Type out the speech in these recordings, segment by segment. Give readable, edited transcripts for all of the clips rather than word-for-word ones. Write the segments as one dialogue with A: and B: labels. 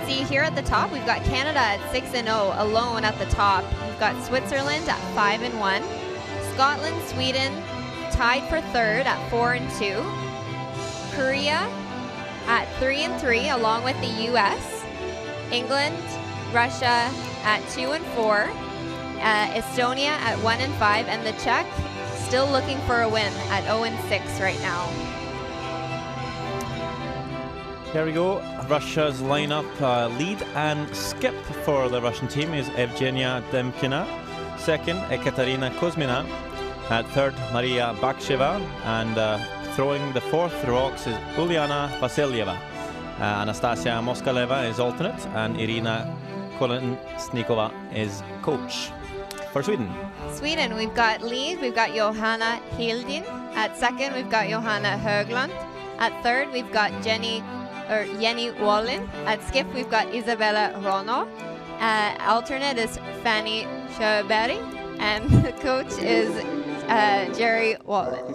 A: see here at the top, we've got Canada at 6-0 alone at the top. We've got Switzerland at 5-1. Scotland, Sweden tied for third at 4-2. Korea at 3-3 along with the US. England, Russia at 2-4. Estonia at 1-5, and the Czech still looking for a win at 0-6 right now.
B: Here we go. Russia's lineup lead and skip for the Russian team is Evgenia Demkina. Second, Ekaterina Kuzmina. At third, Maria Baksheva. And throwing the fourth rocks is Uliana Vasilyeva. Anastasia Moskaleva is alternate, and Irina Kolesnikova is coach for Sweden.
A: Sweden, we've got lead, we've got Johanna Hildin. At second, we've got Johanna Högland. At third, we've got Jenny Wallin. At skip, we've got Isabella Rono. Alternate is Fanny Sjöberg, and the coach is Jerry Wallin.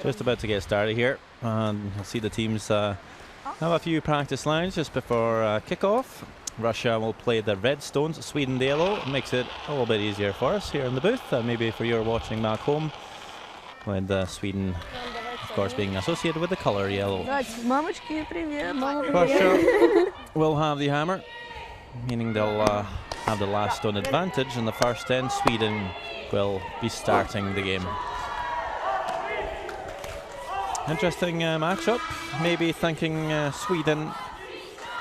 B: Just about to get started here. I'll see the teams have a few practice lines just before kickoff. Russia will play the red stones, Sweden the yellow. Makes it a little bit easier for us here in the booth, maybe for you watching back home, with Sweden, of course, being associated with the color yellow. Russia will have the hammer, meaning they'll have the last stone advantage in the first end. Sweden will be starting the game. Interesting matchup. Maybe thinking Sweden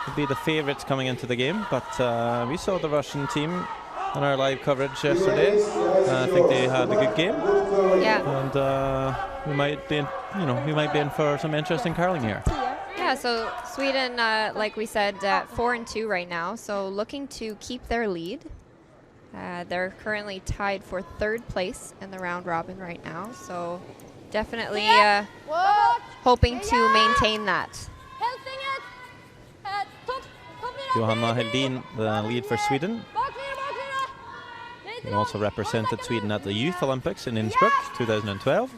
B: would be the favourites coming into the game, but we saw the Russian team in our live coverage yesterday. I think they had a good game.
A: Yeah.
B: And we might be in for some interesting curling here.
A: Yeah. So Sweden, like we said, 4-2 right now. So looking to keep their lead. They're currently tied for third place in the round robin right now. So definitely hoping to maintain that.
B: Johanna Heldin, the lead for Sweden. He also represented Sweden at the Youth Olympics in Innsbruck 2012.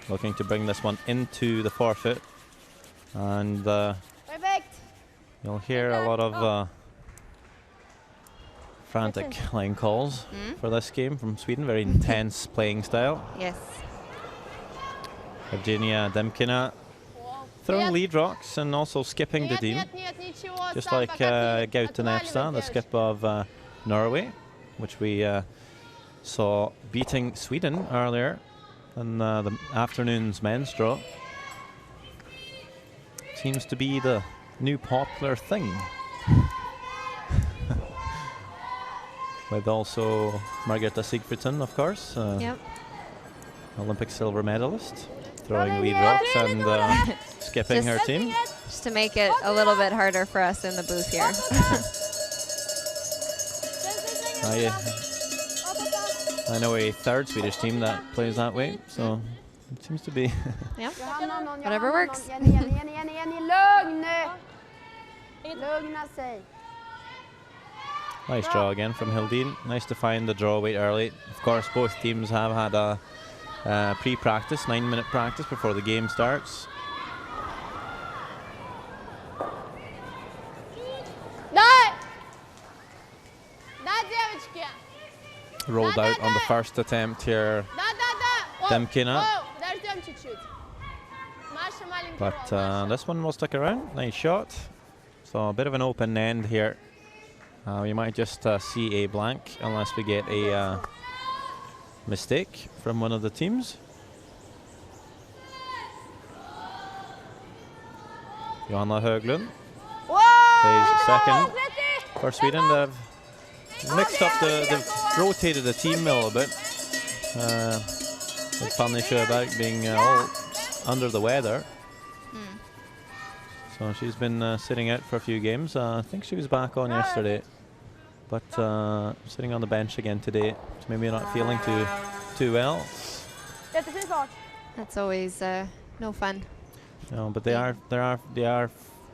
B: Looking to bring this one into the forefoot. And you'll hear a lot of frantic line calls for this game from Sweden. Very intense playing style.
A: Yes.
B: Evgenia Demkina throwing lead rocks and also skipping the team. Just like Gaute Nefstad, the skip of Norway, which we saw beating Sweden earlier in the afternoon's men's draw. Seems to be the new popular thing. With also Margareta Sigfridsson, of course, Olympic silver medalist, throwing lead rocks and skipping her team.
A: Just to make it a little bit harder for us in the booth here.
B: I know a third Swedish team that plays that way, so it seems to be.
A: Yeah, whatever works.
B: Nice draw again from Hildin. Nice to find the draw weight early. Of course, both teams have had a pre-practice, 9-minute practice before the game starts. Rolled out on the first attempt here, Demkina. But this one will stick around. Nice shot. So a bit of an open end here. We might just see a blank unless we get a mistake from one of the teams. Johanna Höglund plays second for Sweden. They've mixed up they've rotated the team a little bit. With Fanny Sjöberg being all under the weather. So she's been sitting out for a few games. I think she was back on yesterday, but sitting on the bench again today. So maybe not feeling too well.
A: That's always no fun.
B: No, but they are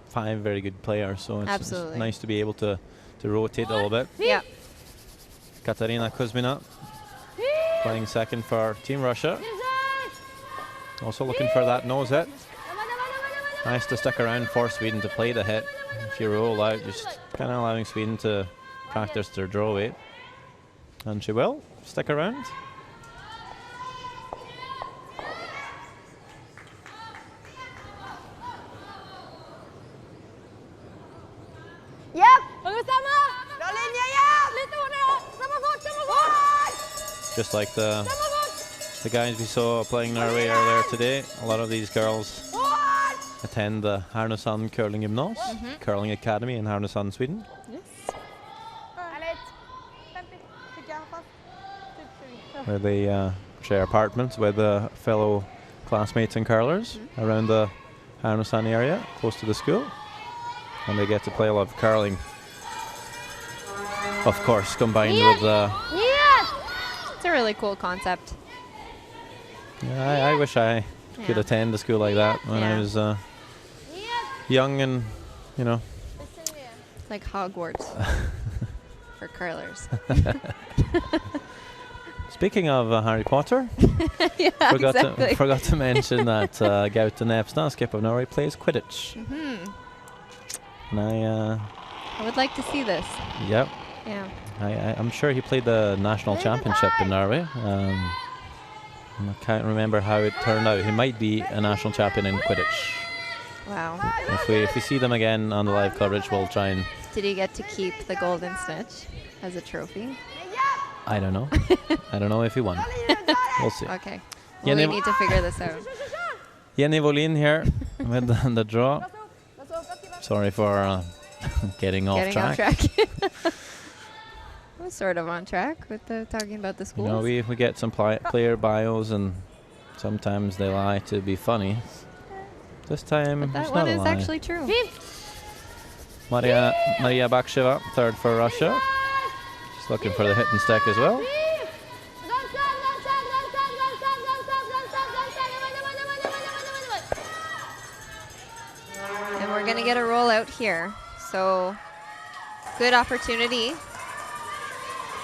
B: 5 very good players, so it's nice to be able to rotate a little bit.
A: Yeah.
B: Katarina Kuzmina playing second for Team Russia. Also looking for that nose hit. Nice to stick around for Sweden to play the hit. If you roll out, just kind of allowing Sweden to practice their draw weight. And she will stick around. Just like the guys we saw playing Norway earlier today, a lot of these girls attend the Härnösand Curling Gymnas, Curling Academy in Härnösand, Sweden.
A: Yes.
B: Where they share apartments with fellow classmates and curlers around the Härnösand area, close to the school. And they get to play a lot of curling, of course, combined with
A: It's a really cool concept.
B: yeah, I wish I could attend a school like that when I was young and, you know.
A: It's like Hogwarts for curlers.
B: Speaking of Harry Potter,
A: Yeah, exactly.
B: forgot to mention that Gaute Nepstad, skip of Norway, plays Quidditch. And
A: I would like to see this.
B: Yep.
A: Yeah.
B: I'm sure he played the national championship in Norway. I can't remember how it turned out. He might be a national champion in Quidditch.
A: Wow.
B: If we see them again on the live coverage, we'll try and...
A: Did he get to keep the golden snitch as a trophy?
B: I don't know. I don't know if he won. We'll see.
A: Okay. Well, we need to figure this out.
B: Jenny Wåhlin here with the draw. Sorry for getting off track.
A: We're sort of on track with the talking about the schools.
B: You know, we get some player bios and sometimes they lie to be funny. This time
A: But that
B: it's
A: one
B: not a
A: is
B: lie.
A: actually true.
B: Maria Baksheva, third for Russia. She's looking for the hit and stick as well.
A: And we're going to get a roll out here. So good opportunity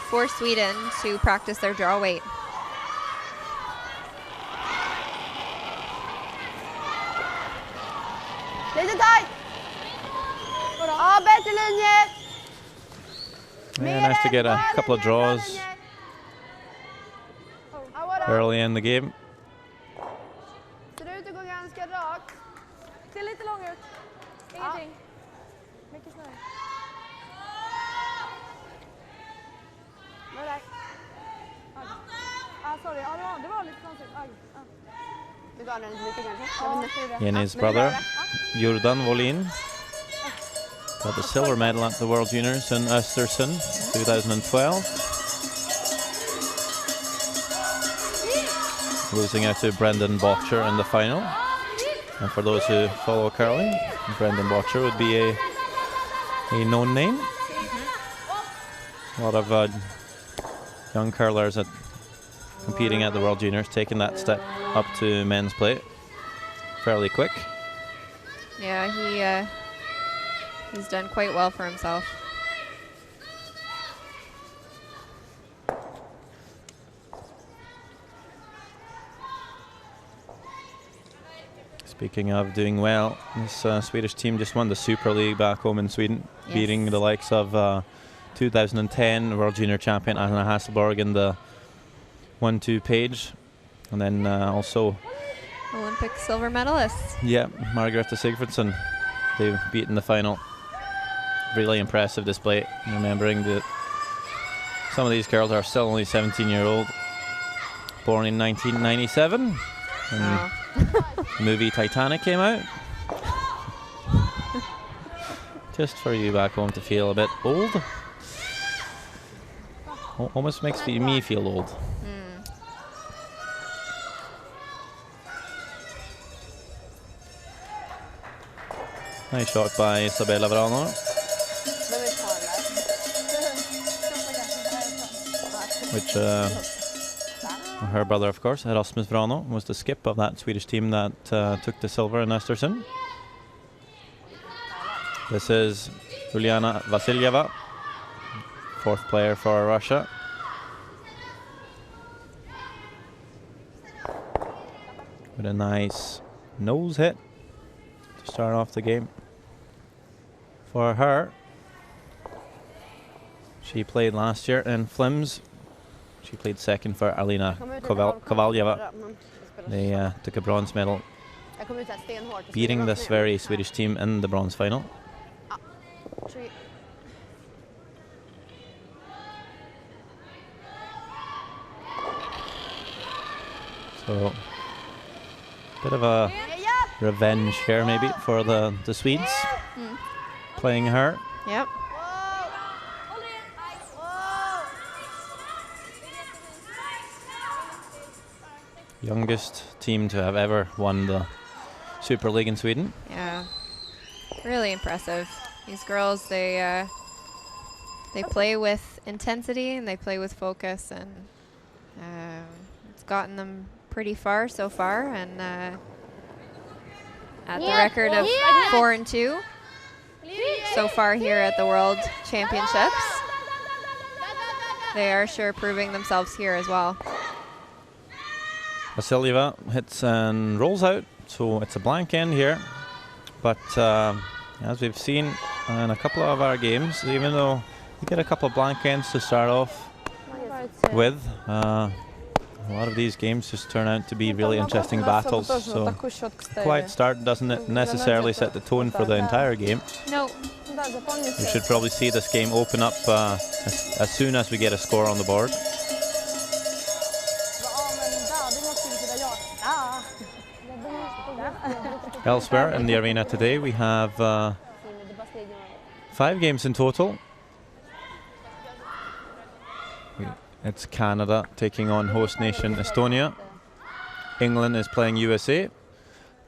A: for Sweden to practice their draw weight.
B: Yeah, nice to get a couple of draws early in the game. Jenny's brother, Jordan Wåhlin, got the silver medal at the World Juniors in Östersund 2012. Losing out to Brendan Botcher in the final. And for those who follow curling, Brendan Botcher would be a known name. A lot of young curlers competing at the World Juniors, taking that step up to men's play fairly quick.
A: Yeah, he's done quite well for himself.
B: Speaking of doing well, this Swedish team just won the Super League back home in Sweden, beating the likes of 2010 World Junior champion Anna Hasselborg in the 1-2 page, and then also
A: Olympic silver medalists.
B: Yeah, Margareta Sigfridsson. They've beaten the final. Really impressive display. Remembering that some of these girls are still only 17-year-old, born in 1997.
A: Wow.
B: The movie Titanic came out. Just for you back home to feel a bit old. Almost makes me feel old. Nice shot by Isabella Vrano. Which her brother, of course, Rasmus Vrano, was the skip of that Swedish team that took the silver in Östersund. This is Juliana Vasiljeva, fourth player for Russia. with a nice nose hit to start off the game. For her, she played last year in Flims. She played second for Alina Kovaljeva. They took a bronze medal, beating this very Swedish team in the bronze final. So, bit of a revenge here maybe for the Swedes playing her.
A: Yep.
B: Youngest team to have ever won the Super League in Sweden.
A: Yeah, really impressive. These girls, they play with intensity and they play with focus, and it's gotten them pretty far so far, and at the record of 4-2 so far here at the World Championships. They are sure proving themselves here as well.
B: Vasiljeva hits and rolls out, so it's a blank end here. But as we've seen in a couple of our games, even though we get a couple of blank ends to start off with, a lot of these games just turn out to be really interesting battles. So a quiet start doesn't necessarily set the tone for the entire game.
A: No.
B: We should probably see this game open up as soon as we get a score on the board. Elsewhere in the arena today, we have 5 games in total. It's Canada taking on host nation Estonia. England is playing USA.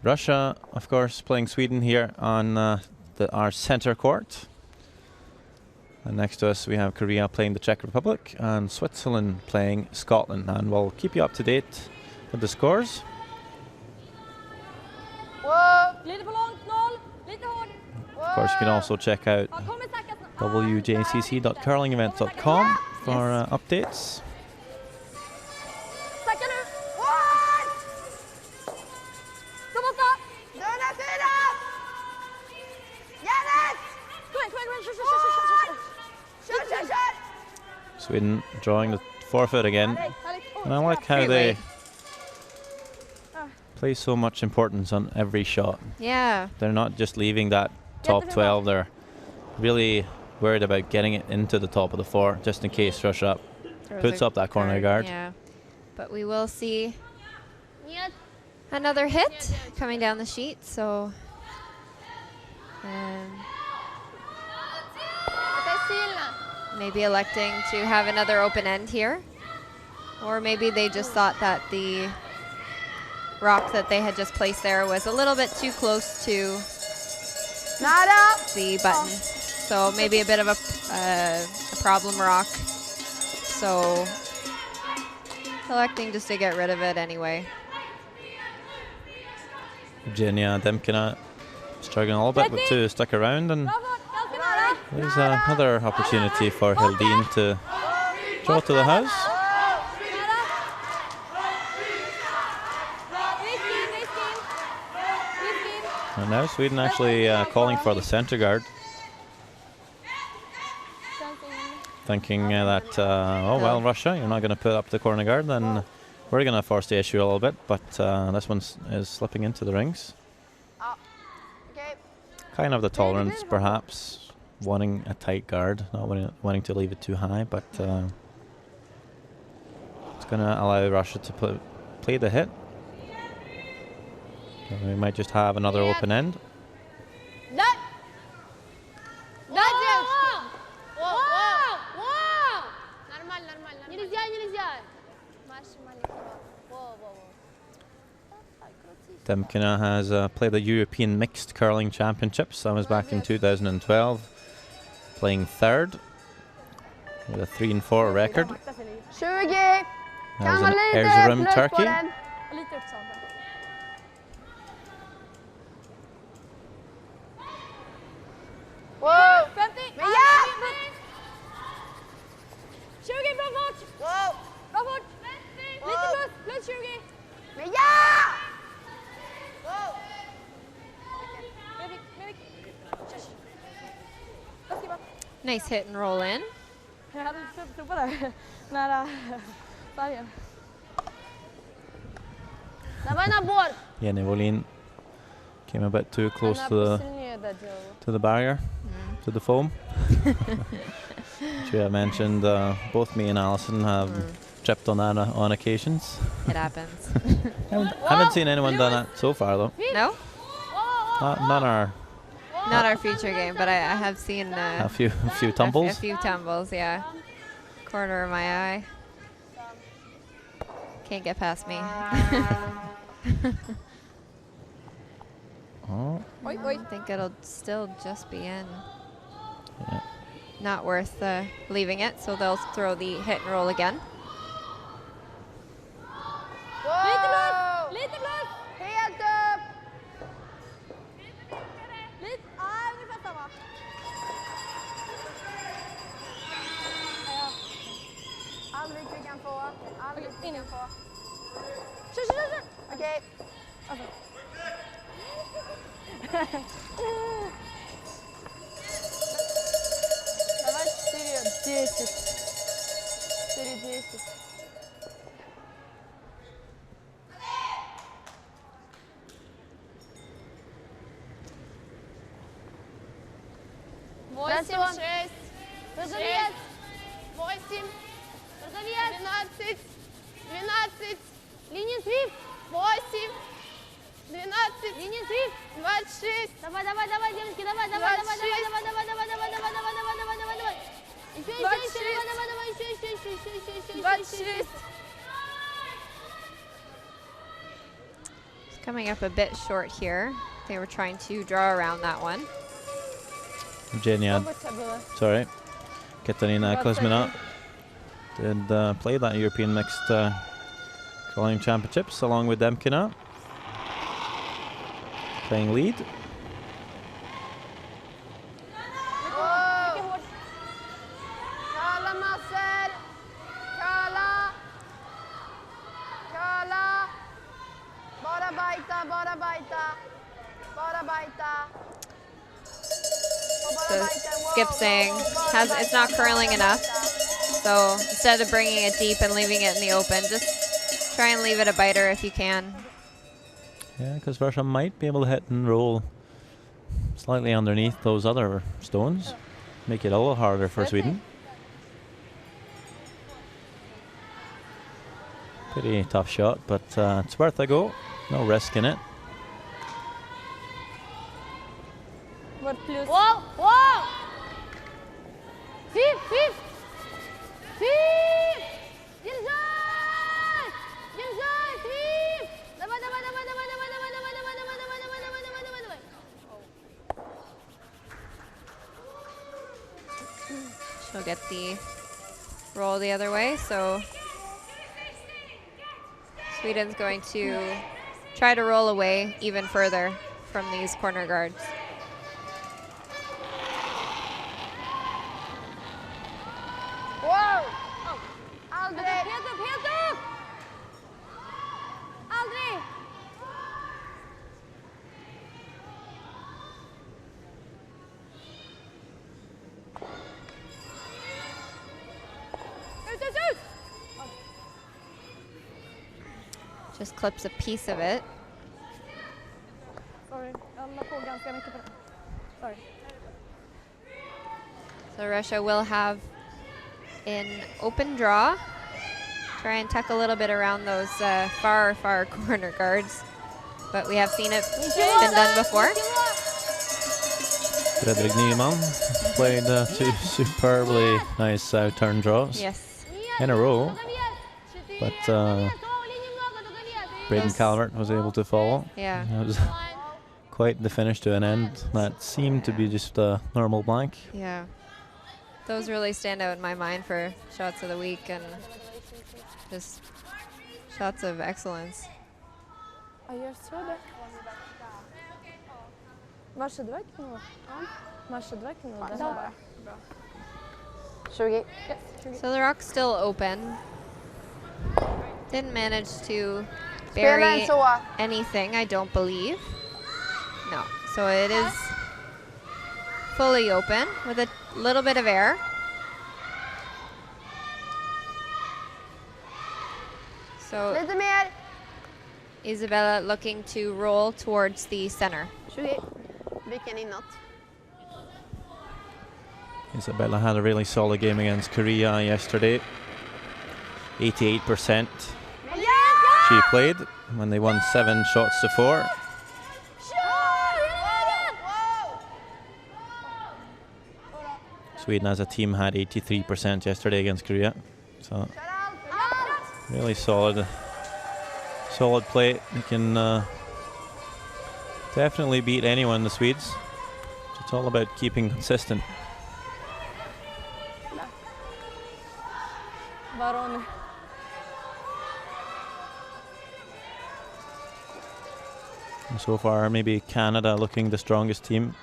B: Russia, of course, playing Sweden here on our center court. And next to us, we have Korea playing the Czech Republic and Switzerland playing Scotland. And we'll keep you up to date with the scores. Of course, you can also check out wjcc.curlingevents.com for updates. Sweden drawing the forfeit again. And I like how they place so much importance on every shot.
A: Yeah.
B: They're not just leaving that top 12, they're really worried about getting it into the top of the 4 just in case Russia puts up that corner guard.
A: Yeah. But we will see another hit coming down the sheet, so maybe electing to have another open end here, or maybe they just thought that the rock that they had just placed there was a little bit too close to the button, so maybe a bit of a problem rock, so electing just to get rid of it anyway.
B: Evgenia Demkina struggling a little bit to stick around, and there's another opportunity for Hildin to draw to the house. And now Sweden actually calling for the center guard, thinking that, oh well, Russia, you're not going to put up the corner guard, then we're going to force the issue a little bit, but this one is slipping into the rings. Kind of the tolerance, perhaps, wanting a tight guard, not wanting to leave it too high, but it's going to allow Russia to play the hit. We might just have another open end. Demkina has played the European Mixed Curling Championships. That was back in 2012, playing 3rd with a 3-4 record. That was in Erzurum, Turkey.
A: Nice hit and roll in.
C: Jag hade provat det nära sargen. Давай на борт.
B: Jenny Wåhlin came a bit too close to the barrier, to the foam. Which we have mentioned, both me and Alison have tripped on that on occasions.
A: It happens.
B: Haven't seen anyone done that so far though.
A: No?
B: Not our
A: feature game, but I have seen
B: a few tumbles.
A: A few tumbles, yeah. Corner of my eye. Can't get past me.
B: Oh.
A: I think it'll still just be in.
B: Yeah.
A: Not worth leaving it, so they'll throw the hit and roll again.
C: Lite plus! Helt upp! Lite, ungefär samma. Aldrig vi kan få. Aldrig vi kan få. Kör! Okej. Давай 4-10. 4-10. Восемь, 6, 12, 12, линия свип, 8, 12, линия свип, 26. Давай, девочки, давай. Еще, 26.
A: It's coming up a bit short here. They were trying to draw around that one.
B: Eugenia, sorry, Katarina Kuzmina did play that European Mixed Curling Championships along with Demkina, playing lead.
A: So Skip saying it's not curling enough. So instead of bringing it deep and leaving it in the open, just try and leave it a biter if you can.
B: Yeah, because Russia might be able to hit and roll slightly underneath those other stones, make it a little harder for Sweden. Pretty tough shot, but it's worth a go. No risk in it.
C: Wow! Fif! Держать! Фиф! Давай!
A: She'll get the roll the other way, so Sweden's going to try to roll away even further from these corner guards.
C: Wow! Aldrig! Helt upp! Aldrig! Ut!
A: Just clips a piece of it.
C: Sorry, jag la på ganska mycket på det. Sorry.
A: So Russia will have an open draw. Try and tuck a little bit around those far corner guards. But we have seen it been done before.
B: Fredrik Nyman played two superbly nice turn draws in a row, but Braden Calvert was able to follow.
A: Yeah.
B: It was quite the finish to an end that seemed to be just a normal blank.
A: Yeah. Those really stand out in my mind for shots of the week and just shots of excellence.
C: Jag tror det. Varsedverken då? Varsedverken då? Den bara. 20.
A: So the rock's still open. Didn't manage to bury anything, I don't believe. No. So it is fully open with a little bit of air. So
C: Lite mer.
A: Isabella looking to roll towards the center.
C: 20. Vilken inåt.
B: Isabella had a really solid game against Korea yesterday. 88% she played when they won 7 shots to 4. Sweden as a team had 83% yesterday against Korea. So really solid play. They can definitely beat anyone, the Swedes. It's all about keeping consistent.
C: Baron.
B: And so far, maybe Canada looking the strongest team.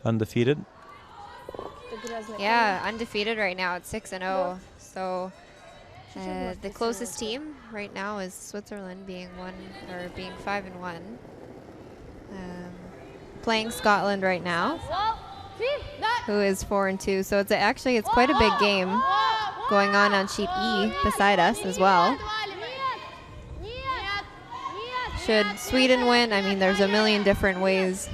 B: Undefeated.
A: Yeah, undefeated right now at 6-0. So the closest team right now is Switzerland being 5-1. Playing Scotland right now, who is 4-2. So it's quite a big game going on sheet E beside us as well. Should Sweden win, I mean, there's a million different ways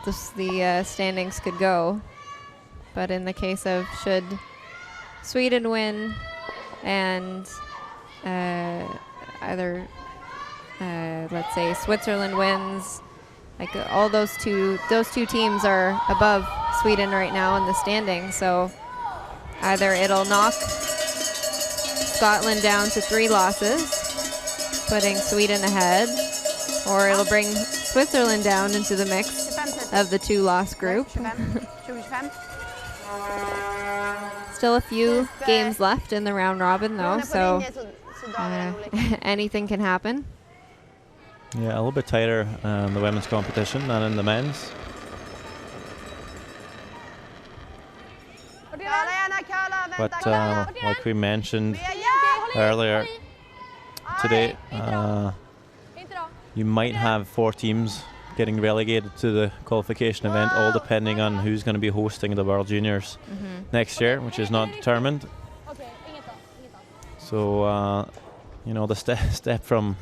A: the standings could go. But in the case of should Sweden win and either, let's say, Switzerland wins, like all those two teams are above Sweden right now in the standings. So either it'll knock Scotland down to 3 losses, putting Sweden ahead, or it'll bring Switzerland down into the mix of the 2-loss group. Still a few games left in the round robin though, so anything can happen.
B: Yeah, a little bit tighter in the women's competition than in the men's. But like we mentioned earlier today, you might have 4 teams getting relegated to the qualification event, all depending on who's going to be hosting the World Juniors next year, which is not determined. So, you know, the step from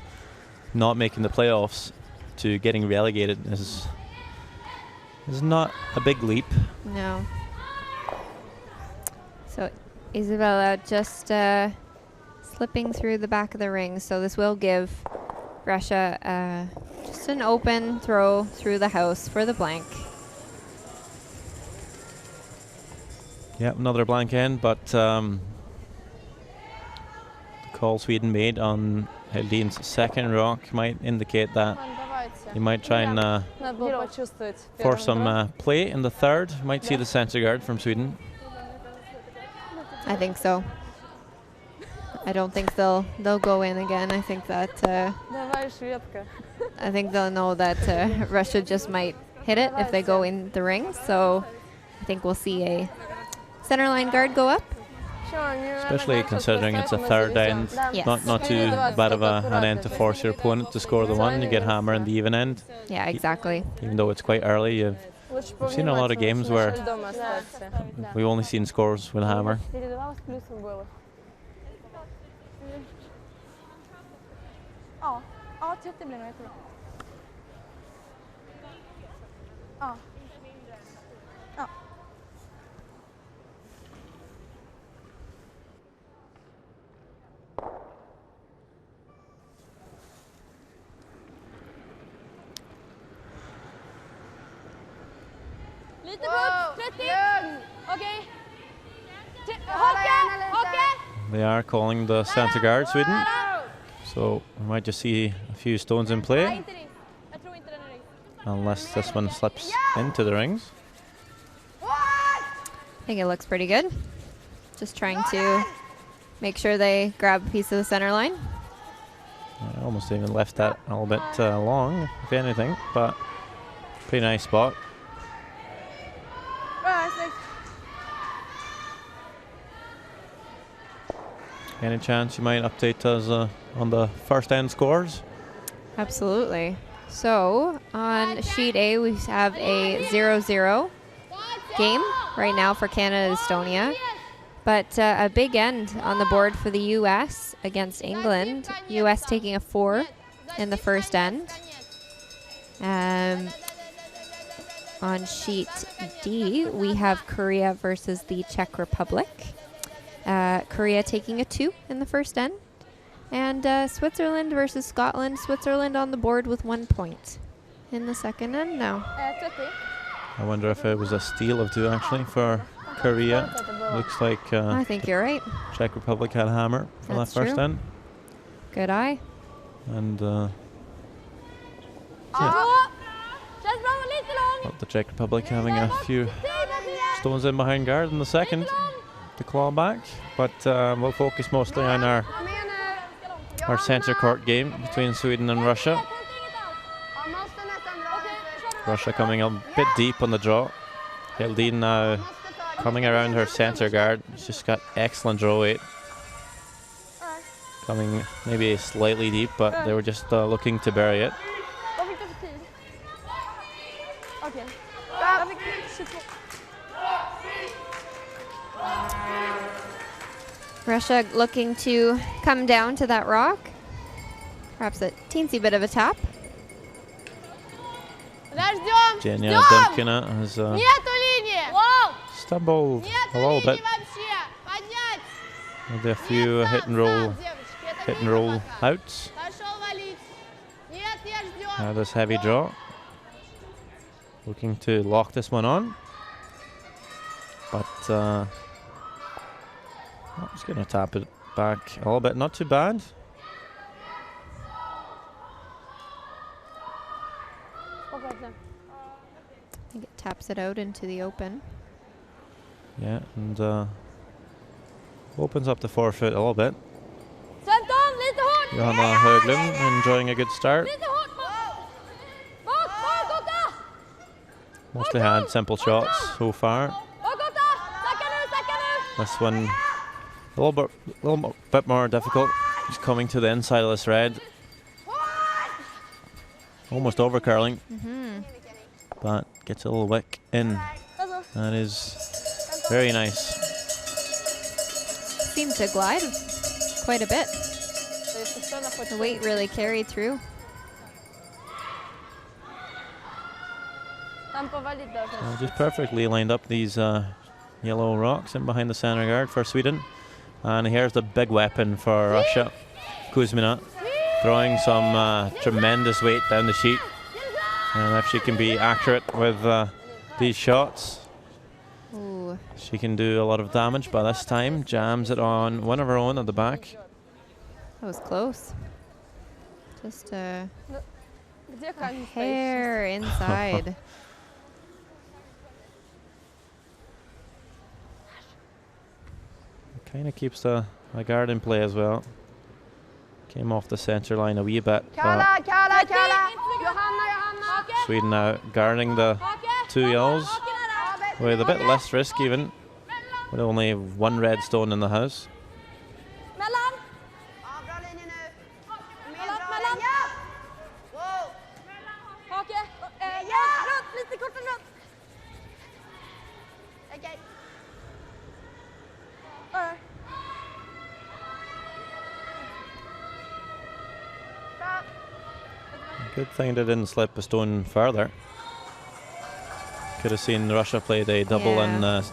B: not making the playoffs to getting relegated is not a big leap.
A: No. So Isabella just slipping through the back of the ring. So this will give Russia just an open throw through the house for the blank.
B: Yeah, another blank end, but the call Sweden made on Heldin's second rock might indicate that he might try and force some play in the third. Might see the center guard from Sweden.
A: I think so. I don't think they'll go in again. I think that I think they'll know that Russia just might hit it if they go in the ring. So I think we'll see a center line guard go up.
B: Especially considering it's a third end.
A: Yes.
B: Not too bad of an end to force your opponent to score the one. You get hammer in the even end.
A: Yeah, exactly.
B: Even though it's quite early, we've seen a lot of games where we've only seen scores with hammer.
C: Ja, 30 blir nog jättebra. Ja. Ja. Lite putt, 30. Okej. Håkan!
B: They are calling the center guard, Sweden. So we might just see a few stones in play, unless this one slips into the rings.
A: I think it looks pretty good. Just trying to make sure they grab a piece of the center line.
B: I almost even left that a little bit long, if anything, but pretty nice spot. Any chance you might update us on the first end scores?
A: Absolutely. So on sheet A we have a 0-0 game right now for Canada Estonia. But a big end on the board for the U.S. against England. U.S. taking a 4 in the first end. On sheet D, we have Korea versus the Czech Republic. Korea taking a 2 in the first end. And Switzerland versus Scotland. Switzerland on the board with 1 point. In the second end now.
B: I wonder if it was a steal of 2 actually for Korea. Looks like
A: I think you're right.
B: Czech Republic had a hammer for
A: That's
B: that first
A: true.
B: end.
A: Good eye.
B: And
C: Ja. Känns bra, lite lång.
B: the Czech Republic having a few stones in behind guard in the second to claw back. But we'll focus mostly on our centre court game between Sweden and Russia. Russia coming a bit deep on the draw. Hildin now coming around her centre guard. She's just got excellent draw weight. Coming maybe slightly deep, but they were just looking to bury it.
C: Vad fick du för tid? Okej. Jag fick 22.
A: Russia looking to come down to that rock. Perhaps a teensy bit of a tap.
C: Där Stjom!
B: Evgenia Demkina has
C: Нет у линии! Wow!
B: stumbled a little bit
C: вообще! Поднять!
B: with a few hit and roll outs.
C: Пошел валить! Нет, нет, ждем!
B: Now this heavy draw. Looking to lock this one on. But just going to tap it back a little bit. Not too bad.
A: I think it taps it out into the open.
B: Yeah, and opens up the forefoot a little bit.
C: Centon, lite hårt!
B: Johanna Höglund enjoying a good start.
C: Lite hårt! Bak, Otta!
B: Mostly had simple shots so far.
C: Bak, Otta! Sacka nu!
B: This one a little bit more difficult. Just coming to the inside of this red. Almost over curling. But gets a little wick in. That is very nice.
A: Seemed to glide quite a bit. The weight really carried through.
B: Just perfectly lined up these yellow rocks in behind the center guard for Sweden. And here's the big weapon for Russia. Kuzmina throwing some tremendous weight down the sheet. And if she can be accurate with these shots,
A: Ooh.
B: she can do a lot of damage. But this time, jams it on one of her own at the back.
A: That was close. Just a hair inside.
B: Kind of keeps the guard in play as well. Came off the center line a wee bit.
C: Kalla!
B: But
C: Johanna!
B: Sweden now guarding the 2 yellows with a bit less risk even. With only 1 red stone in the house.
C: Mellan! Bra linje nu! Mellan! Hake! Runt! Lite kortare runt! Okej.
B: Good thing they didn't slip a stone further. Could have seen Russia play the double and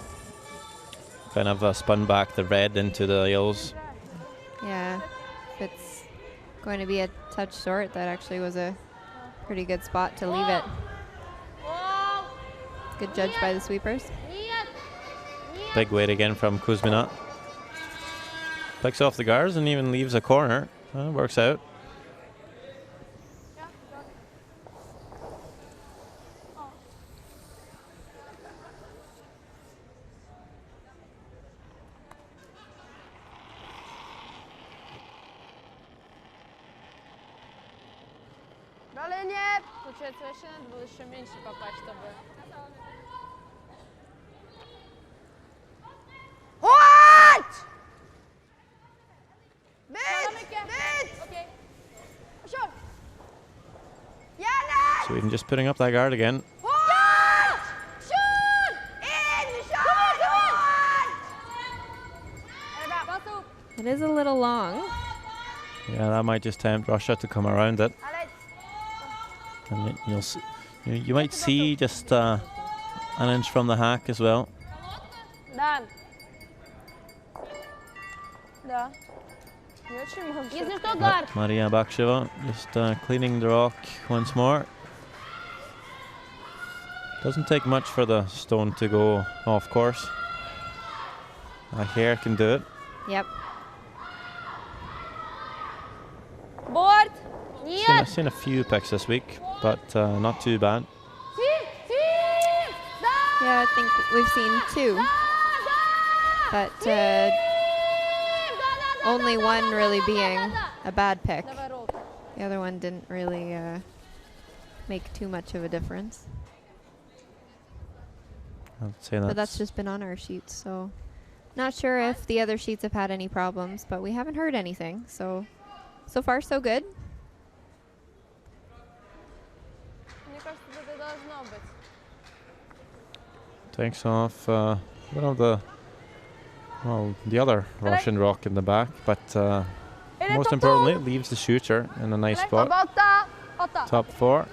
B: kind of spun back the red into the yellows.
A: Yeah, if it's going to be a touch short, that actually was a pretty good spot to leave it. Good judge by the sweepers.
B: Big weight again from Kuzmina. Picks off the guards and even leaves a corner. Works out.
C: Bra linje! Fortsätt, jag känner att det borde köra minst pappa efter. Hårt! Byt! Okej. Kör! Gärna!
B: Sweden just putting up that guard again.
C: Hårt! Kör!
A: is a little long.
B: Yeah, that might just tempt Russia to come around it. And you might see just an inch from the hack as well.
C: Dan. Да. Если что, гард.
B: Maria Baksheva just cleaning the rock once more. Doesn't take much for the stone to go off course. A hair can do it.
A: Yep.
C: Board.
B: I've seen a few picks this week, but not too bad.
A: Yeah, I think we've seen 2. But only one really being a bad pick. The other one didn't really make too much of a difference.
B: I'd say
A: But that's just been on our sheets, so not sure if the other sheets have had any problems, but we haven't heard anything. So far so good.
B: Takes off one of the other Russian rock in the back, but most importantly, it leaves the shooter in a nice spot. Top 4.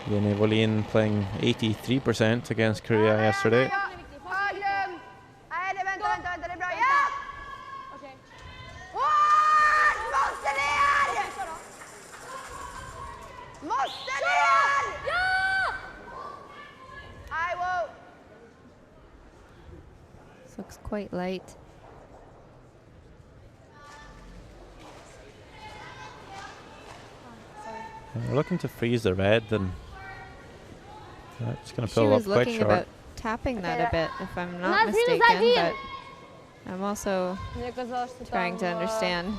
B: Jenny Wåhlin playing 83% against Korea yesterday.
A: This looks quite light.
B: We're looking to freeze the red, and it's going to
A: She
B: pull
A: was
B: up quite
A: looking
B: short.
A: about tapping that a bit, if I'm not mistaken, but I'm also trying to understand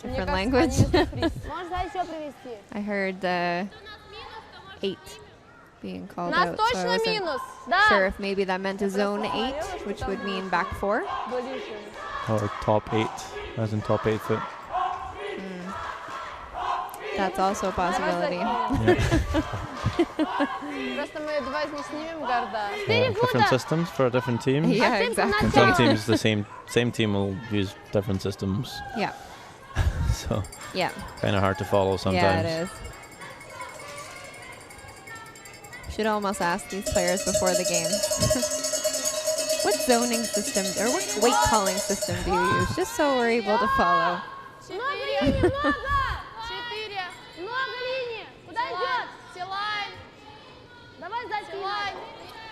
A: different language. I heard 8 being called out, so I wasn't sure if maybe that meant a zone 8, which would mean back 4.
B: Or top 8, as in top 8 foot.
A: That's also a possibility.
B: Different systems for different teams.
A: Yeah, exactly.
B: And some teams, the same team will use different systems.
A: Yeah.
B: So
A: Yeah.
B: kind of hard to follow sometimes.
A: Yeah, it is. Should almost ask these players before the game. What zoning system or what weight calling system do you use? Just so we're able to follow.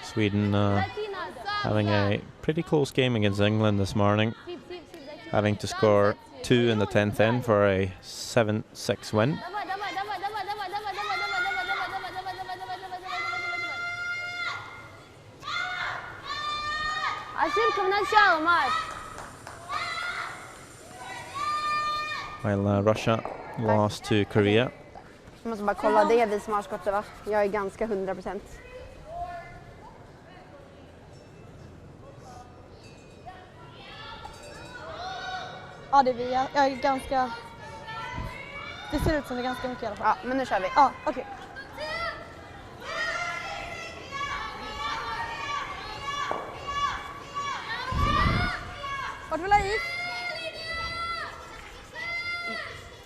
B: Sweden having a pretty close game against England this morning, having to score 2 in the 10th end for a 7-6 win. While Russia lost to Korea.
C: Jag måste bara kolla, det är vi som har skottet, va? Jag är ganska 100%.
D: Ja, det är vi. Jag är ganska... Det ser ut som det är ganska mycket i alla fall.
C: Ja, men nu kör vi.
D: Ja, okej. Vart vill jag i?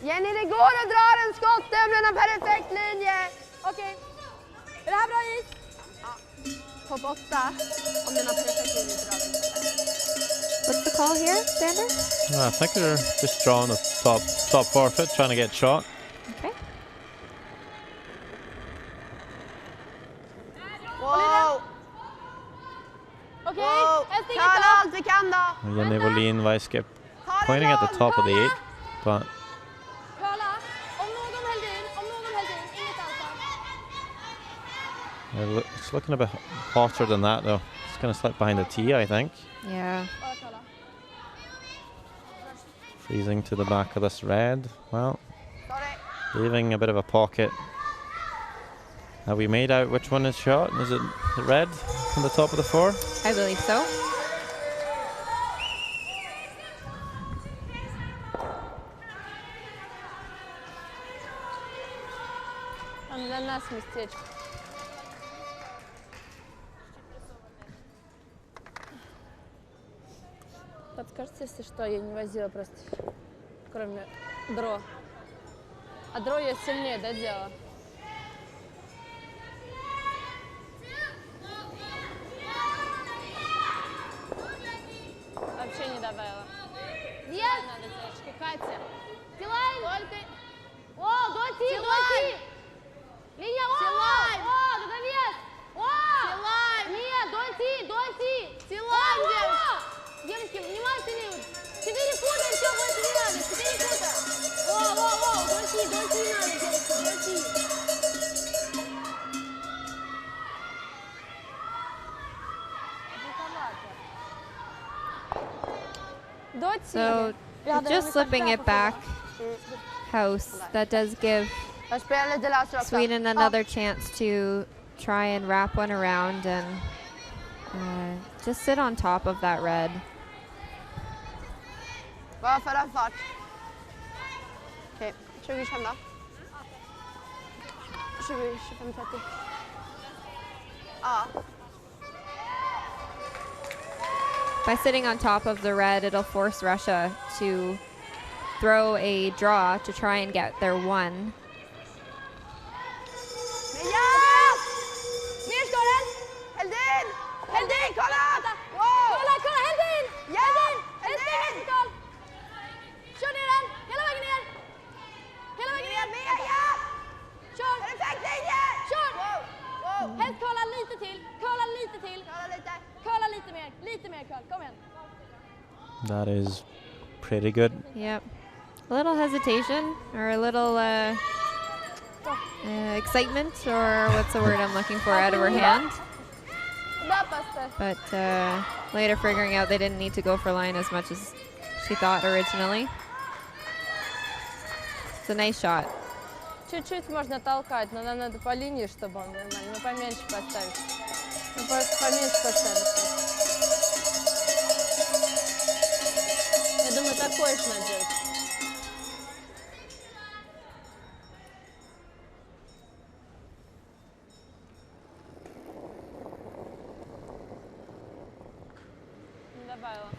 C: Jenny, det går att dra en skottömnen en perfekt linje.
D: Okej. Är det här bra is?
C: Ja. Topp 8. Om den har perfekt linje så drar den.
A: What's the call here, Sander?
B: I think they're just drawing the top 4 foot, trying to get shot.
A: Okay.
C: Wow!
D: Okej,
C: Wow!
D: jag stiger
C: Kalla
D: inte.
C: allt vi kan då!
B: Jenny Wåhlin vice skip pointing at the top of the 8, but
D: Kolla, om någon höll in, inget ansvar.
B: it's looking a bit hotter than that though. It's going to slip behind the tee, I think.
A: Yeah.
D: Bara kolla.
B: Freezing to the back of this red. Well,
C: Sorry.
B: leaving a bit of a pocket. Have we made out which one is shot? Is it the red on the top of the 4?
A: I believe so.
C: местечко. Подскажите, если что, я не возила просто, кроме дро. А дро я сильнее, да, делала? Вообще не добавила. Нет! Надо, девочки. Катя. Тилайн! Только... О, доти! Доти! Линия! О, договес! О! Тилайн! Нет, доти! Доти! Тилайн, девочки, внимательнее! 4 фута, все, больше не надо! 4 фута! О, доти! Доти надо, девочки, доти!
A: So just slipping it back, house. That does give Sweden another chance to try and wrap one around and just sit on top of that red.
C: Vad för en fart? Okej, 20-25 då. 20-25-30. Ja.
A: By sitting on top of the red, it'll force Russia to throw a draw to try and get their one.
C: Heldin, kolla! Wow! Kolla, Heldin! Heldin! Heldin! Kör ner den! Hela vägen ner! Hela vägen ner! Ja! Kör! Perfekt linje! Kör! Wow! Helst kolla lite till! Kolla lite till! Kolla lite mer! Lite mer, Karl. Kom igen!
B: That is pretty good.
A: Yep. A little hesitation or a little excitement, or what's the word I'm looking for, out of her hand. But later figuring out they didn't need to go for line as much as she thought originally. It's a nice shot.
C: Чуть-чуть можно толкать, но нам надо по линии, чтобы он нормально. Мы поменьше поставить. Мы поменьше поставить. Я думаю, такое же надо делать.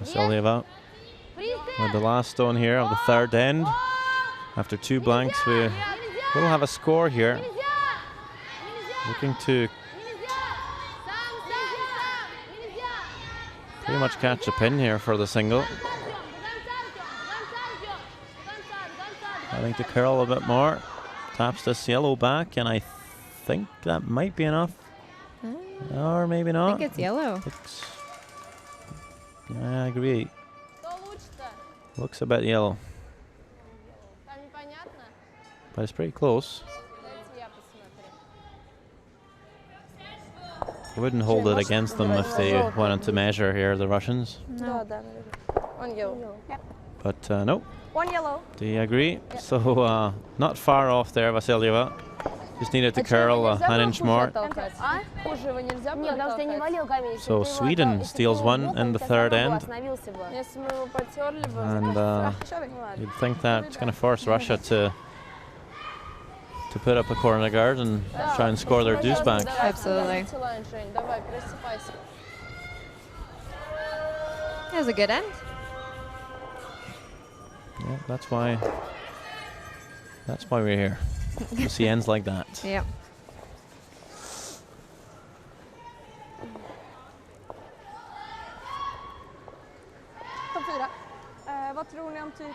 B: Vasileva with the last stone here of the third end. After 2 blanks, we will have a score here. Looking to pretty much catch a pin here for the single. Having to curl a bit more. Taps this yellow back, and I think that might be enough. Or maybe not.
A: I think it's yellow.
B: Yeah, I agree. Looks a bit yellow. But it's pretty close. I wouldn't hold it against them if they wanted to measure here, the Russians.
C: No. One yellow.
B: But no.
C: One yellow.
B: Do you agree? So not far off there, Vasileva. Just needed to curl an inch more. So Sweden steals one in the third end. And you'd think that's going to force Russia to put up a corner guard and try and score their deuce back.
A: Absolutely. That was a good end.
B: Yeah, that's why we're here. To see ends like that.
A: Yep.
D: Top 4. Vad tror ni om typ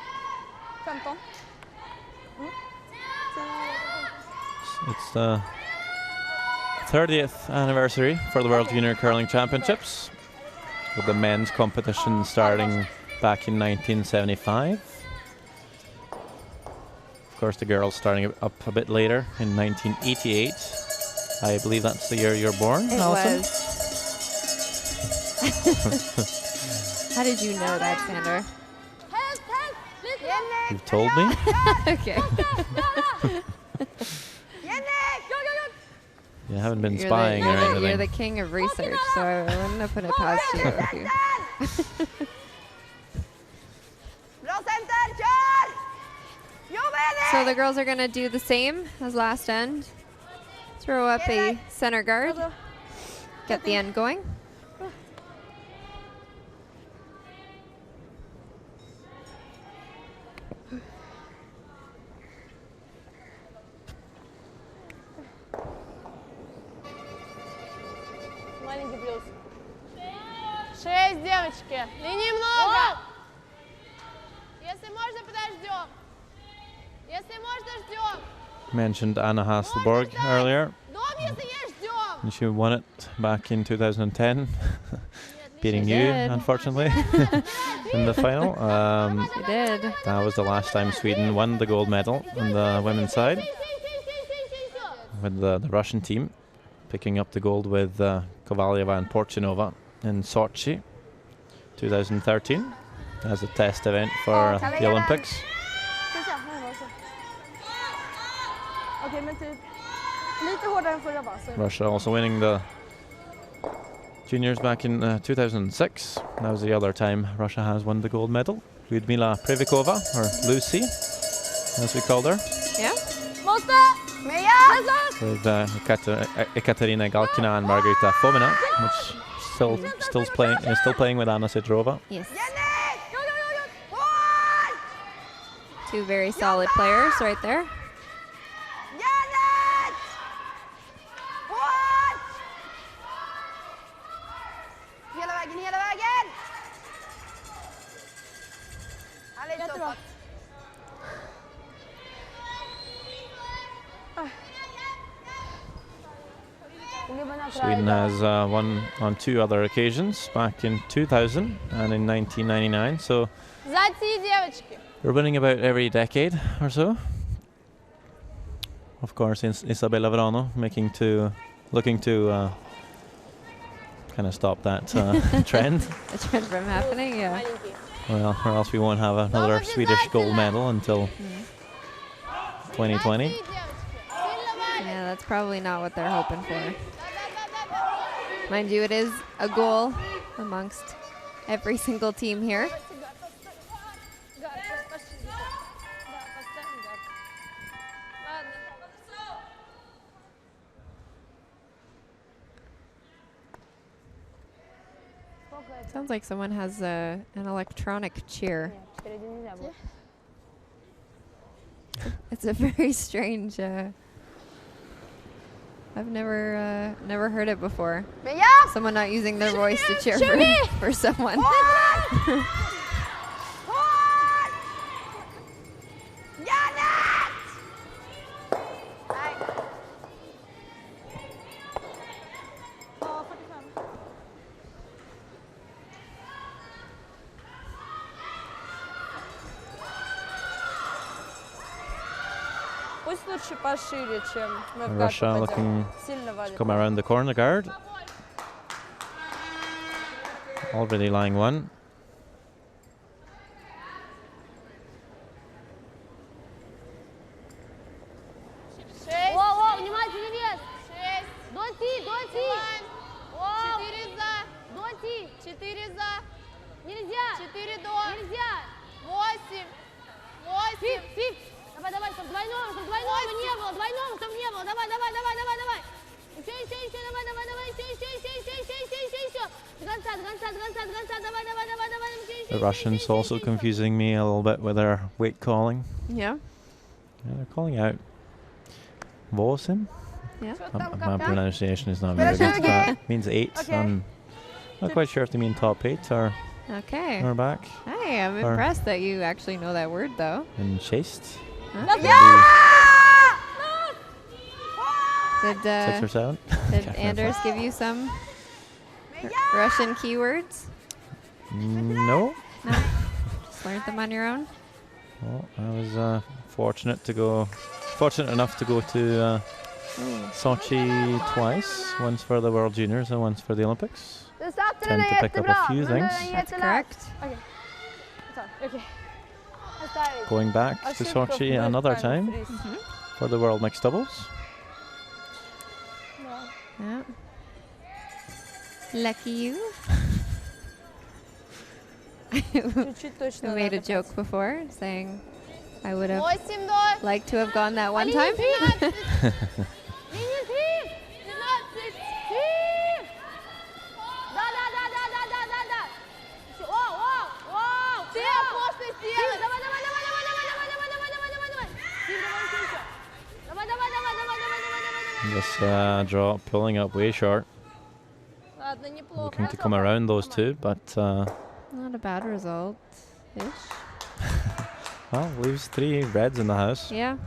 D: 15?
B: It's the 30th anniversary for the World Junior Curling Championships, with the men's competition starting back in 1975. Of course, the girls starting up a bit later in 1988. I believe that's the year you're born,
A: It
B: Alison.
A: was. How did you know that, Sander?
B: You've told me.
A: Okay.
B: You haven't been spying or anything.
A: You're the king of research, so I wouldn't have put it past you. If you So the girls are going to do the same as last end. Throw up a center guard. Get the end going.
C: Маленький плюс. 6, девочки. Линий много. Если можно, подождем. Если можно, ждем.
B: Mentioned Anna Hasselborg earlier.
C: Дом, если есть, ждем.
B: And she won it back in 2010, beating
A: She
B: you,
A: did.
B: unfortunately, in the final.
A: She did.
B: That was the last time Sweden won the gold medal on the women's side, with the Russian team picking up the gold with Kovalyeva and Porchinova in Sochi 2013 as a test event for the Olympics.
D: Okej, men typ lite hårdare än förra va? Så
B: Russia also winning the juniors back in 2006. That was the other time Russia has won the gold medal. Lyudmila Previkova, or Lucy, as we called her,
A: Yeah.
C: Måste! Meja!
B: with Ekaterina Galkina and Margarita Fomina, which still playing with Anna Sidorova.
A: Yes.
C: Go, go, go, go! Hård!
A: Two very solid players right there.
C: Janet! Hård! Hela vägen, hela vägen! Han är
D: jättebra.
C: stoppat.
B: Sweden has won on 2 other occasions, back in 2000 and in 1999. So
C: Зайти, девочки.
B: we're winning about every decade or so. Of course, Isabella Verano looking to kind of stop that trend.
A: The trend from happening, yeah.
B: Well, or else we won't have another Swedish gold medal until 2020.
A: Yeah, that's probably not what they're hoping for. Mind you, it is a goal amongst every single team here. Sounds like someone has an electronic cheer. It's a very strange. I've never heard it before.
C: Meja!
A: Someone not using their voice to cheer for someone.
C: Hård! Janet! Nej.
D: ja, 45.
E: Пусть лучше пошире, чем мы в
B: Russia
E: гад
B: looking
E: попадем. Сильно
B: to
E: валит.
B: come around the corner guard. Already lying one.
C: О, внимательно вес. 6. Доти, доти. О, 4 за. Доти. 4 за. Нельзя. 4 до. Нельзя. 8. 8. Фип. Давай, давай, чтобы двойного не было. Двойного, чтобы не было. Давай, давай, давай, давай, давай. Еще, давай, давай, давай. Еще. До конца, давай, еще.
B: The Russians also confusing me a little bit with their weight calling.
A: Yeah.
B: Yeah, they're calling out Vosim.
A: Yeah.
B: My pronunciation is not very good. That means 8.
D: Okay.
B: I'm not quite sure if they mean top 8 or
A: Okay.
B: back.
A: Hey, I'm
B: Or-
A: impressed that you actually know that word, though.
B: And chased.
A: Huh? Did
B: 6 or 7.
A: did
B: Can't remember.
A: Anders give you some Russian keywords?
B: No.
A: No. Just learned them on your own.
B: Well, I was fortunate enough to go to Sochi twice. Once for the World Juniors and once for the Olympics.
C: Du satte
B: Tend
C: den
B: to pick up a
C: jättebra.
B: few
C: Men den
B: things.
C: är
A: That's
C: jättelätt.
A: correct.
D: Okej.
B: Going back to Sochi another time for the World Mixed Doubles.
A: Yeah. Lucky you.
E: Чуть-чуть точно
A: I made a
E: надо
A: joke before saying I would have
C: 8 до.
A: liked to have gone that one
C: Линия
A: time.
C: 15. Линия 15.
B: draw pulling up way short.
E: Ладно, неплохо.
B: Looking to come around those two, but
A: Not a bad result-ish.
B: well, leaves 3 reds in the house.
A: Yeah.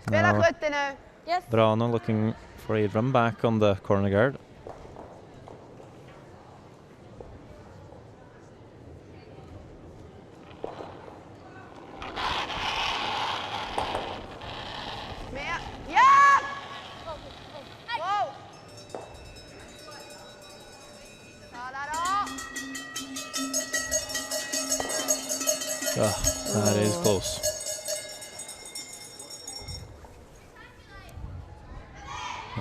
C: Spela
B: Now
C: 70 nu.
D: Yes.
B: Brano looking for a run back on the corner guard.
C: Med. Ja! Wow! Ta där då.
B: That is close.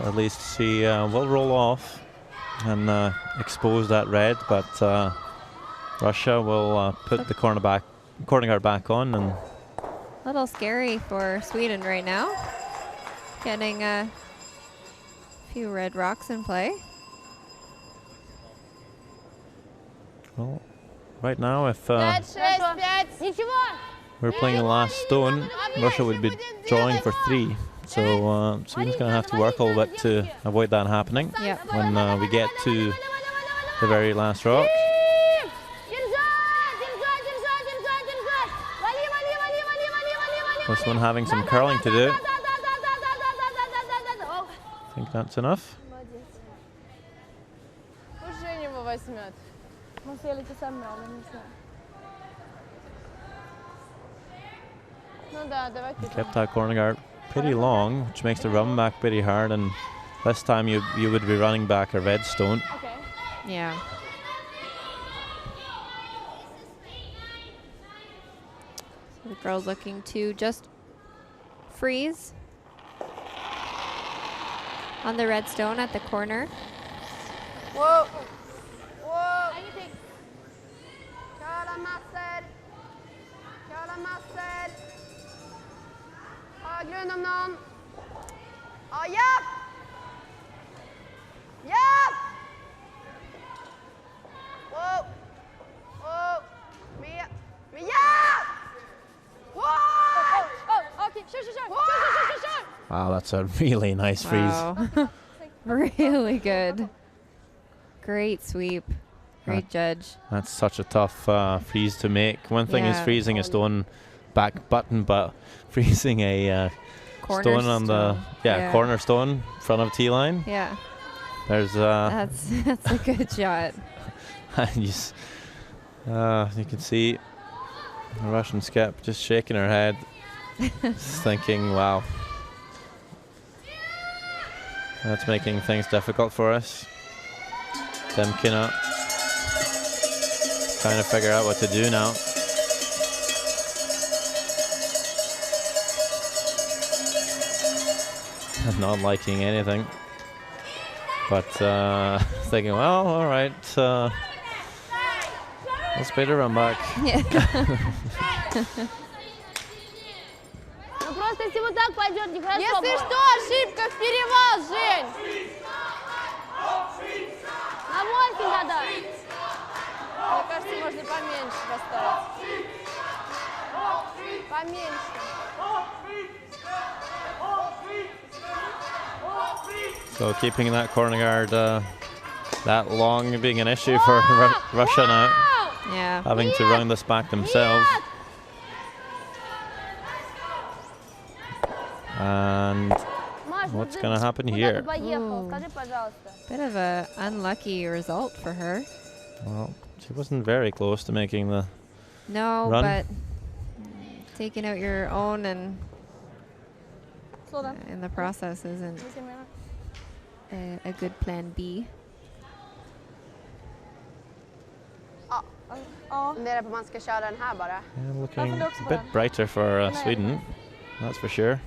B: At least she will roll off and expose that red, but Russia will put the corner guard back on. And
A: A little scary for Sweden right now. Getting a few red rocks in play.
B: well, right now, if
E: 5, 6, 5.
C: Ничего.
B: we're playing the last stone, Russia would be drawing for 3. So Sweden's going to have to work a little bit to avoid that happening
A: Yeah.
B: when we get to the very last rock. This one having some curling to do. Think that's enough.
E: Пусть Женя его возьмет.
D: Man ser lite sämre av den just nu.
E: Ну да, давайте.
B: Kept that corner guard pretty long, which makes the run back pretty hard, and this time you would be running back a red stone.
E: Okej.
A: Yeah. So the girl's looking to just freeze on the red stone at the corner.
C: Wow. Wow. Köra massor. Köra massor. Högrund om någon. Ja, ja! Ja! Wow. Wow. Med. Ja! Wow!
E: Okej, kör.
B: Wow, that's a really nice freeze.
A: Wow. Really good. Great sweep. Great judge.
B: That's such a tough freeze to make. One thing is
A: Yeah.
B: freezing a stone back button, but freezing a stone on the corner stone in front of T-line.
A: Yeah.
B: There's
A: That's a good shot.
B: you can see the Russian skep just shaking her head, just thinking, wow, that's making things difficult for us. Demkina trying to figure out what to do now. Not liking anything, but thinking, well, all right, let's pay the run back.
A: Yeah.
C: Ну просто если вот так пойдет, нехорошо.
E: Если
C: будет.
E: что, ошибка в перевал, Жень.
C: На 8 надо.
E: Мне кажется, можно поменьше поставить. Поменьше.
B: So keeping that corner guard that long being an issue for Russia now,
A: Yeah.
B: having to run this back themselves. And what's going to happen here?
A: Ooh.
C: Скажи, пожалуйста.
A: Bit of a unlucky result for her.
B: Well, she wasn't very close to making the
A: No,
B: Run.
A: but taking out your own and
D: Slå den.
A: in the process isn't
D: Vi ser mer.
A: a good plan B.
D: Ja.
C: Funderar på om man ska köra den här bara.
B: yeah, looking
D: funderar också
B: a
D: på
B: bit
D: den.
B: brighter for Sweden, that's for sure.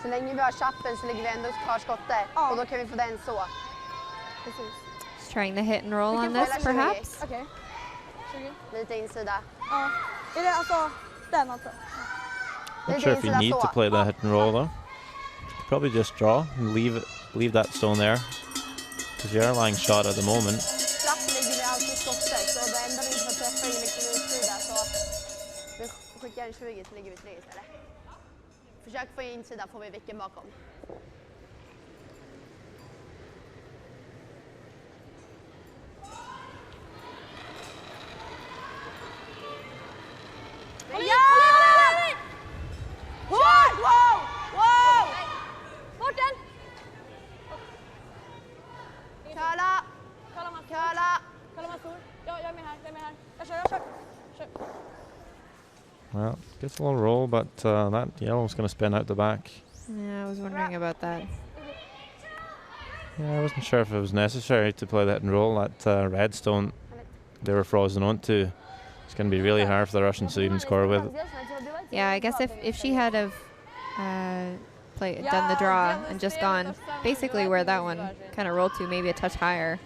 C: Så länge vi har chappen så ligger vi ändå kvar skottet.
D: Ja.
C: Och då kan vi få den så.
D: Precis.
A: Just trying to hit and roll
C: We
A: on
C: can
A: this,
C: play like
A: perhaps.
D: Okej. 20.
C: Lite insida.
D: Ja. Är det alltså den alltså?
B: Not sure if you need to play the hit and roll though. Probably just draw and leave that stone there, because you are lying shot at the moment.
C: Straff ligger vi alltid skottet. Så det enda vi inte får träffa är liksom utsida. Så vi skickar en 20 så ligger vi 3 istället. Försök få in insida får vi vicken bakom.
B: Well, gets a little roll, but that yellow's going to spin out the back.
A: Yeah, I was wondering about that.
B: Yeah, I wasn't sure if it was necessary to play that and roll. That redstone they were frozen onto. It's going to be really hard for the Russians to even score with.
A: Yeah, I guess if she had have done the draw and just gone basically where that one kind of rolled to, maybe a touch higher,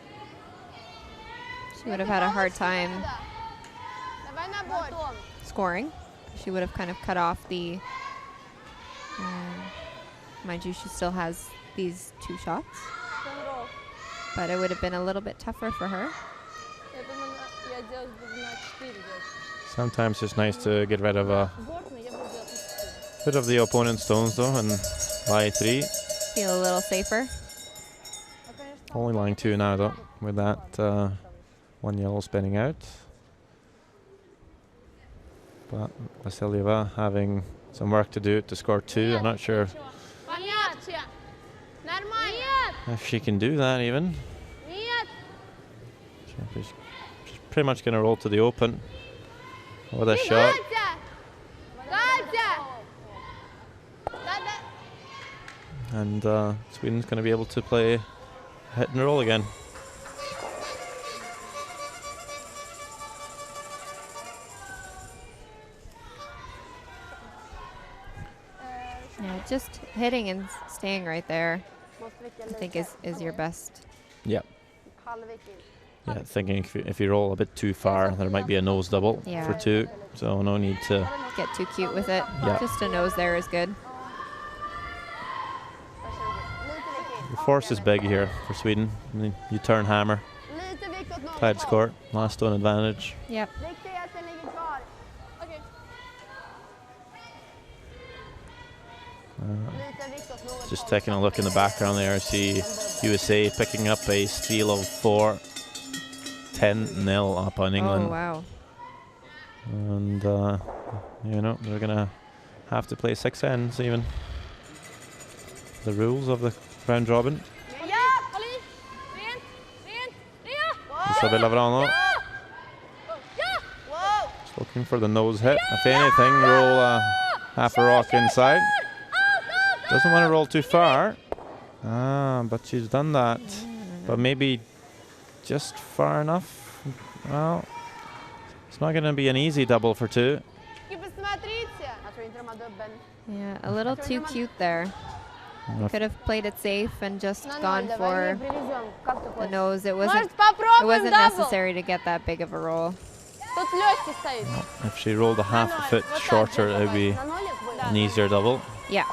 A: she would have had a hard time scoring. She would have kind of cut off the, mind you, she still has these 2 shots, but it would have been a little bit tougher for her.
B: Sometimes it's nice to get rid of a bit of the opponent's stones though and lie 3.
A: Feel a little safer.
B: Only lying 2 now though, with that 1 yellow spinning out. But Vasilieva having some work to do to score 2. I'm not sure if she can do that even. She's pretty much going to roll to the open with a shot. And Sweden's going to be able to play hit and roll again.
A: Yeah, just hitting and staying right there, I think is your best.
B: Yep. Yeah, thinking if you roll a bit too far, there might be a nose double for 2. So no need to
A: get too cute with it.
B: Yeah.
A: Just a nose there is good.
B: The force is big here for Sweden. I mean, you turn hammer. Tied score. Last stone advantage.
A: Yep.
B: Just taking a look in the background there, I see USA picking up a steal of 4, 10-0 up on England.
A: Oh, wow.
B: And, you know, they're going to have to play 6 ends even. The rules of the round robin. Isabella Verano. Just looking for the nose hit. If anything, roll half a rock inside. Doesn't want to roll too far. But she's done that. But maybe just far enough. Well, it's not going to be an easy double for 2.
A: Yeah, a little too cute there. Could have played it safe and just gone for the nose. It wasn't necessary to get that big of a roll.
B: Well, if she rolled a half a foot shorter, it would be an easier double.
A: Yeah.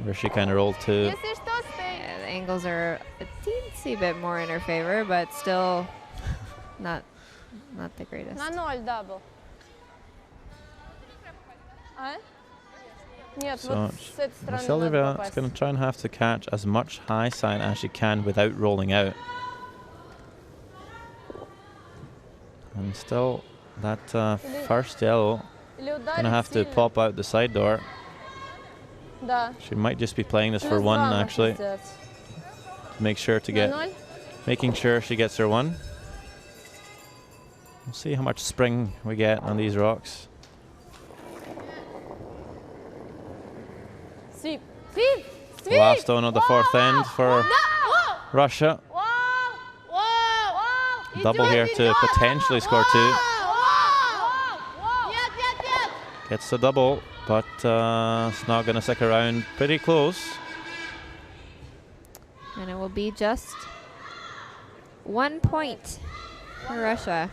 B: Where she kind of rolled to.
A: Yeah, the angles are a teensy bit more in her favor, but still not the greatest.
B: So Vasilieva is going to try and have to catch as much high side as she can without rolling out. And still, that first yellow going to have to pop out the side door. She might just be playing this for 1 actually. To make sure to get, making sure she gets her 1. We'll see how much spring we get on these rocks. Last stone of the 4th end for Russia. Double here to potentially score 2. Gets the double, but it's not going to stick around. Pretty close.
A: And it will be just 1 point for Russia.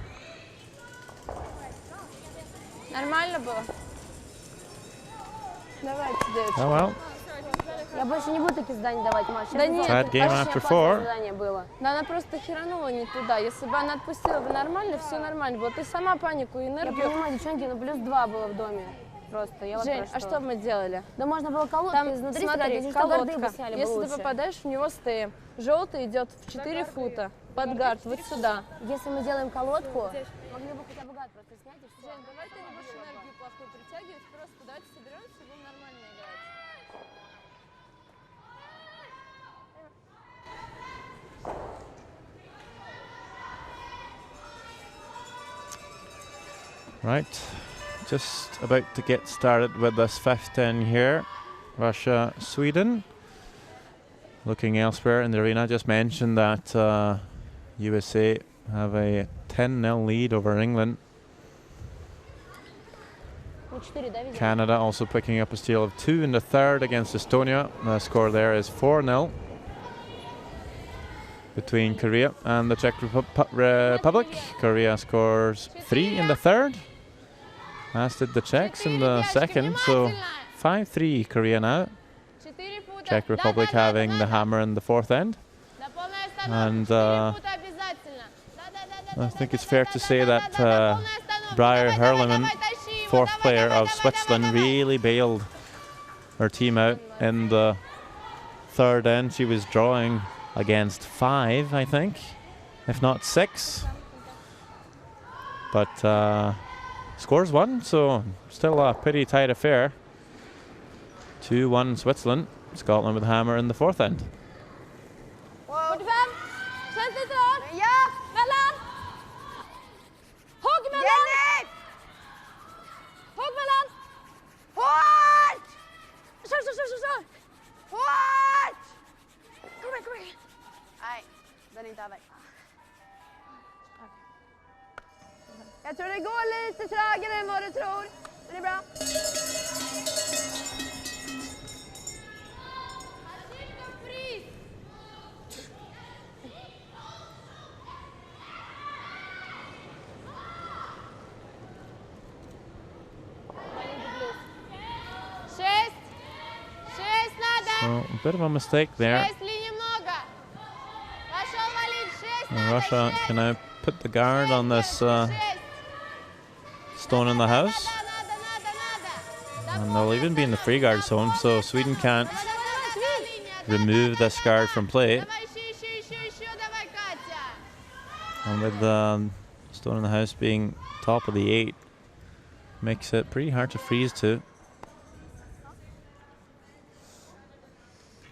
B: Oh well.
C: Я больше не буду такие задания давать, Маша.
E: Да нет,
B: Tied game after 4.
C: Задание было.
E: Да она просто херанула не туда. Если бы она отпустила бы нормально, все нормально было. Ты сама панику и
C: Я
E: энергию.
C: понимаю, девчонки, но +2 было в доме.
E: просто. Я
C: Жень,
E: вот а что мы делали?
C: Да можно было колодку
E: Там,
C: изнутри
E: смотри,
C: стрелять, если что, гарды бы
E: колодка.
C: сняли бы
E: Если
C: лучше.
E: ты попадаешь, в него стоим. Желтый идет в 4 фута. Под гард, вот сюда.
C: Если мы делаем колодку, могли бы хотя бы гад просто снять и все.
E: Жень, давайте не больше энергию плохую притягивать. Просто давайте соберемся и будем нормально играть.
B: Right, just about to get started with this 15 here. Russia, Sweden. Looking elsewhere in the arena, just mentioned that USA have a 10-0 lead over England.
C: Ну, 4, да, видимо?
B: Canada also picking up a steal of 2 in the third against Estonia. The score there is 4-0 between Korea and the Czech Republic. Korea scores 3 in the third, as did the Czechs in the second. So 5-3 Korea now.
C: 4 фута.
B: Czech Republic having the hammer in the fourth end.
C: На полной остановке.
B: And
C: 4 фута обязательно.
B: I think it's fair to say that Briar Herleman, fourth player of Switzerland, really bailed her team out in the third end. She was drawing against 5, I think, if not 6. But scores 1, so still a pretty tight affair. 2-1 Switzerland. Scotland with hammer in the fourth end.
C: 45. Känns det bra? Ja. Mellan. Hugg mellan. Hugg mellan. Hårt! Kör. Hårt! Kom igen. Nej, den är inte över. Jag tror det går lite trögare än vad du tror. Men det är bra.
B: So a bit of a mistake there. And Russia can now put the guard on this stone in the house. And they'll even be in the free guard zone, so Sweden can't remove this guard from play. And with the stone in the house being top of the 8, makes it pretty hard to freeze to.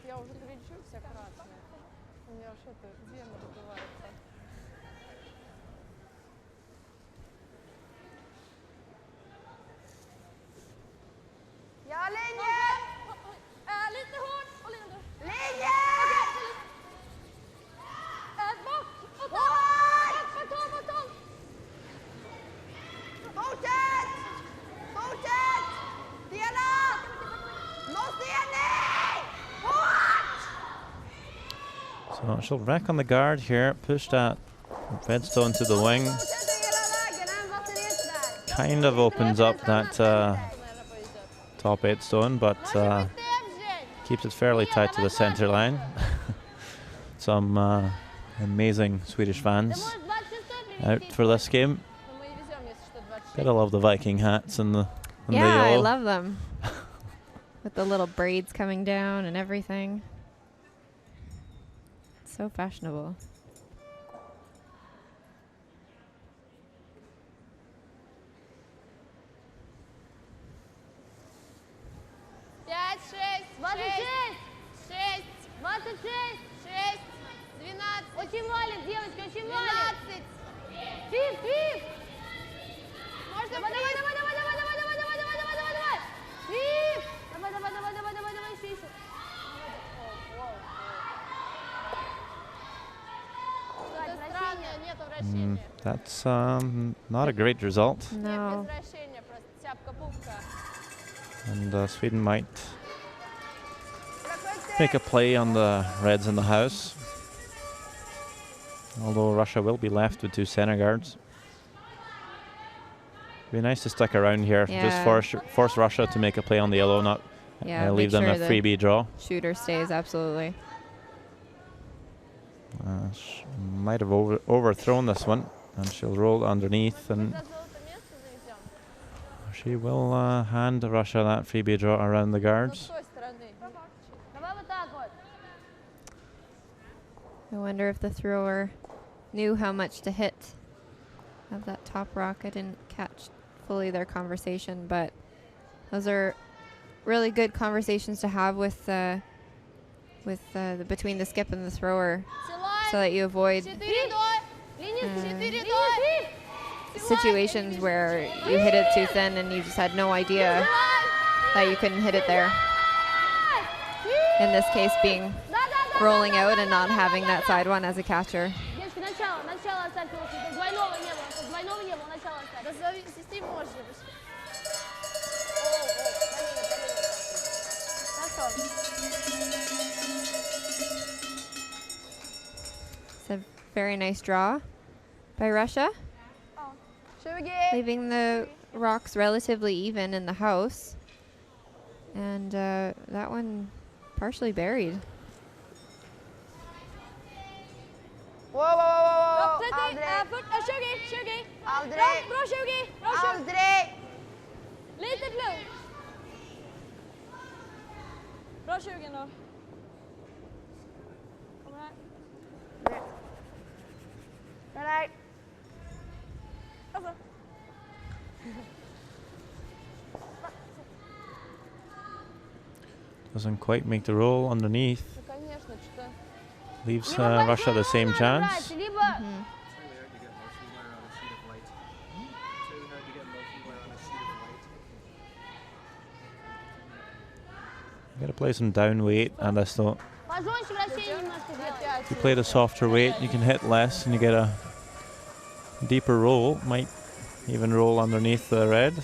E: Я уже кричусь аккуратно. У меня уж это вена разбивается.
C: Ja, linje!
E: Lite hårt. Och linje.
C: Linje!
E: Bak. Och
C: Hårt! Fortsätt! Dela! Måste ner! Hårt!
B: So she'll wreck on the guard here, push that redstone to the wing. Kind of opens up that top 8 stone, but keeps it fairly tight to the center line. Some amazing Swedish fans out for this game.
E: Но мы и везем, если что, 26.
B: Gotta love the Viking hats and the
A: Yeah, I
B: yellow.
A: love them. With the little braids coming down and everything. So fashionable.
C: Пять, шесть, 12. Очень валит, девочки, очень валит. 12. Фиф. Можно давай. Фиф. Давай, Фиф. Это странное, нет вращения.
B: That's not a great result.
E: Нет,
A: No.
E: без вращения, просто тяпка-пупка.
B: And Sweden might make a play on the Reds in the house. Although Russia will be left with 2 center guards. Be nice to stick around here.
A: Yeah.
B: Just force Russia to make a play on the yellow, not
A: Yeah,
B: leave
A: make
B: them
A: sure
B: a
A: the
B: freebie draw.
A: shooter stays, absolutely.
B: Might have overthrown this one, and she'll roll underneath, and
E: За золото место завезем.
B: She will hand Russia that freebie draw around the
E: Но с
B: guards.
E: той стороны.
C: Давай вот так вот.
A: I wonder if the thrower knew how much to hit of that top rock. I didn't catch fully their conversation, but those are really good conversations to have with between the skip and the thrower, so that you avoid
C: 4 до. Линия 4 до.
A: situations where you hit it too thin and you just had no idea that you couldn't hit it there. In this case, being rolling out and not having that side one as a catcher.
C: Девочки, начало оставьте лучше. Двойного не было, начало оставьте.
E: Да завести можно.
A: It's a very nice draw by Russia, leaving the rocks relatively even in the house, and that one partially buried.
C: Whoa. Aldrig.
E: Lite plugg. Bra 20 då. Kom här.
C: Nej.
E: Alltså.
B: Doesn't quite make the roll underneath.
E: Ну, конечно, что.
B: Leaves Russia the same chance.
C: Либо
B: You gotta play some down weight, and that's not.
C: пожестче вращение немножко сделать.
B: If you play the softer weight, you can hit less and you get a deeper roll. Might even roll underneath the red.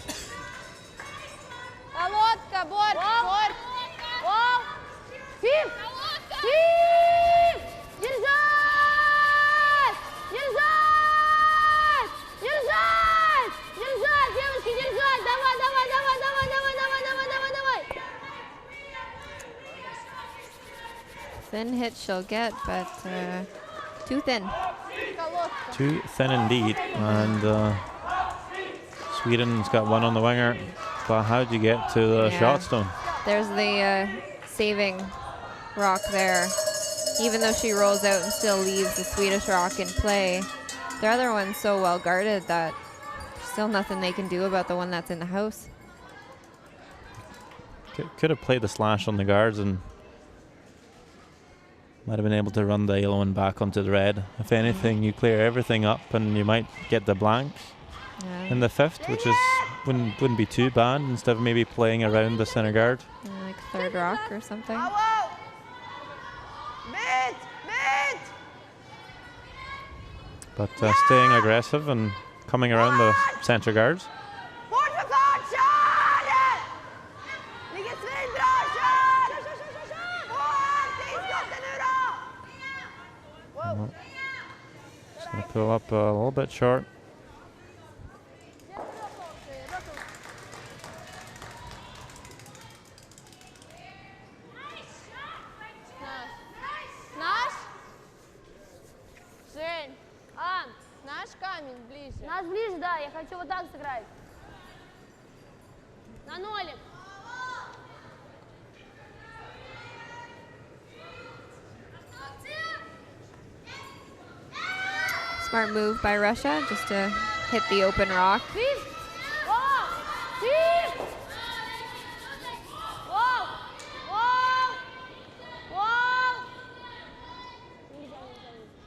E: Колодка, борт.
C: Фим! Держать, девочки, держать! Давай!
A: Thin hit she'll get, but too thin.
E: Колодка.
B: Too thin indeed. And Sweden's got one on the winger. But how do you get to the
A: Yeah.
B: shot stone?
A: There's the saving rock there. Even though she rolls out and still leaves the Swedish rock in play, the other one's so well guarded that there's still nothing they can do about the one that's in the house.
B: Could have played the slash on the guards and might have been able to run the yellow one back onto the red. If anything, you clear everything up and you might get the blank in the fifth, which is wouldn't be too bad, instead of maybe playing around the center guard.
A: Like third rock or something.
B: But staying aggressive and coming around the center guards. Just going to pull up a little bit short.
E: Наш? Жень. Наш камень ближе.
C: Нас ближе, да, я хочу вот так сыграть. На нолик.
A: Smart move by Russia, just to hit the open rock.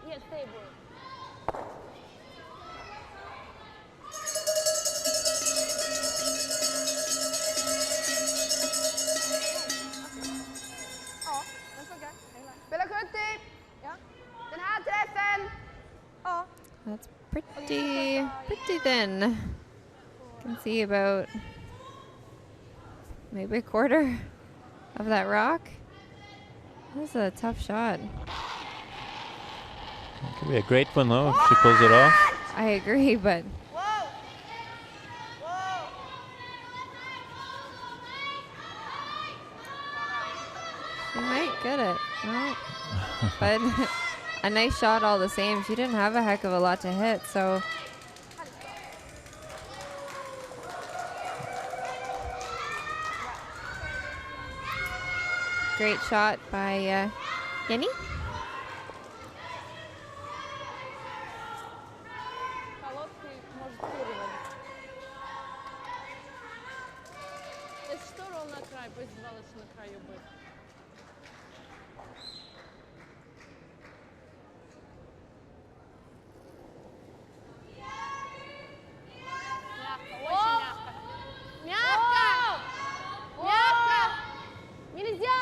C: Нет, стей будет.
E: Spela 70. Ja.
C: Den här träffen.
E: Ja.
A: That's pretty thin. You can see about maybe a quarter of that rock. That's a tough shot.
B: It could be a great one though if she pulls it off.
A: I agree, but she might get it. No. But a nice shot all the same. She didn't have a heck of a lot to hit, so Great shot by Jenny.
E: Короткий может переводить. Если что, ролл на край, пусть звалочь на краю будет. Мягко, очень мягко.
C: Мягко! Мягко! Нельзя!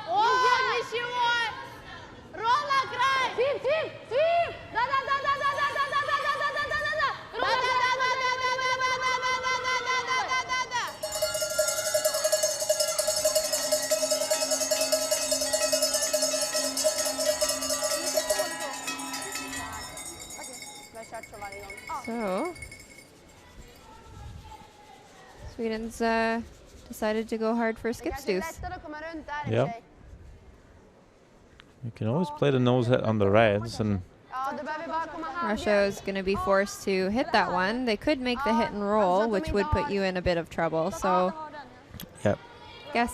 C: Нельзя ничего! Ролл на край! Свип, свип, свип! Да-да-да-да-да-да-да-да-да-да-да-да-да-да-да!
A: So, Sweden's decided to go hard for skips deuce.
B: Yep. You can always play the nose hit on the reds, and
A: Russia is going to be forced to hit that one. They could make the hit and roll, which would put you in a bit of trouble. So,
B: yep.
A: guess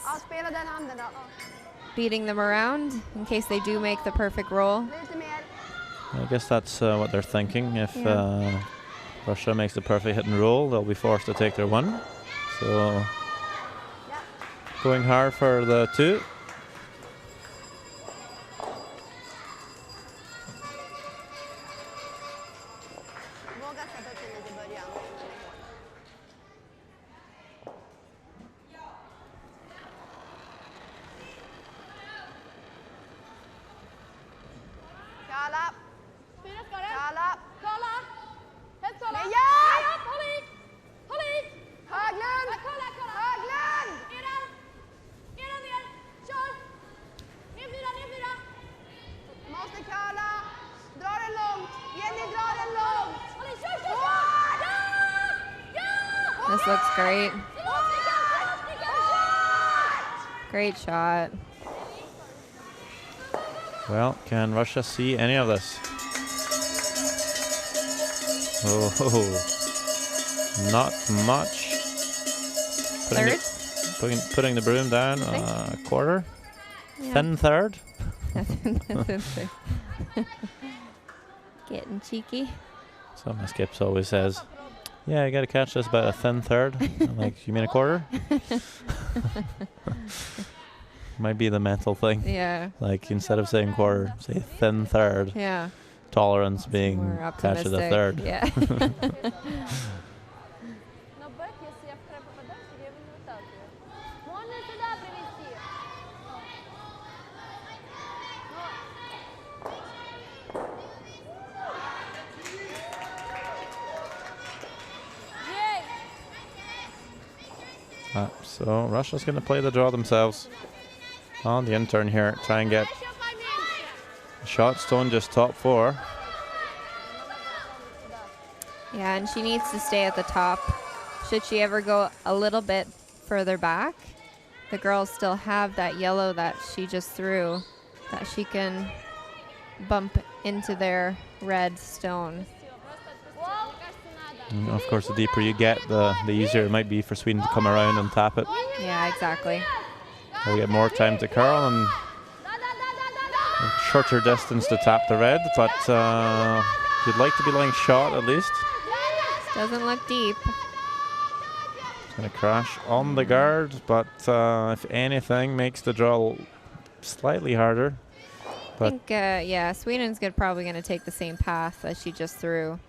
A: beating them around in case they do make the perfect roll.
B: I guess that's what they're thinking. If Russia makes the perfect hit and roll, they'll be forced to take their one. So, going hard for the two.
A: This looks great. Great shot.
B: Well, can Russia see any of this? Oh, not much. Putting the broom down a quarter.
A: Yeah.
B: Thin third.
A: Getting cheeky.
B: So my skips always says, yeah, I got to catch this about a thin third. I'm like, you mean a quarter? Might be the mental thing.
A: Yeah.
B: Like, instead of saying quarter, say thin third.
A: Yeah.
B: Tolerance being
A: More
B: catch of the
A: optimistic.
B: third.
A: Yeah.
E: На бэк, если я в край попадаю, то я его не выталкиваю.
C: Можно сюда привести.
B: So Russia's going to play the draw themselves on the intern here. Try and get a shot stone just top four.
A: Yeah, and she needs to stay at the top. Should she ever go a little bit further back, the girls still have that yellow that she just threw that she can bump into their red stone.
B: And of course, the deeper you get, the easier it might be for Sweden to come around and tap it.
A: Yeah, exactly.
B: They'll get more time to curl and a shorter distance to tap the red, but you'd like to be laying shot at least.
A: Doesn't look deep.
B: It's going to crash on the guard, but if anything, makes the draw slightly harder.
A: I
B: But
A: think, yeah, Sweden's probably going to take the same path as she just threw.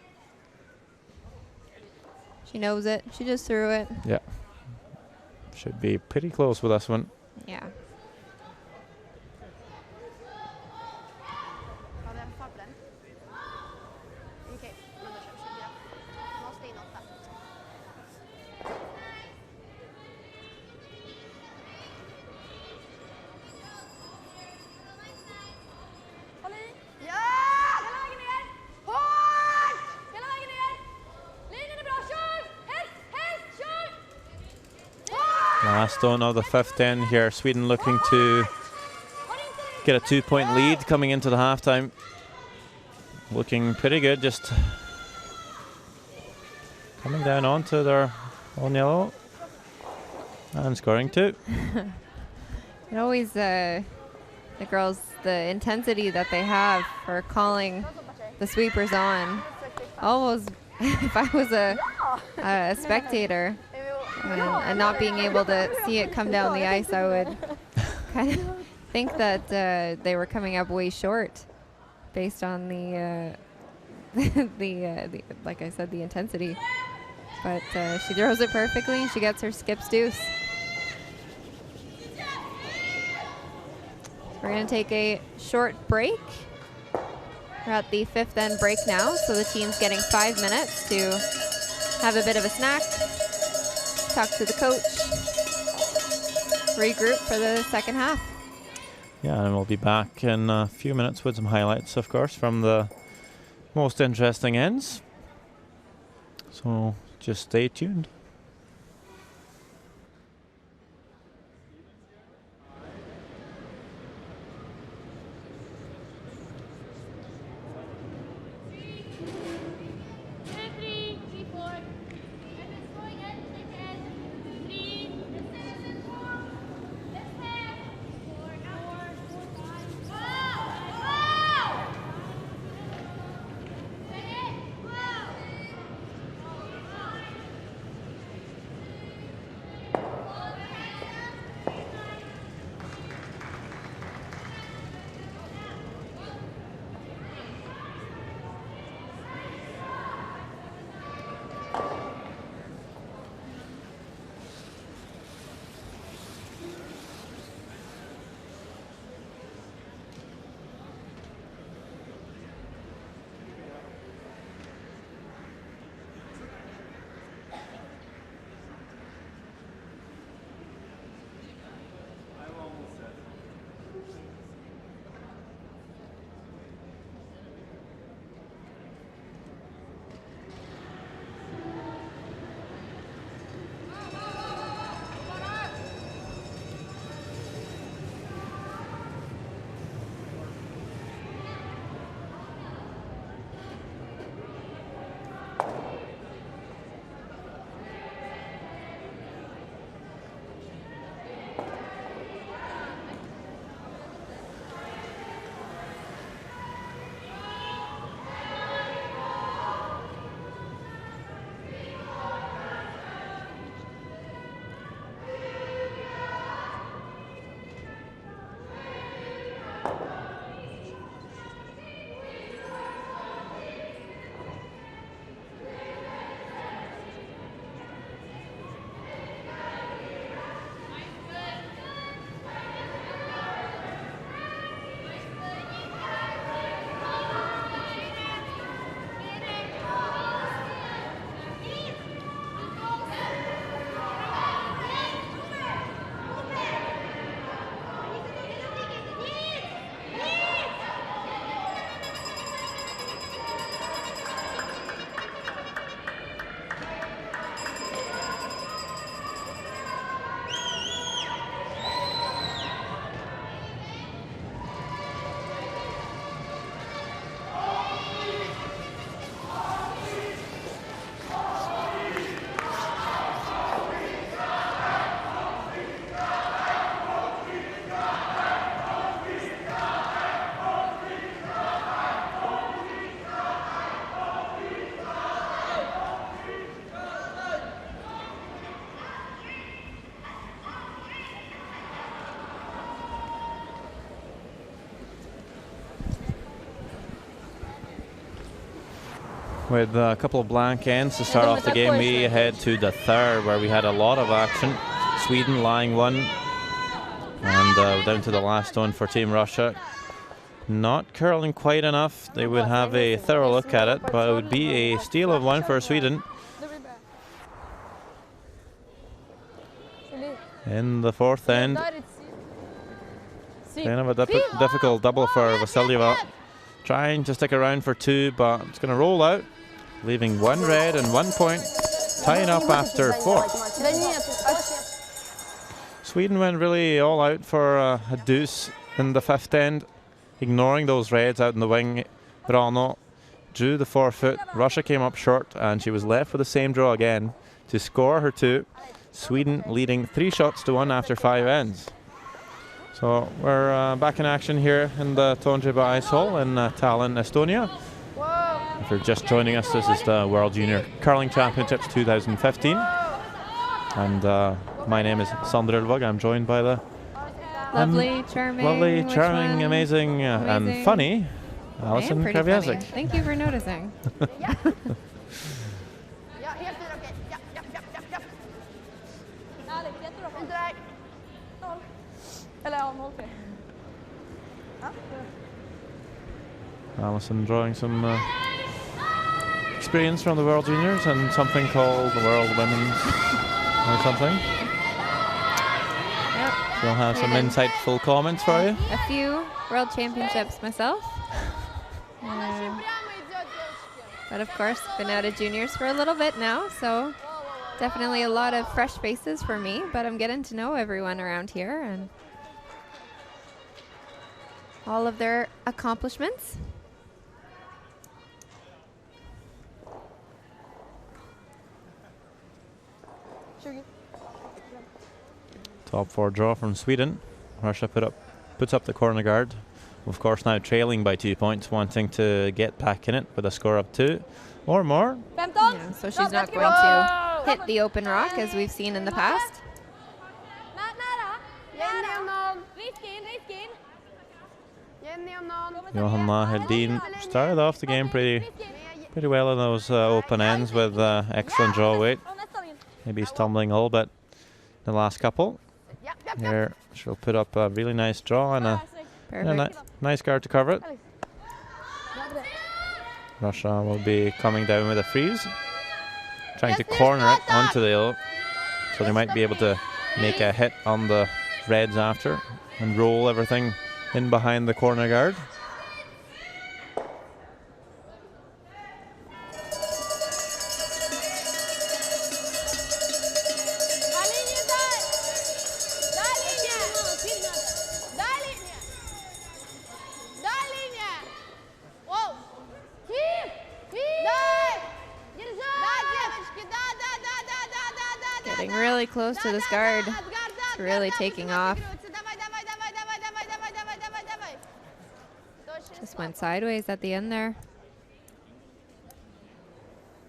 A: She knows it. She just threw it.
B: yeah, should be pretty close with this one.
A: Yeah.
B: Last stone of the fifth end here. Sweden looking to get a 2-point lead coming into the halftime. Looking pretty good, just coming down onto their own yellow and scoring two.
A: It always, the girls, the intensity that they have for calling the sweepers on. Almost, if I was a spectator and not being able to see it come down the ice, I would kind of think that they were coming up way short based on the like I said, the intensity. But she throws it perfectly and she gets her skips deuce. We're going to take a short break. We're at the 5th end break now, so the team's getting 5 minutes to have a bit of a snack, talk to the coach, regroup for the second half.
B: Yeah, and we'll be back in a few minutes with some highlights, of course, from the most interesting ends. So just stay tuned. With a couple of blank ends to start off the game, we head to the third, where we had a lot of action. Sweden lying one, and down to the last one for Team Russia. Not curling quite enough. They would have a thorough look at it, but it would be a steal of one for Sweden. In the fourth end, kind of a difficult double for Vasilyeva. Trying to stick around for two, but it's going to roll out, leaving one red and 1 point, tying up after 4. Sweden went really all out for a deuce in the 5th end, ignoring those reds out in the wing. Rano drew the forefoot. Russia came up short, and she was left with the same draw again to score her 2. Sweden leading 3 shots to 1 after 5 ends. So we're back in action here in the Tonjeba Ice Hall in Tallin, Estonia. If you're just joining us, this is the World Junior Curling Championships 2015. And my name is Sander Ulvåg. I'm joined by the
A: Lovely, charming,
B: amazing, and funny Alison Kraviasik.
A: Thank you for noticing.
B: Alison drawing some experience from the World Juniors and something called the World Women's or something.
A: Yep.
B: She'll have some insightful comments for you.
A: A few World Championships myself. But of course, been out of juniors for a little bit now, so definitely a lot of fresh faces for me, but I'm getting to know everyone around here and all of their accomplishments.
B: Top 4 draw from Sweden. Russia puts up the corner guard. Of course, now trailing by 2 points, wanting to get back in it with a score of 2 or more.
A: Yeah, so she's not going to hit the open rock as we've seen in the past.
B: Johanna Heldin started off the game pretty well in those open ends with excellent draw weight. Maybe stumbling a little bit the last couple. Here she'll put up a really nice draw and a nice guard to cover it. Russia will be coming down with a freeze, trying to corner it onto the hill, so they might be able to make a hit on the reds after and roll everything in behind the corner guard.
A: Getting really close to this guard. It's really taking off. Just went sideways at the end there.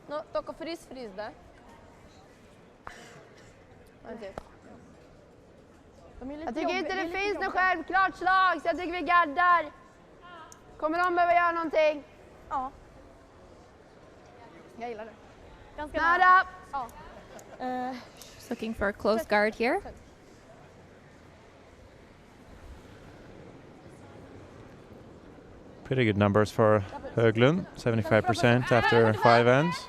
E: Ну, только фриз, да?
C: Jag tycker inte det finns något självklart slag, så jag tycker vi gaddar. Kommer de behöva göra någonting?
D: Ja.
C: Jag gillar det.
D: Ganska
C: Nära!
D: Ja.
A: Just looking for a close guard here.
B: Pretty good numbers for Höglund, 75% after 5 ends.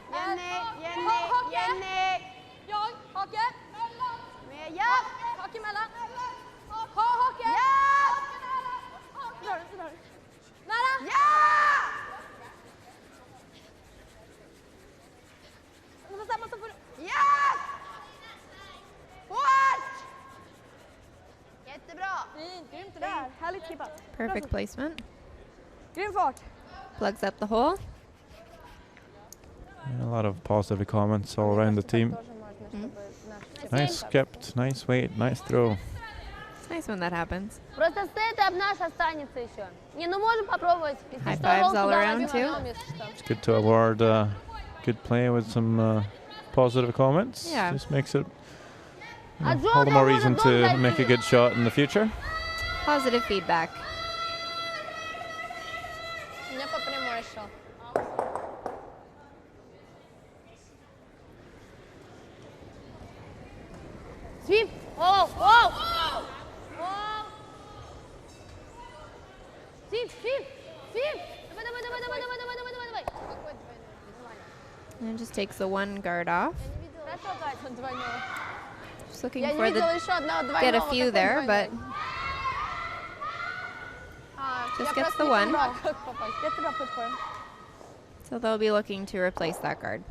A: Perfect placement.
D: Grym fart.
A: Plugs up the hole.
B: A lot of positive comments all around the team. Nice skipped, nice weight, nice throw.
A: It's nice when that happens.
C: Просто сетап наш останется еще. Не, ну можем попробовать.
A: High fives all around too.
B: It's good to award good play with some positive comments.
A: Yeah.
B: Just makes it all the more reason to make a good shot in the future.
A: Positive feedback.
E: Не по прямой шел.
C: Sweep! Oh! Oh! Sweep! Sweep! Sweep! Давай, давай, давай, давай, давай, давай, давай, давай, давай.
A: And just takes the one guard off. Just looking for get a few there, but just gets the one. So they'll be looking to replace that guard.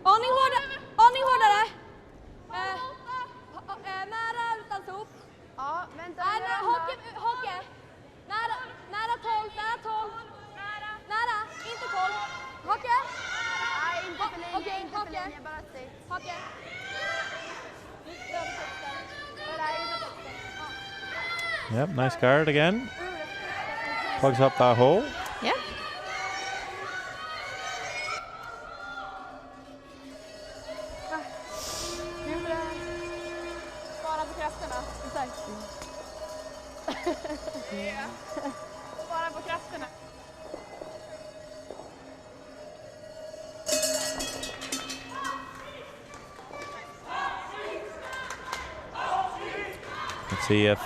E: Aning hårdare! Nära utan sop.
C: Ja, vänta.
E: Hocke! Nära 12, nära 12. Nära, inte 12. Hocke!
C: inte för linje, inte för linje, bara stay.
E: Hake.
B: Yep, nice guard again. Plugs up that hole.
A: Yeah.
D: Spara på krafterna. Exakt. Spara på krafterna.
B: Let's see if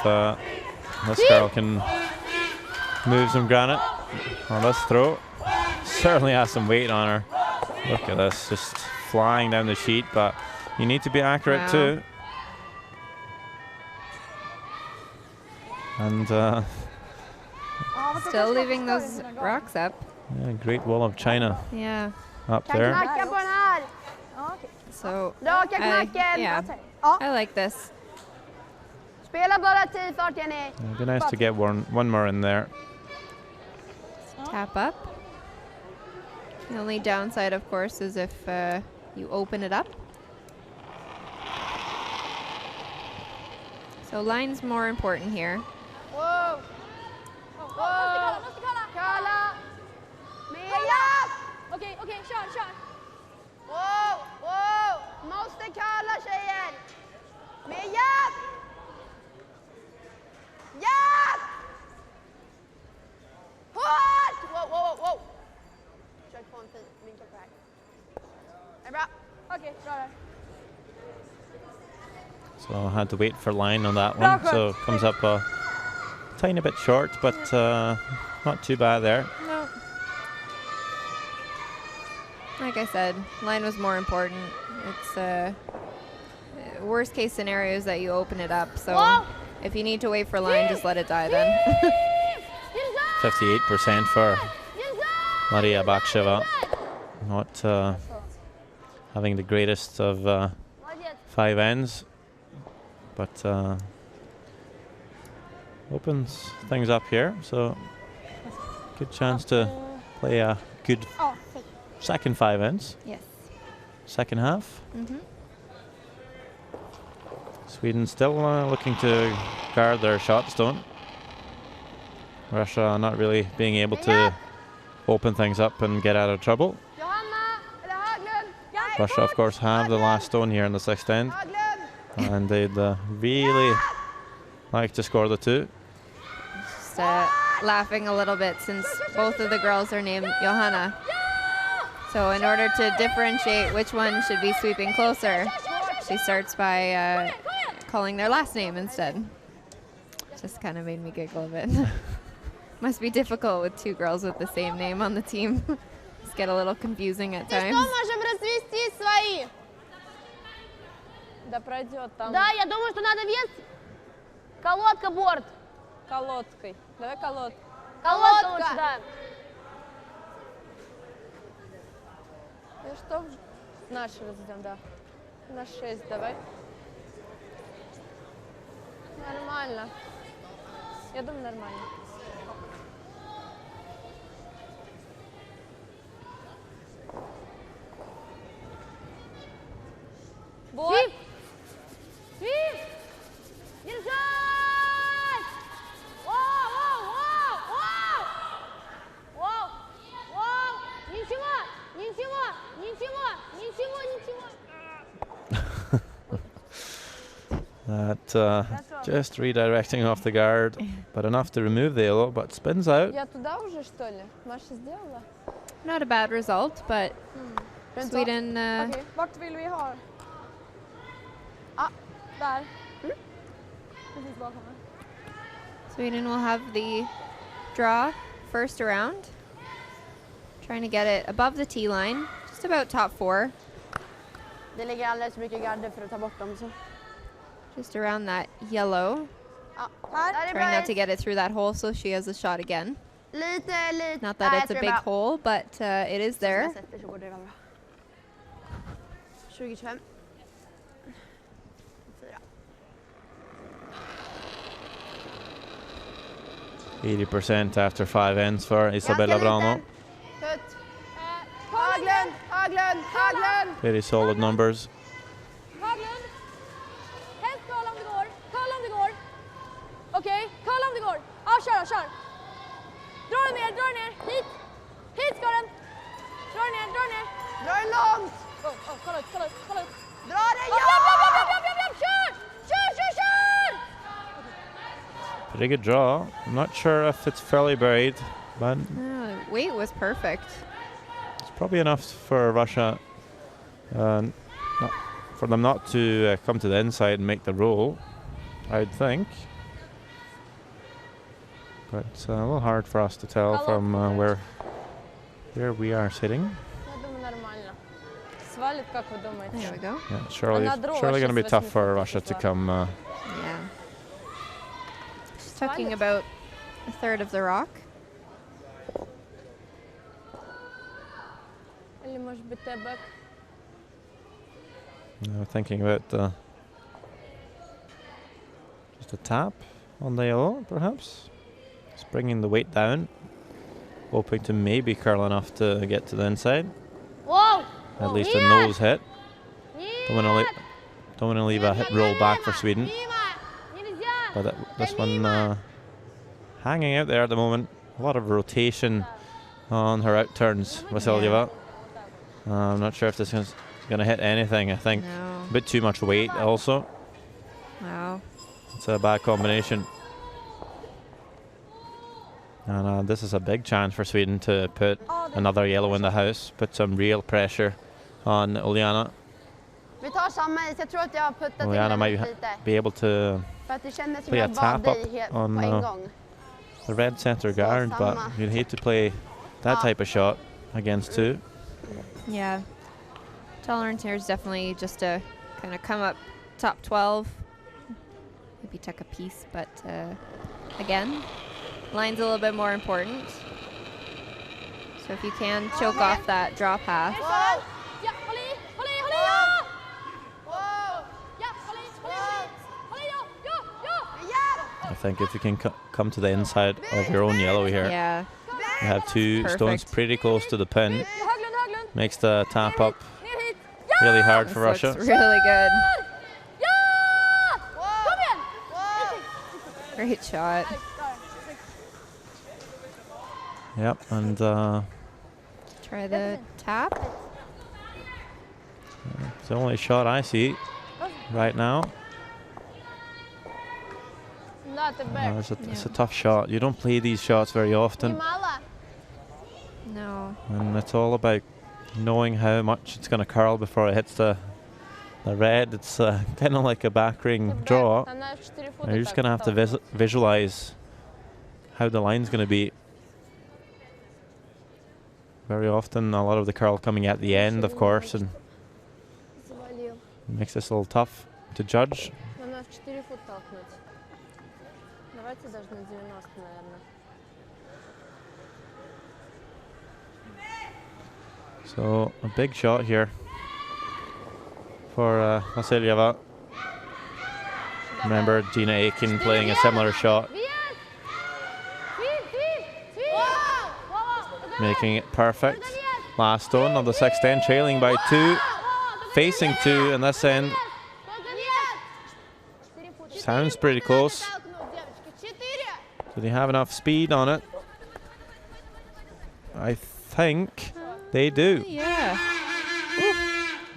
B: this girl can move some granite on this throw. Certainly has some weight on her. Look at this, just flying down the sheet, but you need to be accurate
A: Wow.
B: too. And
A: Still leaving those rocks up.
B: yeah, Great Wall of China
A: Yeah.
B: up
C: Kan
B: there.
C: knacka på den här.
A: So
C: Raka knacken.
A: yeah, I like this.
C: Spela bara 10 fart, Jenny.
B: It'd be nice to get one more in there.
A: Tap up. The only downside, of course, is if you open it up. So line's more important here.
C: Wow. Wow. Kalla. Mia.
E: Okej, kör.
C: Wow. Wow. Måste kalla tjejer. Mia. Ja. Hårt. Wow. Kör på en fin vinkel på här. Det är bra.
D: Okej, bra där.
B: So I had to wait for line on that one. So comes up a tiny bit short, but not too bad there.
A: No. Like I said, line was more important. It's worst case scenario is that you open it up. So if you need to wait for line, just let it die then.
B: 58% for Maria Baksheva. Not having the greatest of 5 ends, but opens things up here. So good chance to play a good second 5 ends.
A: Yes.
B: Second half.
A: Mm-hmm.
B: Sweden still looking to guard their shots, don't. Russia not really being able to open things up and get out of trouble.
C: Johanna, eller Haglund.
B: Russia, of course, have the last stone here in the 6th end,
C: Haglund.
B: and they'd really like to score the 2.
A: Just laughing a little bit since both of the girls are named Johanna. So in order to differentiate which one should be sweeping closer, she starts by calling their last name instead. Just kind of made me giggle a bit. Must be difficult with 2 girls with the same name on the team. Just get a little confusing at
C: Ты что,
A: times.
C: можем развести свои?
E: Да пройдет там
C: Да, я думаю, что надо вес. Колодка, борт.
E: колодкой. Давай колодкой.
C: Колодка лучше, да.
E: Ну что, наши разведем, да. На 6 давай. Нормально. Я думаю, нормально. Вот.
C: Свип! Свип! Держать! Воу! Ничего!
B: That just redirecting off the guard, but enough to remove the yellow, but spins out.
E: Я туда уже, что ли? Маша сделала?
A: Not a bad result, but Sweden
D: Okej, vart vill vi ha? Där. Precis bakom mig.
A: Sweden will have the draw first around. Trying to get it above the tee line, just about top 4.
C: Det ligger alldeles för mycket garder för att ta bort dem. Så.
A: Just around that yellow.
C: Ja, där är
A: Trying
C: bra.
A: not to get it through that hole so she has a shot again.
C: Lite.
A: Not that it's a big hole, but it is there.
C: 20-25. 4.
B: 80% after 5 ends for Isabella Brano.
C: Putt. Haglund.
B: Pretty solid numbers.
C: Haglund. Helst curl om det går. Curl om det går. Okej, curl om det går. Ja, kör, kör. Dra den ner, dra den ner. Hit. Hit ska den. Dra den ner, dra den ner. Dra den långt. Kolla ut, kolla ut, kolla ut. Dra den, ja! Kör! Kör, kör, kör!
B: Pretty good draw. I'm not sure if it's fairly buried, but
A: Weight was perfect.
B: it's probably enough for Russia, for them not to come to the inside and make the roll, I'd think. But a little hard for us to tell from where we are sitting.
E: Я думаю, нормально. Свалит, как вы думаете?
A: There we go.
B: Yeah, surely
E: Another
B: going to be
E: Russia's
B: tough for
E: Western
B: Russia to
E: Festival.
B: come.
A: Yeah. Just tucking about a third of the rock.
E: Или может быть тэбэк?
B: Thinking about just a tap on the yellow, perhaps. Just bringing the weight down, hoping to maybe curl enough to get to the inside.
C: Whoa!
B: At least a nose hit. Don't want to leave a hip roll back for Sweden. But this one hanging out there at the moment. A lot of rotation on her out turns, Vasilyeva. I'm not sure if this is going to hit anything. I think
A: No.
B: a bit too much weight also.
A: Wow.
B: It's a bad combination. And this is a big chance for Sweden to put another yellow in the house, put some real pressure on Uljana.
C: Vi tar samma is. Jag tror att jag har puttat in
B: Uljana
C: den
B: might
C: lite.
B: be able to
C: För att det kändes som
B: play a
C: jag bad
B: tap
C: dig
B: up
C: helt på
B: on
C: en gång.
B: the red center guard, but
C: samma.
B: you'd hate to play that type of shot against two.
A: Yeah. Tolerance here is definitely just to kind of come up top 12. Maybe tuck a piece, but again, line's a little bit more important. So if you can choke off that draw path.
C: Ja, håll i, håll i, håll i, ja! Ja, håll i, håll i, håll i, ja!
B: I think if you can come to the inside of your own yellow here,
A: Yeah.
B: you have two stones
A: Perfect.
B: pretty close to the pin.
C: Höglund, Höglund.
B: Makes the tap up
C: Ner hit.
B: really hard for
A: This
B: Russia.
A: looks really good.
C: Ja! Kom igen!
A: Great shot.
B: Yep, and
A: Try the tap.
B: it's the only shot I see right now.
E: Да, тэбэк.
B: It's a tough shot. You don't play these shots very often,
C: Mala.
A: No.
B: and it's all about knowing how much it's going to curl before it hits the red. It's kind of like a backring draw.
E: Она в 4 фута.
B: You're just
E: так
B: going to have to
E: стала.
B: visualize how the line's going to be. Very often, a lot of the curl coming at the end, of course, and
C: Завалил.
B: makes this a little tough to judge.
E: Она в 4 фута толкнуть. Давайте даже на 90, наверное.
B: So a big shot here for Vasilyeva. Remember Gina Aiken playing a similar shot,
C: Yes! Fint, fint, fint!
B: making it perfect. Last stone on the 6-10, trailing by 2, facing 2 in this end. Sounds pretty close. Do they have enough speed on it? I think they do.
A: Yeah.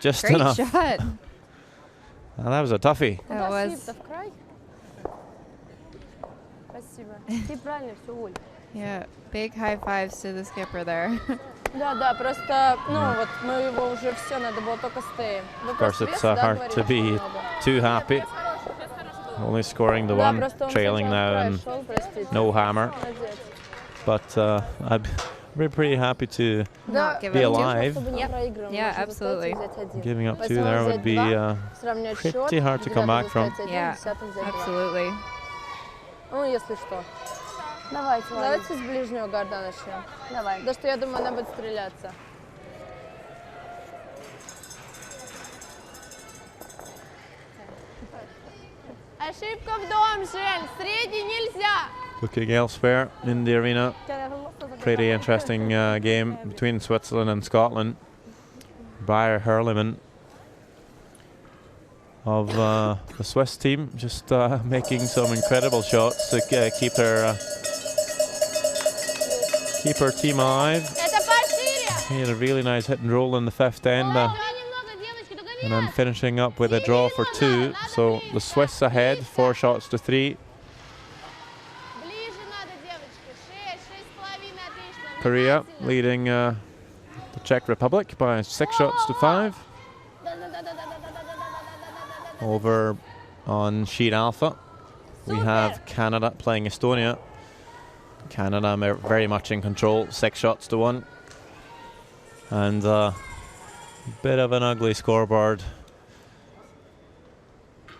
B: Just
A: Great
B: enough.
A: shot.
B: Well, that was a toughie.
A: That was.
E: Спасибо, в край. Спасибо. Ты правильно все, Оль.
A: Yeah. Big high fives to the skipper there.
E: Да, да, просто, ну вот мы его уже все, надо было только стей.
B: Of course, it's hard to be too happy. Only scoring the one, trailing now, and no hammer. But I'd be pretty happy to
A: Not give
B: be
A: up too-
B: alive.
A: Yeah, absolutely.
B: Giving up 2 there would be pretty hard to come back from.
A: Yeah, absolutely.
E: Ну, если что. Давайте с ближнего гарда начнем. Давай. Да что я думаю, она будет стреляться.
C: Ошибка в дом, Жень. Средний нельзя.
B: Looking elsewhere in the arena, pretty interesting game between Switzerland and Scotland. Bayer Herleman of the Swiss team, just making some incredible shots to keep her team alive. He had a really nice hit and roll in the fifth end, and then finishing up with a draw for 2. So the Swiss ahead, 4 shots to 3. Korea leading the Czech Republic by 6 shots to 5. Over on sheet alpha, we have Canada playing Estonia. Canada very much in control, 6 shots to 1. And a bit of an ugly scoreboard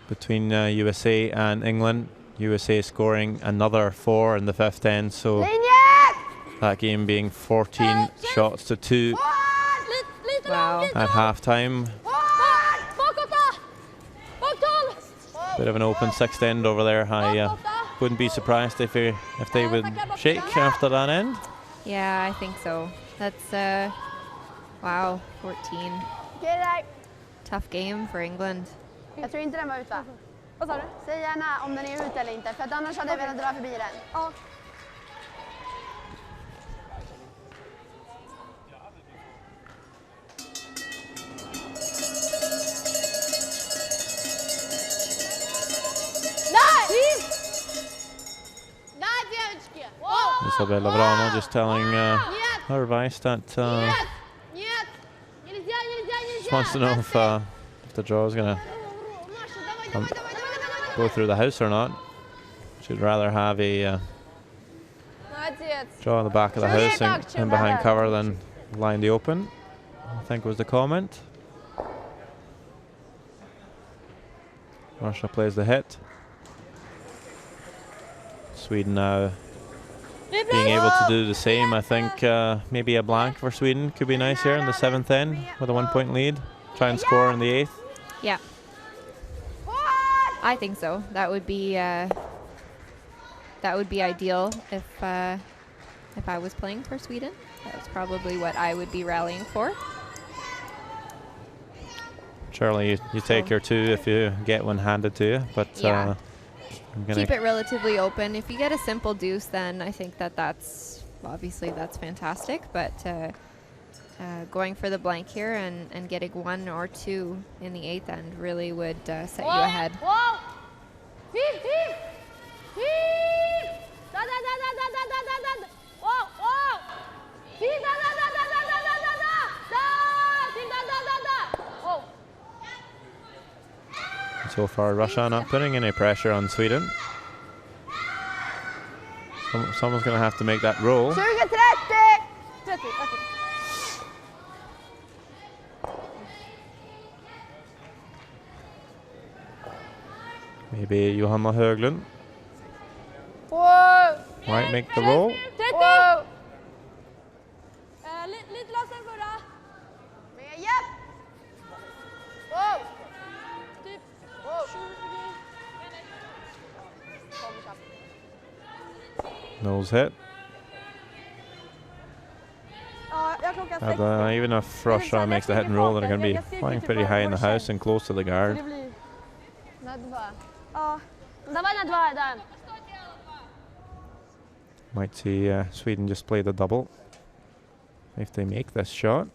B: between USA and England. USA scoring another 4 in the fifth end, so that game being 14 shots to 2
A: Wow.
B: at halftime. Bit of an open sixth end over there. I wouldn't be surprised if they would shake after that end.
A: Yeah, I think so. That's wow, 14. Tough game for England.
C: Jag tror inte den var ute, va? Vad sa du? Säg gärna om den är ute eller inte, för att annars hade jag velat dra förbi den. Ja.
B: Isabella Vrana just telling her vice that she wants to know if the draw is going to go through the house or not. She'd rather have a draw in the back of the house and behind cover than line the open, I think was the comment. Russia plays the hit. Sweden now being able to do the same. I think maybe a blank for Sweden could be nice here in the 7th end with a 1-point lead. Try and score in the 8th.
A: Yeah, I think so. That would be ideal if I was playing for Sweden. That's probably what I would be rallying for.
B: Charlie, you take your 2 if you get one handed to you, but
A: yeah.
B: I'm gonna
A: Keep it relatively open. If you get a simple deuce, then I think that's obviously that's fantastic. But going for the blank here and getting 1 or 2 in the 8th end really would set you ahead.
B: So far, Russia not putting any pressure on Sweden. Someone's going to have to make that roll.
C: 20-30! 30, okay.
B: Maybe Johanna Höglund might make the roll.
C: 30! Lite loss än förra. Med hjälp! Wow! Typ. Wow!
B: Nose hit. Even if Russia makes the hit and roll, they're going to be flying pretty high in the house and close to the guard. Might see Sweden just play the double if they make this shot.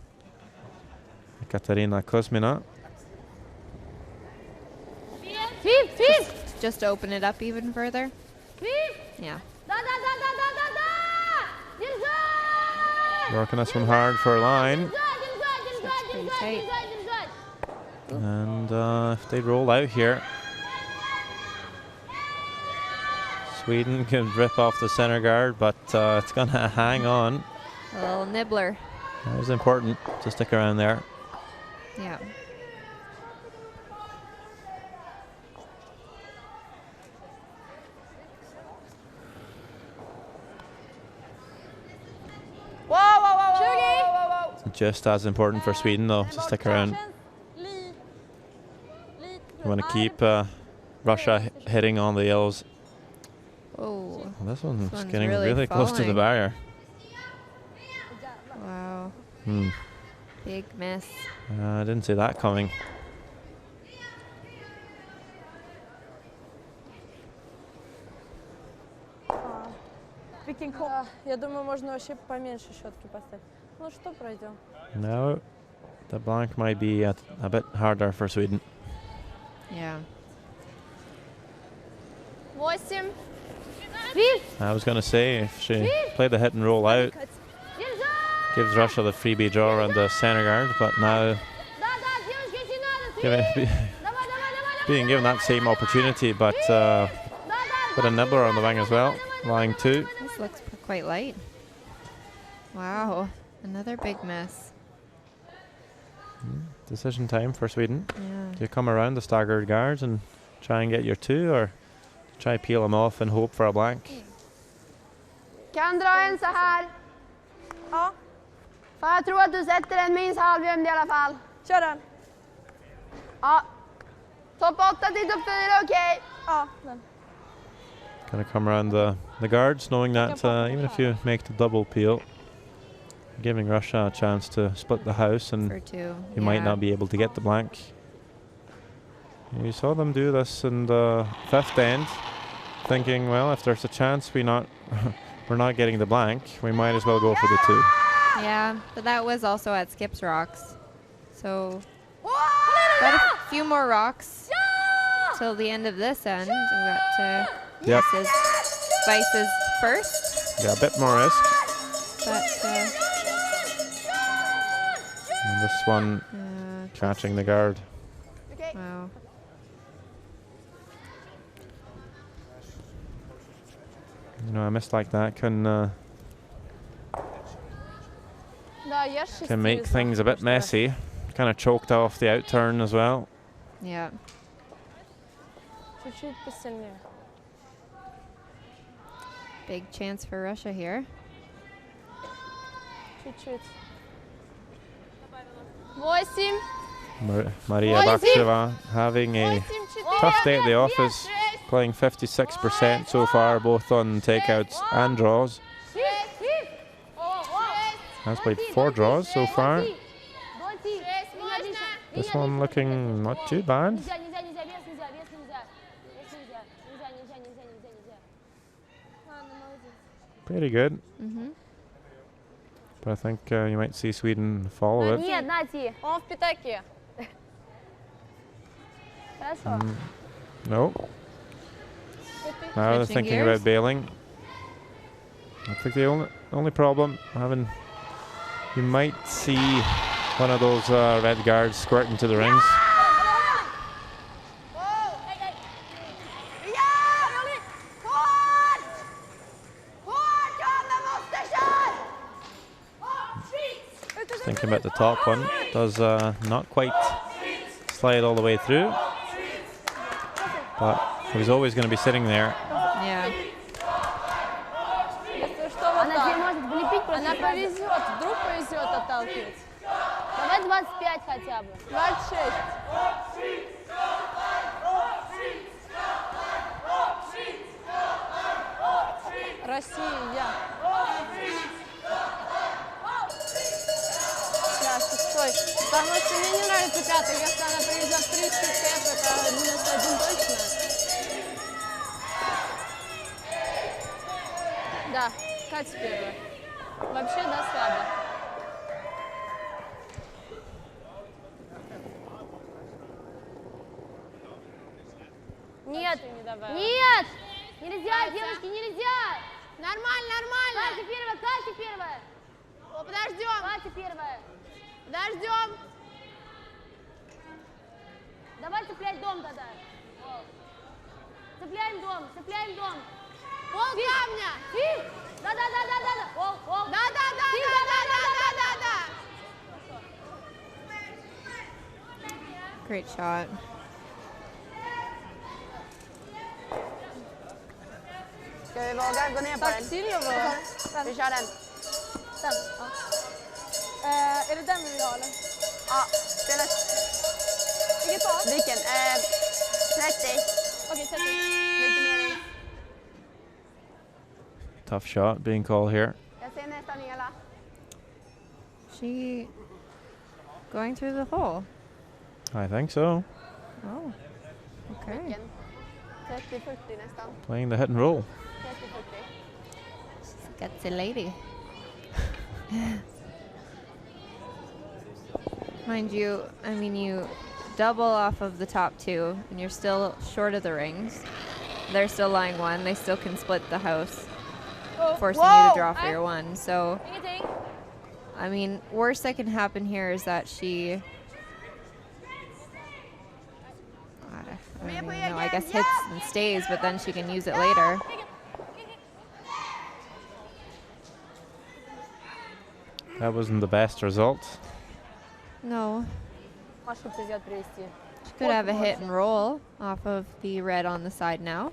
B: Katarina Kuzmina.
A: Just to open it up even further. Yeah.
B: Working this one hard for a line.
A: Pretty tight.
B: And if they roll out here, Sweden can rip off the center guard, but it's going to hang on.
A: A little nibbler.
B: That was important to stick around there.
A: Yeah.
B: Just as important for Sweden, though, to stick around. You want to keep Russia hitting on the yellows.
A: Oh,
B: well, this one's getting really close to the barrier.
A: Wow. Big miss.
B: I didn't see that coming.
E: Я думаю, можно вообще поменьше щетки поставить. Ну что, пройдем.
B: No, the blank might be a bit harder for Sweden.
A: Yeah.
C: 8.
B: I was going to say, if she played the hit and roll out, gives Russia the freebie draw around the center guard, but now being given that same opportunity, but with a nibbler on the wing as well, lying 2.
A: This looks quite light. Wow, another big miss.
B: Decision time for Sweden.
A: Yeah.
B: Do you come around the staggered guards and try and get your 2, or try peel them off and hope for a blank?
C: Kan dra en så här.
D: Ja,
C: För jag tror att du sätter en minst halvjämn i alla fall.
D: kör den.
C: Ja. Topp 8 till topp 4, okej.
D: Ja, den.
B: Gonna come around the guards, knowing that even if you make the double peel, giving Russia a chance to split the house, and
A: For 2.
B: you might not be able to get the blank. You saw them do this in the 5th end, thinking, well, if there's a chance we're not getting the blank, we might as well go for the 2.
A: Yeah, but that was also at Skip's rocks. So got a few more rocks till the end of this end. We got to
B: Yep.
A: Spice's first,
B: Yeah, a bit more risk.
A: but
B: And this one catching the guard.
A: wow.
B: You know, a miss like that can
E: Да, я 6
B: make things a bit messy. Kind of choked off the out turn as well.
A: Yeah.
E: Чуть-чуть посильнее.
A: Big chance for Russia here.
E: Чуть-чуть.
C: 8.
B: Maria Baksheva having a tough day at the office, playing 56% so far, both on takeouts and draws. Has played 4 draws so far. This one looking not too bad. Pretty good. But I think you might see Sweden follow it.
C: Нет, Нати.
E: Он в пятаке.
C: Хорошо.
B: No. Now they're
A: Switching
B: thinking
A: gears.
B: about bailing. I think the only problem having, you might see one of those red guards squirt into the rings. Thinking about the top one, does not quite slide all the way through, but he was always going to be sitting there.
A: Yeah.
E: Если что, вот
C: Она тебе
E: так.
C: может влепить просто.
E: Она повезет, вдруг повезет отталкивать.
C: Давай 25 хотя бы.
E: 26. Россия. Да, 6. Потому что мне не нравится 5. Если она повезет 3 Chps, это -1 точно. Да, Катя первая. Вообще, да, слабо.
C: Нет.
E: Не добавила.
C: Нет. Нельзя, девочки, нельзя. Нормально, нормально. Катя первая, Катя первая. Подождем. Катя первая. Подождем. Давай цеплять дом тогда. Цепляем дом, цепляем дом. Пол камня. Да. Пол. Да.
A: Great shot.
C: Ska vi våga gå ner på
E: Так
C: den?
E: сильно было.
C: Vi kör den.
D: Den. Ja. Är det den vi vill ha eller?
C: Ja, spela.
D: Vilket tal?
C: Vilken? 30.
D: Okej, 30.
C: Lite mer in.
B: Tough shot being called here.
C: Jag ser nästan hela.
A: She going through the hole.
B: I think so.
A: Oh, okay.
C: 30-40 nästan.
B: Playing the hit and roll.
C: 30-40.
A: Gutsy lady. Mind you, I mean, you double off of the top two, and you're still short of the rings. They're still lying one. They still can split the house, forcing you to draw for your one. So, I mean, worst that can happen here is that she, I don't even know, I guess hits and stays, but then she can use it later.
B: That wasn't the best result.
A: No.
E: Машу придет привести.
A: She could have a hit and roll off of the red on the side now,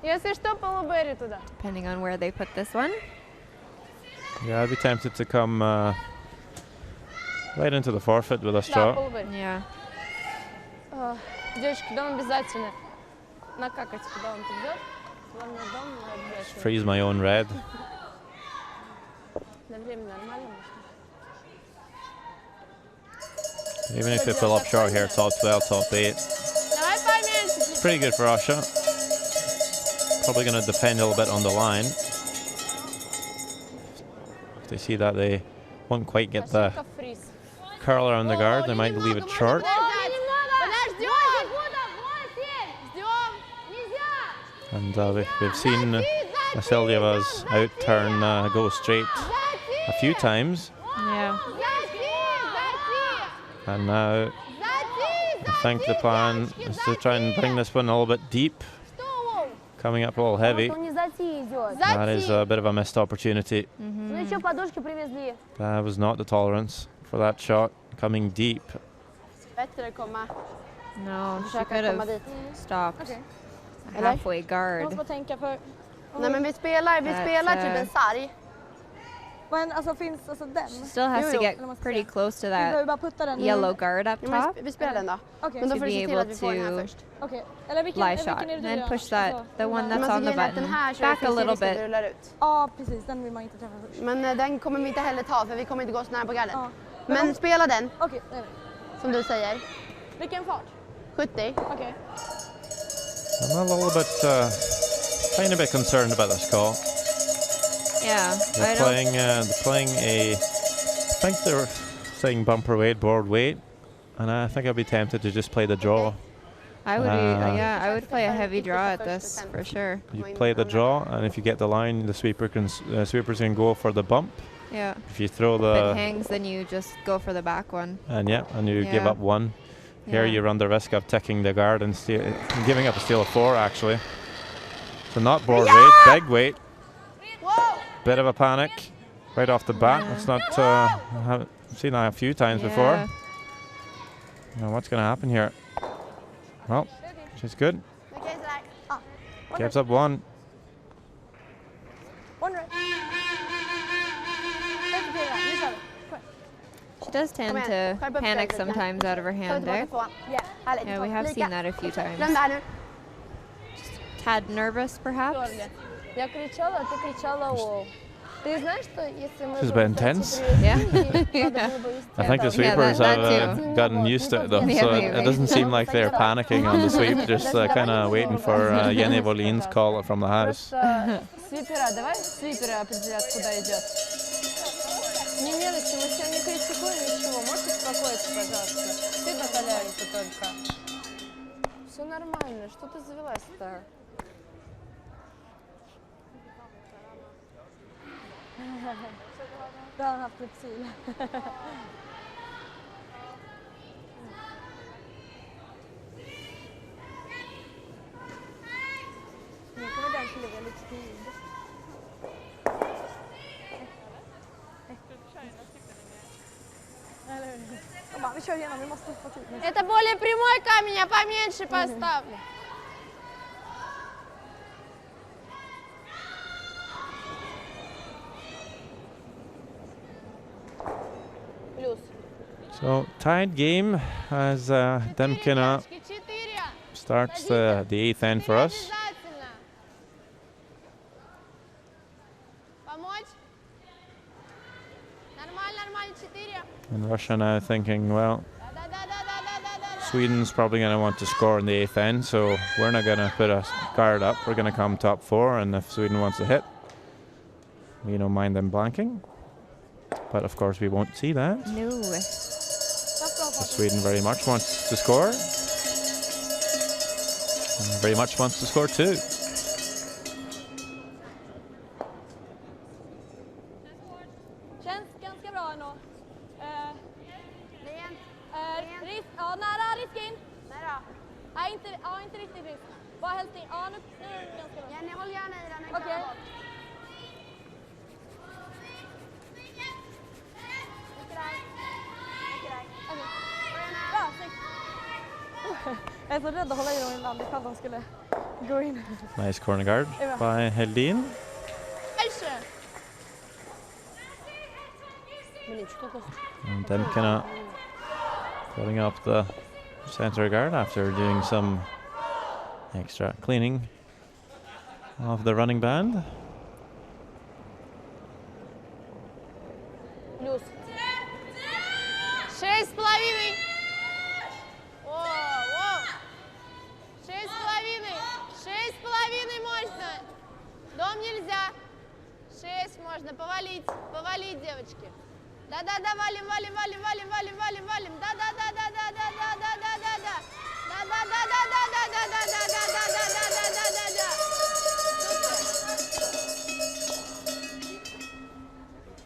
E: Если что, полуберри туда.
A: depending on where they put this one.
B: Yeah, I'd be tempted to come right into the forfeit with a
E: Да,
B: straw.
E: полуберри.
A: Yeah.
E: Девочки, дом обязательно накакать, когда он придет. Главное, дом обязательно.
B: Freeze my own red.
E: На время нормально можно.
B: Even if you fill up short here, top 12, top 8.
E: Давай поменьше.
B: Pretty good for Russia. Probably going to depend a little bit on the line. If they see that they won't quite get the
E: Ошибка фриз.
B: curl around the guard, they might leave it short. And we've seen Vasiljeva's out-turn go straight a few times.
A: Yeah.
B: And now I think the plan is to try and bring this one a little bit deep. Coming up a little heavy.
E: Он не зати идет.
B: That is a bit of a missed opportunity.
E: Ну и что, подушки привезли?
B: That was not the tolerance for that shot. Coming deep.
C: Bättre komma.
A: No, she
C: Försöka
A: could
C: komma
A: have
C: dit.
A: stopped
D: Okej.
A: a
C: Eller?
A: halfway
D: Jag
A: guard.
D: måste bara tänka för...
C: Nej men vi spelar typ en sarg.
D: Men alltså finns alltså den?
A: She still has
C: Jo,
A: to
C: jo.
A: get
D: Eller måste
A: pretty
D: jag-
A: close to
D: Vi behöver
A: that
D: bara putta den i-
A: yellow guard up
C: Ja, men
A: top
C: vi spelar den då.
D: Okej.
C: Men då
A: to
C: får du
A: be
C: se till
A: able
C: att vi får den här
A: to
C: först.
D: Okej. Eller vilken,
A: fly
D: vilken
A: shot.
D: är det
A: And
D: du
A: then
D: gör?
A: push that,
D: Alltså,
A: the one
C: Men
A: that's
C: alltså
A: on the
C: grejen är att den
A: button,
C: här så
A: back a
C: finns det
A: little
C: risk att det
A: bit.
C: rullar ut.
D: Ja, precis. Den vill man inte träffa först.
C: Men den kommer vi inte heller ta för vi kommer inte gå så nära på garden.
D: Ja.
C: Men spela den,
D: Okej, det är det.
C: som du säger.
D: Vilken fart?
C: 70.
D: Okej.
B: I'm a little bit, tiny bit concerned about this call.
A: Yeah, I
B: They're
A: don't.
B: playing a, I think they're saying bumper weight, board weight, and I think I'd be tempted to just play the draw.
A: I would, yeah, I would play a
C: Försök
A: heavy
C: för
A: draw at
C: första
A: this
C: sen.
A: for sure.
B: You play the draw, and if you get the line, the sweepers can go for the bump.
A: Yeah.
B: If you throw
A: If it
B: the
A: hangs, then you just go for the back one.
B: and you give
A: Yeah.
B: up one. Here
A: Yeah.
B: you run the risk of ticking the guard and giving up a steal of 4 actually. So not board weight, big weight. Bit of a panic right off the bat.
A: Yeah.
B: That's not. I haven't seen that a few times before.
A: Yeah.
B: Now what's going to happen here? Well, she's good.
C: Okej, sådär.
B: Gives up 1.
D: One right. 34, nu kör vi. Kom igen.
A: She does tend
C: Kom igen,
A: to
C: skärp upp
A: panic
C: dig lite.
A: sometimes out of her
C: Ta
A: hand
C: tillbaka
A: there.
C: 2.
D: Yeah.
C: Härligt.
A: Yeah, we have
C: Lika.
A: seen that a few
C: Glöm
A: times.
C: det här nu.
A: Tad nervous, perhaps?
E: Георгий, я кричала, а ты кричала «Воу». Ты знаешь, что если мы...
B: This has
E: бы,
B: been
E: кстати,
B: intense.
E: привезли, надо было бы
B: I think the
E: вести
B: sweepers
A: that
B: have
A: too.
B: gotten used to it though,
A: Yeah,
B: so
A: maybe.
B: it doesn't seem like they're panicking on the sweep, just kind of waiting for Jenny Volin's call from the house.
E: Просто свипера, давай свипера определят, куда идет. Не мелочи, мы себя не критикуем, ничего. Можете успокоиться, пожалуйста? Ты накаляешься только. Все нормально, что ты завелась-то?
D: Du har haft lypsyl. Nu kommer den kliva lite tid. Eller hur? De bara, vi kör igenom, vi måste få tid.
C: Это более прямой камень, я поменьше поставлю.
E: Плюс.
B: So tied game as Demkina
C: 4.
B: starts the 8th end for us.
C: Обязательно. Помочь? Нормально, 4.
B: And Russia now thinking, well, Sweden's probably going to want to score in the 8th end, so we're not going to put a guard up. We're going to come top 4, and if Sweden wants to hit, we don't mind them blanking. But of course we won't see that.
A: No.
B: Sweden very much wants to score. And very much wants to score too.
D: Känns ganska bra ändå. Risk, ja, nära risk in.
C: Nära.
D: Nej, inte riktigt risk. Bara helst in. Ja, nu är det ganska bra.
C: Jenny, håll gärna i den.
D: Okej. Bra, snyggt. Jag är så rädd att hålla i dem ibland ifall de skulle gå in.
B: Nice corner guard by Heldin. And Demkina putting up the center guard after doing some extra cleaning of the running band.
C: Плюс. 6,5. О, 6,5. 6,5 мощно. Дом нельзя. 6 можно. Повалить, девочки. Да, валим. Да.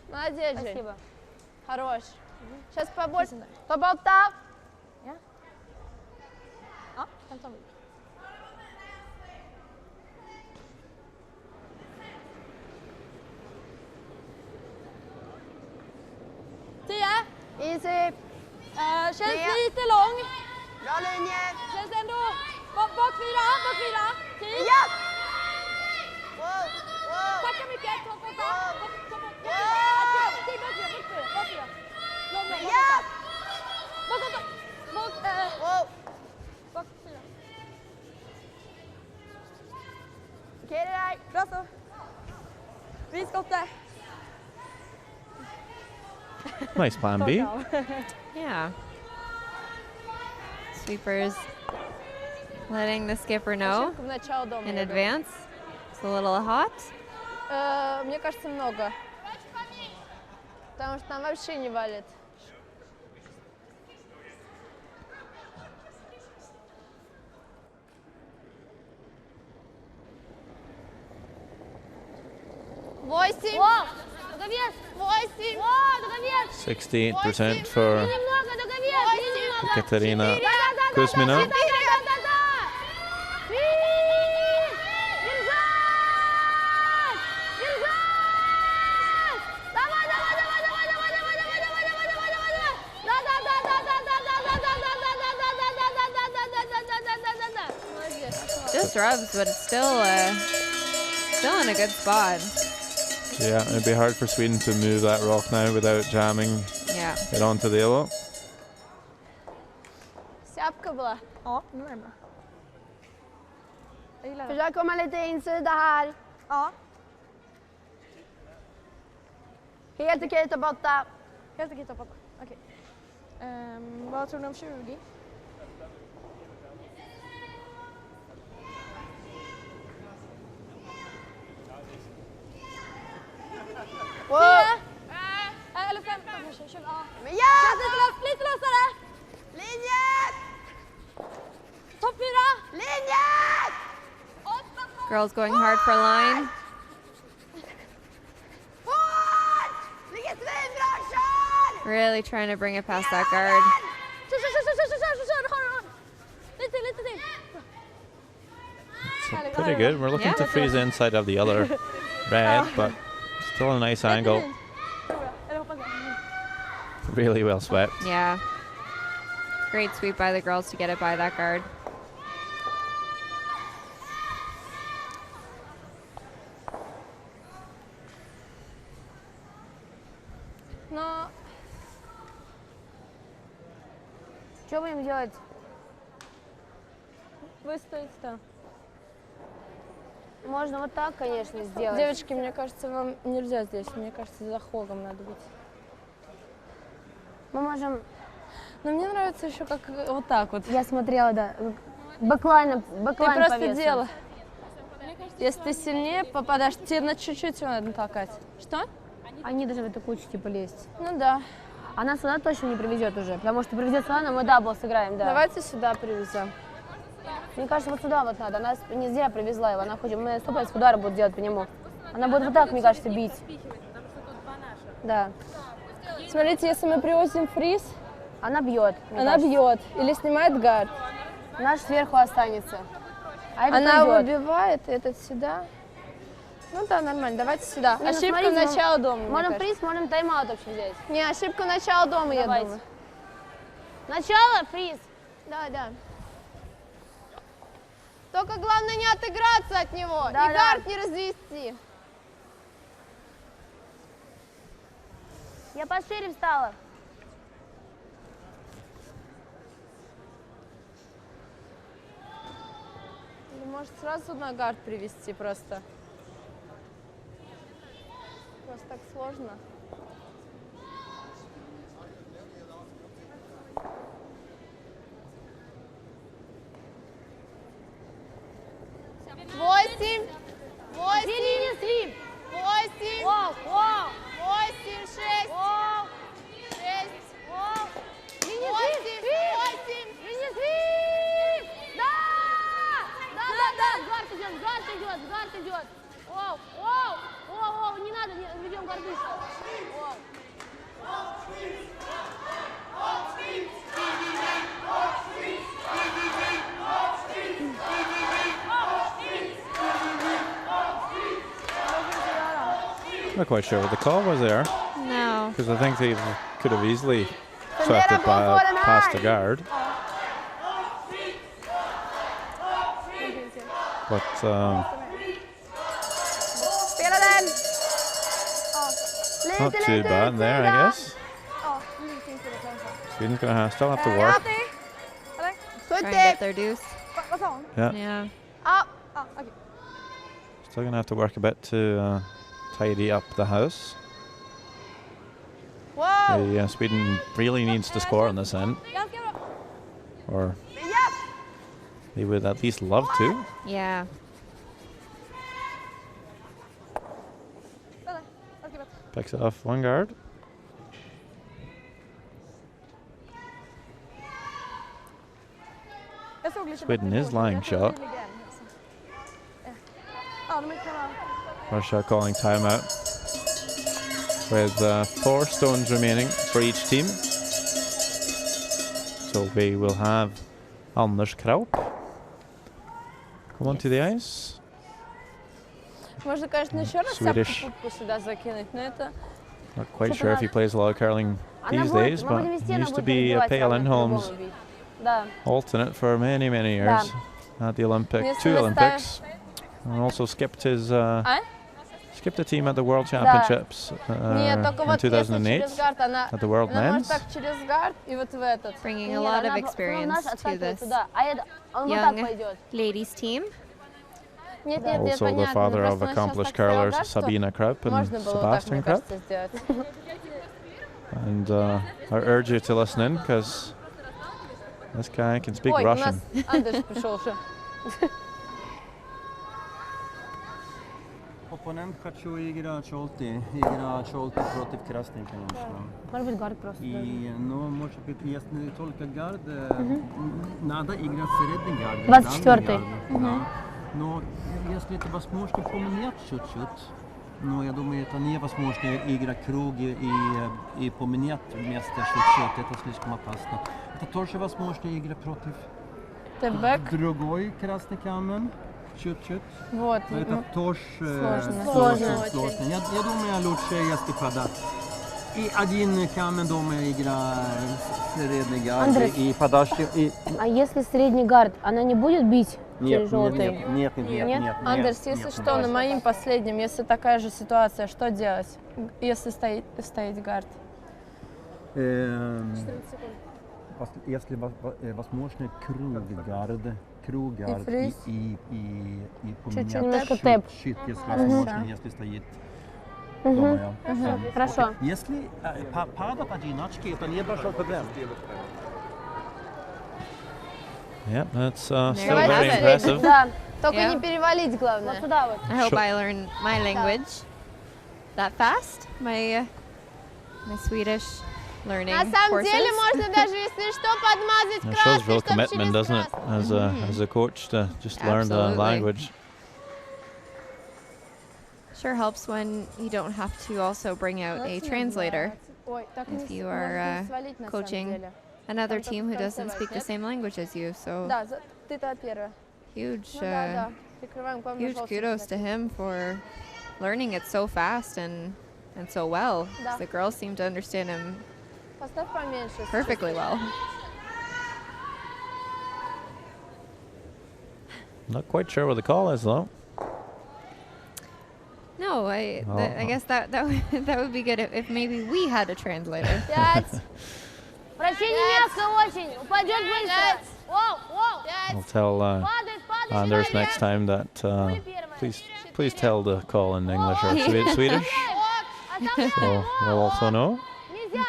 C: Молодец, Жень.
D: Спасибо.
C: Хорош. Сейчас побольше. Поболтал.
D: Ja, kan ta mig.
C: Easy.
D: Känns lite lång.
C: Bra linje.
D: Känns ändå. Bak 4. 10.
C: Ja! Wow.
D: Backa mycket. Ta bort. Bak 4.
C: Ja! Wow.
D: Bak 4.
C: Okej, det där.
D: Bra så. Vi skottar.
B: Nice plan B.
A: Yeah. Sweepers letting the skipper know in advance. It's a little hot.
C: Мне кажется, много. Потому что там вообще не валит. Восемь.
B: 68% for Katarina Kuzmina.
A: Just rubs, but it's still in a good spot.
B: Yeah, it'd be hard for Sweden to move that rock now without jamming it onto the yellow.
C: Säpka bara.
D: Ja, nu är det bra. Jag gillar det.
C: Försök komma lite insida här.
D: Ja,
C: Helt okej, ta borta.
D: helt okej, ta på. Okej. Vad tror ni om 20?
C: Wow.
D: 10. Eller 15 kanske. 20. Ja.
C: Men ja!
D: Lite lösare.
C: Linjen!
D: Topp 4.
C: Linjen!
A: Girls going hard for line.
C: Fort! Ligger svinbra, kör!
A: Really trying to bring it past that guard.
D: Kör. Lite till.
B: So pretty good. We're looking to freeze the inside of the other red, but still a nice angle.
D: Eller hoppas jag.
B: Really well swept.
A: Yeah. Great sweep by the girls to get it by that guard.
C: Но... Что будем делать?
E: Выставить там.
C: Можно вот так, конечно, сделать.
E: Девочки, мне кажется, вам нельзя здесь. Мне кажется, за хогом надо быть.
C: Мы можем...
E: Но мне нравится еще как вот так вот.
C: Я смотрела, да. Бэклайн
E: Ты просто
C: по весу.
E: делай. Если ты сильнее попадаешь, тебе на чуть-чуть его надо толкать. Что?
C: Они даже в эту кучу типа лезть.
E: Ну да.
C: Она сюда точно не привезет уже, потому что привезет сюда, но мы дабл сыграем, да.
E: Давайте сюда привезем.
C: Мне кажется, вот сюда вот надо. Она не зря привезла его. Она хочет, мы 100% удары будут делать по нему. Она будет вот так, мне кажется, бить. Да.
E: Смотрите, если мы привозим фриз,
C: Она бьет.
E: она бьет или снимает гард.
C: Наш сверху останется. А этот
E: Она
C: уйдет.
E: выбивает, этот сюда. Ну да, нормально, давайте сюда.
C: Не, ну
E: Ошибка
C: смотрите,
E: начала дома, мне
C: Можем
E: кажется.
C: приз, можем тайм-аут вообще взять.
E: Не, ошибка начала дома, я
C: Давайте.
E: думаю.
C: Начало, приз.
E: Да, да. Только главное не отыграться от него
C: Да,
E: и
C: да.
E: гард не развести.
C: Я пошире встала.
E: Или может сразу на гард привести просто. Просто так сложно. Восемь.
C: Перенесли.
E: 8,
C: Воу, воу,
E: 8, 6,
C: воу.
E: 6,
C: Воу.
E: 8,
C: Перенесли.
E: 8.
C: Перенесли. Да! Да. Гард идет, гард идет. Воу, воу, воу, не надо, ведем гордыш. Воу.
B: I'm not quite sure what the call was there,
A: No.
B: because I think they could have easily swept it past the guard. But
E: Spela den!
B: not too bad there, I guess. Sweden's going to still have to work.
A: Try and get their deuce.
D: Vad sa hon?
B: Yeah,
A: Yeah.
D: Okej.
B: still going to have to work a bit to tidy up the house.
E: Wow!
B: Sweden really needs to score on this end,
D: Ganska bra.
B: or they would at least love to.
A: Yeah.
D: Vänta. Okej, vänta.
B: Picks it off one guard.
D: Jag såg lite
B: Sweden
D: bättre
B: is
D: på det.
B: lying
D: Jag tror
B: shot.
D: det ligger en, alltså. Ja, de är klara.
B: Russia calling timeout with 4 stones remaining for each team. So we will have Anders Kraup come onto the ice.
E: Можно, конечно, еще раз
B: Swedish.
E: сапку сюда закинуть, но это...
B: Not quite sure if he plays a lot of curling these days, but he used to be Pale Lindholm's
C: Да.
B: alternate for many, many years at the Olympic,
E: Если
B: 2
E: вы
B: Olympics, and also skipped his
E: А?
B: skipped a team at the World Championships
E: Нет, только
B: in
E: вот если
B: 2008
E: через гард, она
B: at the World
E: может
B: Men's.
E: так через гард и вот в этот.
A: Bringing a
C: Нет,
A: lot
C: она
A: of
C: наш
A: experience to
C: отскакивает
A: this
C: туда, а он вот так
A: young
C: пойдет.
A: ladies team.
E: Нет, нет, нет,
B: Also the
E: понятно.
B: father
E: но
B: of
E: просто она
B: accomplished
E: сейчас так
B: curlers
E: стояла, что
B: Sabina Kraup and
E: можно было вот так,
B: Sebastian
E: мне
B: Kraup.
E: кажется, сделать.
B: And I urge you to listen in, because this guy can speak
E: Ой, у
B: Russian.
E: нас Андерс пришел уже.
F: Оппонент хочу игра Чолти против Красный, конечно.
C: Может быть, гард просто.
F: Но, может быть, если только гард, надо играть средний гард.
C: 24-й.
F: Да. Но если это возможно поменять чуть-чуть, но я думаю, это невозможно играть круги и поменять вместо чуть-чуть, это слишком опасно. Это тоже возможно играть против
E: Тэбэк.
F: другой красный камень, чуть-чуть.
E: Вот.
F: Это тоже
E: Сложно.
F: Я думаю, лучше, если подать. И один камень дома играет средний гард
C: Андрей.
F: и подачи.
C: А если средний гард, она не будет бить через
F: Нет,
C: желтый?
F: нет.
E: Андерс, если что, на моим последнем, если такая же ситуация, что делать, если стоит гард?
F: Если возможно круггард
E: фриз?
F: и поменять
C: Чуть-чуть немножко тэп.
F: чуть-чуть, если возможно, если стоит думаю.
E: Хорошо.
F: Если падать одиночки, это небольшой проблем.
B: Yep, that's still
A: There you
B: very
A: have it.
B: impressive.
E: Да, только
A: Yeah.
E: не перевалить, главное.
D: Вот сюда вот.
A: I hope
B: Sure.
A: I learn my language that fast. My Swedish learning
E: На самом
A: courses.
E: деле можно даже, если что, подмазать
B: It shows
E: краской,
B: real
E: чтобы через
B: commitment, doesn't it,
E: краску.
B: as a coach to just learn the
A: Absolutely.
B: language.
A: Sure helps when you don't have to also bring out a translator.
E: Ой, так
A: If
E: не
A: you
E: можешь
A: are,
E: не свалить, на
A: coaching
E: самом деле.
A: Another
E: Там
A: team who
E: только
A: doesn't speak the
E: танцевать,
A: same language as you, so
D: Да, ты-то первая.
A: huge,
E: Ну да, да. Прикрываем, главное,
A: huge
E: желтым
A: kudos to him for learning it so fast and so well. 'Cause
E: Да.
A: the girls seem to understand him
E: Поставь поменьше.
A: perfectly well.
B: Not quite sure what the call is though.
A: No, I
B: Oh.
A: guess that that would be good if maybe we had a translator.
E: 5.
C: Вращение мягко очень. Упадет быстро. Воу, воу.
B: I'll tell
C: Падает, падает.
B: Anders next time that please tell the call in English or Swedish, so we'll also know.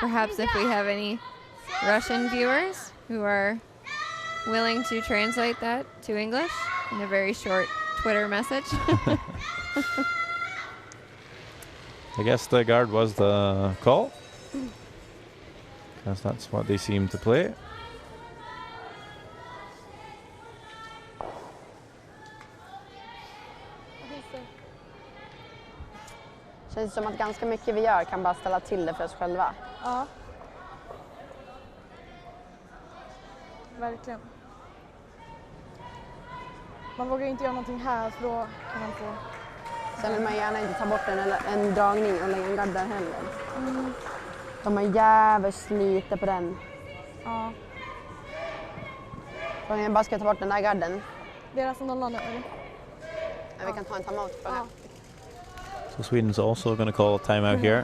A: Perhaps if we have any Russian viewers who are willing to translate that to English in a very short Twitter message.
B: I guess the guard was the call, because that's what they seem to play.
E: Känns som att ganska mycket vi gör kan bara ställa till det för oss själva.
D: Ja. Verkligen. Man vågar inte göra någonting här för då kan man få...
E: Sen vill man gärna inte ta bort en dragning och lägga en gard där heller. De har jävligt lite på den.
D: Ja.
E: Om jag bara ska ta bort den där garden.
D: Deras nollan nu, eller?
E: Ja, vi kan ta en timeout på det.
B: So Sweden's also going to call a timeout here.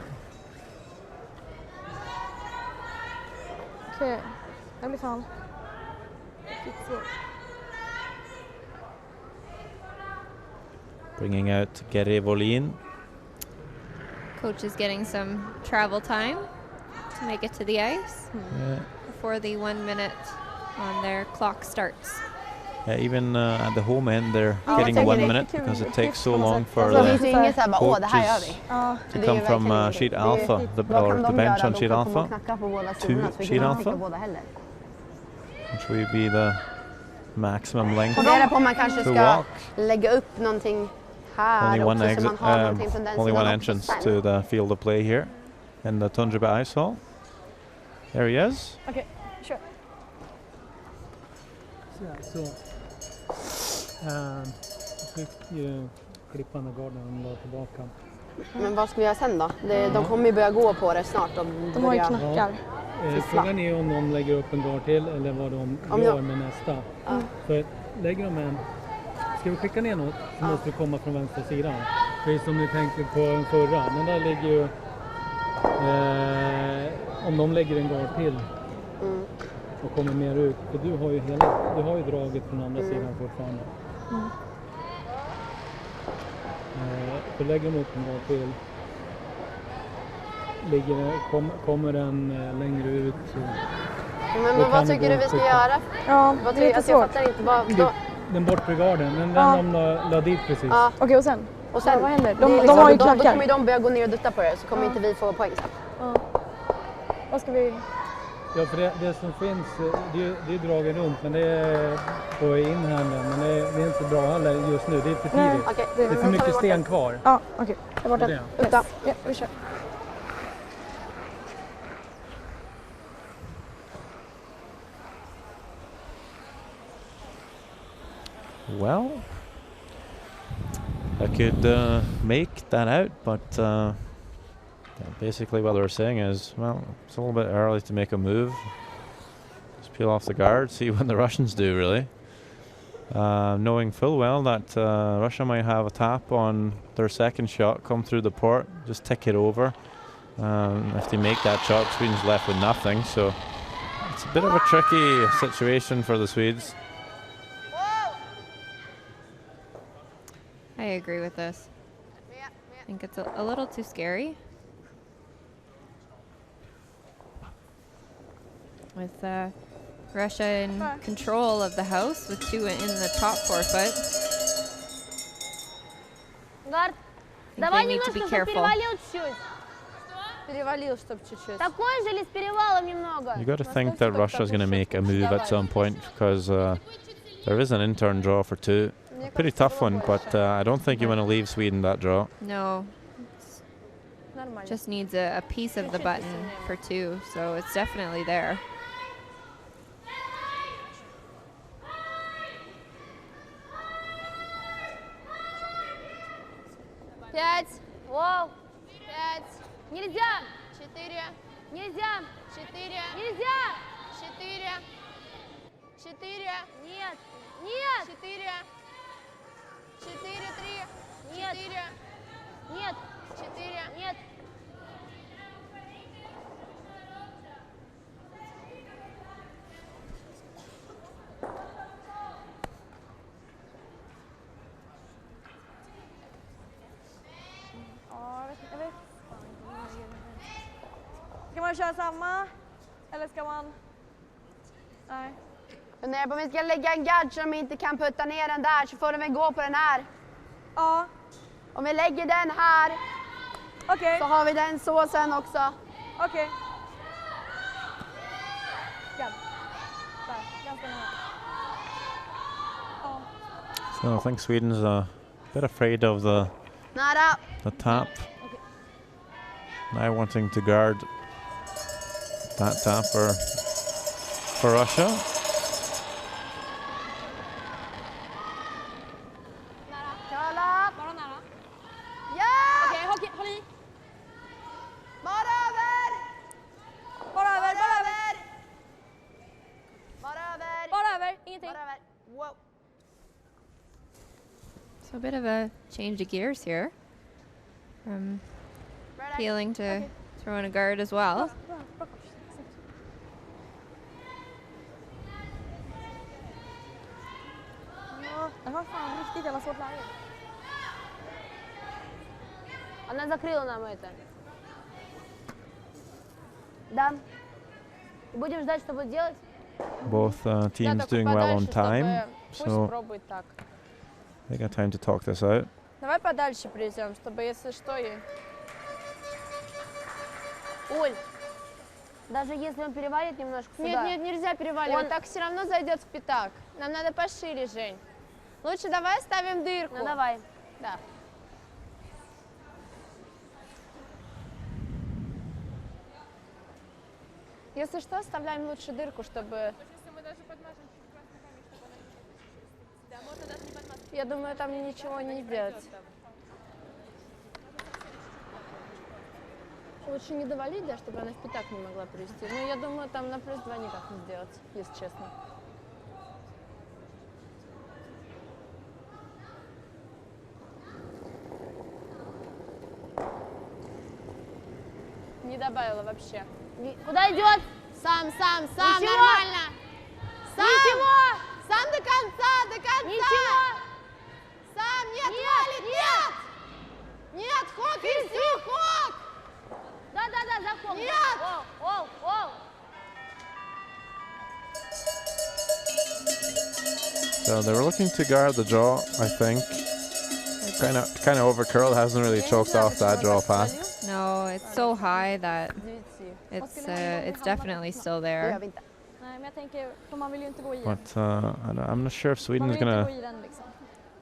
D: Okej. Det blir fan... riktigt svårt.
B: Bringing out Geri Volin.
A: Coach is getting some travel time to make it to the ice
B: Yeah.
A: before the 1 minute on their clock starts.
B: Yeah, even at the home end, they're
E: Ja,
B: getting
E: jag
B: 1
E: tänker det.
B: minute because it takes so long for
E: Så det
B: the
E: finns ju inget såhär bara, åh det här gör vi.
D: Ja.
B: to
E: Det är
B: come
E: ju
B: from
E: verkligen
B: sheet
E: ingenting.
B: alpha,
E: Vad
B: or
E: kan
B: the
E: de
B: bench
E: göra?
B: on
E: De
B: sheet
E: kan komma och
B: alpha,
E: knacka på båda
B: to
E: sidorna så vi
B: sheet
E: kan
B: alpha.
E: skicka båda heller.
B: which would be the maximum length
E: Fundera på om man kanske
B: to
E: ska
B: walk.
E: lägga upp någonting här
B: Only one
E: också så man
B: exit,
E: har någonting från den
B: only
E: sidan
B: one
E: också
B: entrance
E: sen.
B: to the field of play here in the Tundra Ice Hall. There he is.
D: Okej, kör.
G: Så. Fick ju klippa den garden och la tillbaka.
E: Men vad ska vi göra sen då? De kommer ju börja gå på det snart och
D: De har ju
E: börja...
D: knackar.
G: Frågan är om de lägger upp en gard till eller vad de
E: Om
G: gör
E: jag-
G: med nästa. För lägger de en... Ska vi skicka ner något så måste det komma från vänstra sidan. Precis som ni tänkte på den förra. Den där ligger ju... om de lägger en gard till och kommer mer ut. För du har ju draget från andra sidan fortfarande. För lägger de upp en gard till. Kommer den längre ut så...
E: Men
G: Då kan
E: vad
G: det
E: tycker
G: gå
E: du vi ska
G: skicka.
E: göra?
D: Ja,
E: Vad
D: det är lite
E: alltså, jag
D: svårt.
E: fattar inte. Vad,
G: Den bortre garden, den
D: Ja.
G: de la dit precis.
E: ja,
D: Okej, och sen?
E: och sen...
D: Vad händer?
E: det är
D: De
E: liksom-
D: har ju
E: Då
D: knackar.
E: kommer ju de börja gå ner och dutta på det så kommer inte vi få poäng sen.
D: Ja. Vad ska vi...
G: Ja, för det som finns, det är dragen runt, men det är på inhanden. Men det är inte så bra heller just nu, det är för
D: Nej.
G: tidigt.
E: Okej,
G: Det är
E: då
G: för
E: tar vi
G: mycket
E: bort
G: sten
E: den.
G: kvar.
D: Ja, okej. Jag var
G: Det är
D: där.
G: det.
E: Upp då.
D: Ja, vi kör.
B: Well, I could make that out, but basically what they're saying is, well, it's a little bit early to make a move. Just peel off the guard, see what the Russians do, really. Knowing full well that Russia might have a tap on their second shot, come through the port, just tick it over. If they make that shot, Sweden's left with nothing, so it's a bit of a tricky situation for the Swedes.
A: I agree with this. I think it's a little too scary. With Russia in control of the house with 2 in the top forefoot.
C: Гард,
A: they
C: давай
A: need to be
C: немножко, чтобы
A: careful.
C: перевалил чуть-чуть.
E: Перевалил, чтобы чуть-чуть.
C: Такой же или с перевалом немного?
B: You got to think that Russia's going to make a move at some point because there is an in-turn draw for 2. A pretty tough one, but I don't think you want to leave Sweden that draw.
A: No,
E: Нормально.
A: just needs a piece of the button for 2, so it's definitely there.
C: Пять. Воу. 5. Нельзя. 4. Нельзя. 4. Нельзя. 4. 4. Нет. Нет. 4. 4, 3. Нет. 4. Нет. 4. Нет.
D: Jag vet. Ska man köra samma? Eller ska man... Nej.
H: Funderar på om vi ska lägga en gard så de inte kan putta ner den där, så får de väl gå på den här.
D: Ja.
H: Om vi lägger den här
D: Okej.
H: så har vi den så sen också.
D: Okej. Gadd. Där. Ganska nära. Ja.
B: So I think Sweden's a bit afraid of the
H: Nära.
B: tap. Now wanting to guard that tap for Russia.
H: Kolla!
D: Bara nära.
H: Ja!
D: Okej, håll i.
H: Bara över!
D: Bara över, bara över.
H: över! Bara över!
D: Bara över, ingenting.
H: Bara över! Wow!
A: So a bit of a change of gears here. Peeling to throw in a guard as well.
D: Bra, bra kors. Snyggt. Ja, det var fan riktigt jävla svårt läge.
C: Она закрыла нам это.
H: Да.
C: Будем ждать, что будет делать.
B: Both
E: Да,
B: teams
E: так
B: doing well on
E: подальше,
B: time,
E: чтобы- Пусть
B: so
E: пробует так.
B: they got time to talk this out.
E: Давай подальше привезем, чтобы если что и...
C: Оль, даже если он перевалит немножко
E: Нет,
C: сюда.
E: нет, нельзя переваливать,
C: Он-
E: так все равно зайдет в пятак. Нам надо пошире, Жень. Лучше давай ставим дырку.
C: Ну давай.
E: Да. Если что, оставляем лучше дырку, чтобы... Я думаю, там ничего не сделать. Лучше не довалить, да, чтобы она в пятак не могла привести. Но я думаю, там на +2 никак не сделать, если честно. Не добавила вообще.
C: Куда идет?
E: Сам,
C: Ничего.
E: нормально. Сам.
C: Ничего.
E: Сам до конца.
C: Ничего.
E: Сам, нет,
C: Нет,
E: валит,
C: нет.
E: Нет, хок, Кристи, хок.
C: Да, заход.
E: Нет.
C: Оу.
B: So they were looking to guard the draw, I think. Kind of over curl, hasn't really choked off that draw path.
A: No, it's so high that
E: 9.
A: it's definitely still
H: Det gör
A: there.
H: vi inte.
D: Nej, men jag tänker, för man vill ju inte gå i den.
B: But I'm not sure if
D: Man
B: Sweden's
D: vill inte
B: gonna
D: gå i den liksom.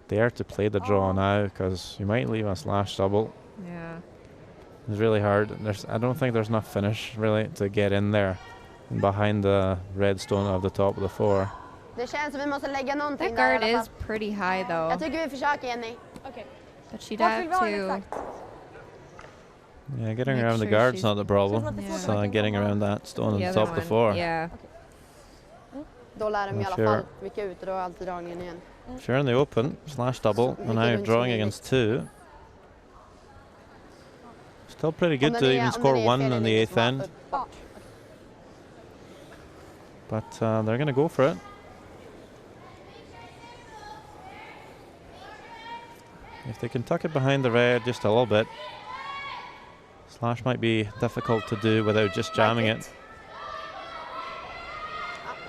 B: dare to play the draw now, because you might leave a slash double.
A: Yeah.
B: It's really hard. I don't think there's enough finish really to get in there and behind the red stone of the top of the 4.
H: Det känns som vi måste lägga någonting
A: That
H: där i
A: guard
H: alla
A: is
H: fall.
A: pretty high though,
H: Jag tycker vi försöker, Jenny.
D: Okej.
A: but she'd
D: Vart vill
A: have
D: vi ha den
A: to.
D: exakt?
B: Yeah, getting
A: Make
B: around the
A: sure
B: guard's
A: she's-
B: not the problem.
D: Känns som att det
A: Yeah.
D: får
B: So
D: verkligen
B: getting
D: komma.
B: around that stone on
A: The
B: the top
A: other
B: of the
A: one,
B: 4.
A: yeah.
H: Då lär de i
B: Ja,
H: alla
B: sure.
H: fall vika ut och då är alltid dragningen igen.
B: If you're in the open, slash double, and now you're drawing against 2. Still pretty good to even score 1 in the 8th end, but they're going to go for it. If they can tuck it behind the red just a little bit, slash might be difficult to do without just jamming it.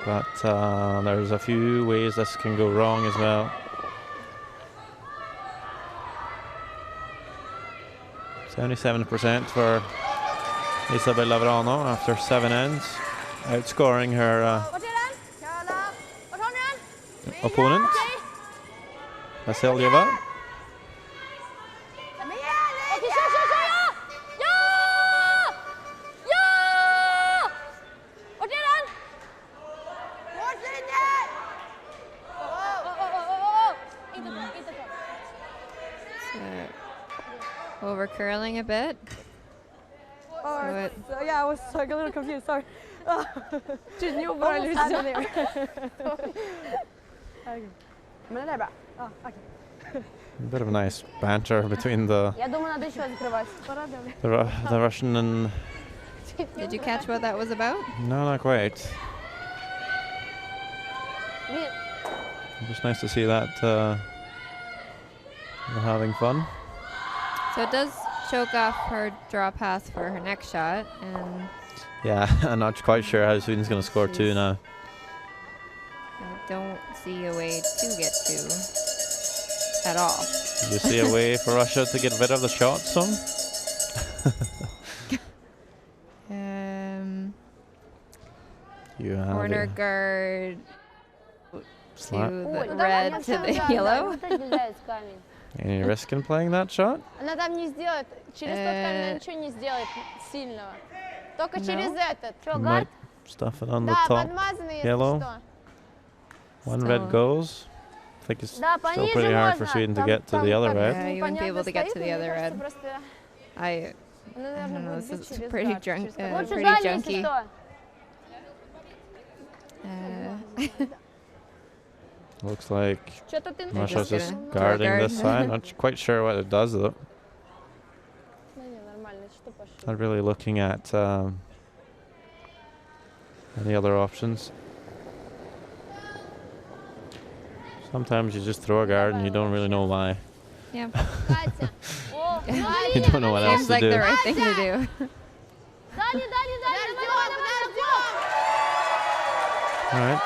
B: But there's a few ways this can go wrong as well. 77% for Isabel Lavrano after 7 ends, outscoring her opponent, Vasiljeva.
A: Over curling a bit.
D: So yeah, I was like a little confused. Sorry.
E: Чуть не убрали
D: Almost
E: всё.
D: under there. Okay.
H: Men det där är bra.
B: A bit of a nice banter between the
H: Jag думаю, надо еще закрывать.
B: the Russian and
A: Did you catch what that was about?
B: no, not quite. It was nice to see that they're having fun.
A: So it does choke off her draw pass for her next shot, and
B: Yeah, I'm not quite sure how Sweden's going to score 2 now.
A: I don't see a way to get to at all.
B: Do you see a way for Russia to get rid of the shot some? You have
A: Corner
B: it.
A: guard to
B: Slap.
A: the red to the yellow.
B: Any risk in playing that shot?
E: Она там не сделает, через тот камень она ничего не сделает сильного. Только через этот.
B: Might stuff it on the
E: Да,
B: top.
E: подмазанный, если
B: Yellow.
E: что.
B: One
A: Still.
B: red goes. I think it's
E: Да,
B: still
E: пониже
B: pretty hard for
E: можно.
B: Sweden to
E: Там-
B: get to
E: там
B: the other
E: как
B: red.
A: Yeah, you wouldn't be able to get to the other red.
E: Просто
A: I
E: она,
A: don't
E: наверное,
A: know,
E: будет
A: this is
E: через
A: pretty
E: гард,
A: drunk,
E: через
A: Лучше
E: который-
A: pretty
E: дальше, если
A: junky.
E: что.
B: Looks like
E: Что-то ты
B: Russia's
A: just
B: just
A: gonna
B: guarding
A: guard.
B: this side. Not quite sure what it does though.
E: Ну, не, нормально, что пошло.
B: Not really looking at any other options. Sometimes you just throw a guard and you don't really know why.
A: yeah,
E: Катя. О,
B: You don't know what else
A: seems
B: to
A: like
B: do.
A: the right thing to do.
E: Дали, дали, дали, давай, давай,
B: All right.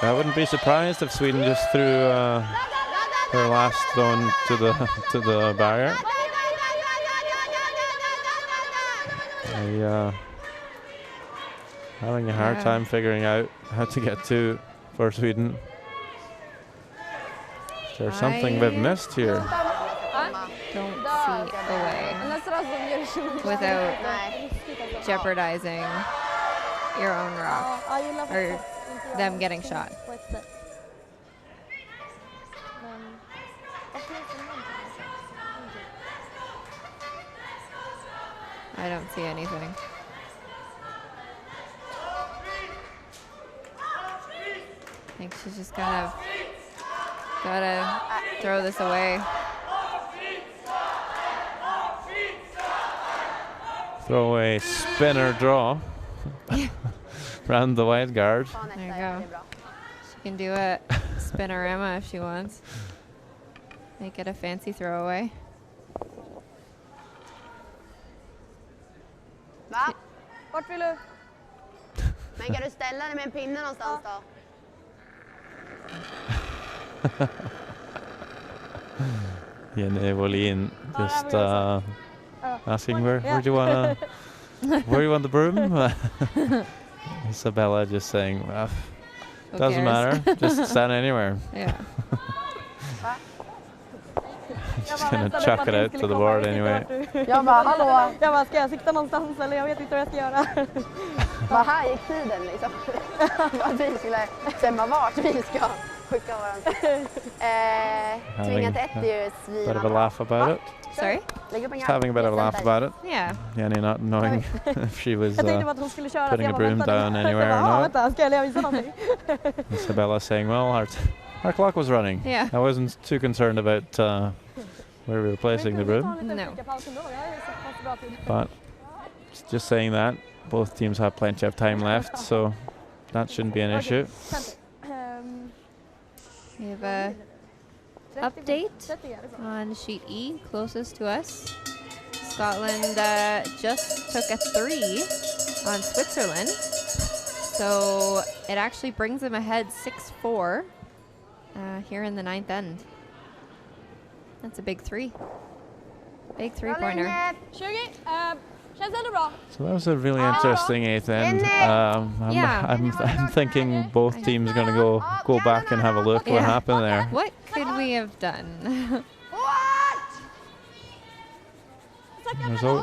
B: I wouldn't be surprised if Sweden just threw their last throw to the barrier. Having a hard
A: Yeah.
B: time figuring out how to get to for Sweden. Is there something we've missed here?
A: Don't see a way
E: Она сразу мне решила.
A: without jeopardizing your own rock
D: Jag gillar
A: or them getting shot.
D: på ett sätt. Men vad finns det någonting?
A: I don't see anything. I think she's just gotta throw this away.
B: Throw away spinner draw. Round the wide guard.
A: There you go. She can do a spinorama if she wants. Make it a fancy throwaway.
H: Va?
D: Vart vill du?
H: Men kan du ställa dig med en pinne någonstans då?
B: Jenny Wåhlin just asking where
D: Yeah.
B: do you wanna where you want the broom? Isabella just saying, well,
A: Who
B: doesn't
A: cares?
B: matter, just stand anywhere.
A: Yeah.
B: She's gonna chuck it out to the board anyway.
H: Jag bara, hallå,
D: Jag bara, ska jag sikta någonstans eller jag vet inte vad jag ska göra.
H: vad här gick tiden liksom. Att vi skulle bestämma vart vi ska skicka våran. Tvingat ett är ju
B: Bit of a
H: svinande.
B: laugh about it.
A: Sorry?
H: Lägg upp en
B: Just having a bit of a laugh about it.
A: Yeah.
B: Jenny not knowing if she was
D: Jag tänkte bara att hon skulle köra.
B: putting
D: så jag
B: a
D: bara
B: broom
D: väntade.
B: down
D: Jag
B: anywhere
D: bara,
B: or not.
D: vänta, ska jag visa någonting?
B: Isabella saying, well, our clock was running.
A: Yeah.
B: I wasn't too concerned about where we were placing the broom.
A: No.
B: But just saying that, both teams have plenty of time left, so that shouldn't be an issue.
A: We have update on sheet E, closest to us. Scotland just took a 3 on Switzerland. So it actually brings them ahead 6-4 here in the 9th end. That's a big 3. Big 3-pointer.
B: So that was a really interesting 8th end. I'm thinking both teams are going to go back and have a look what happened there.
A: What could we have done?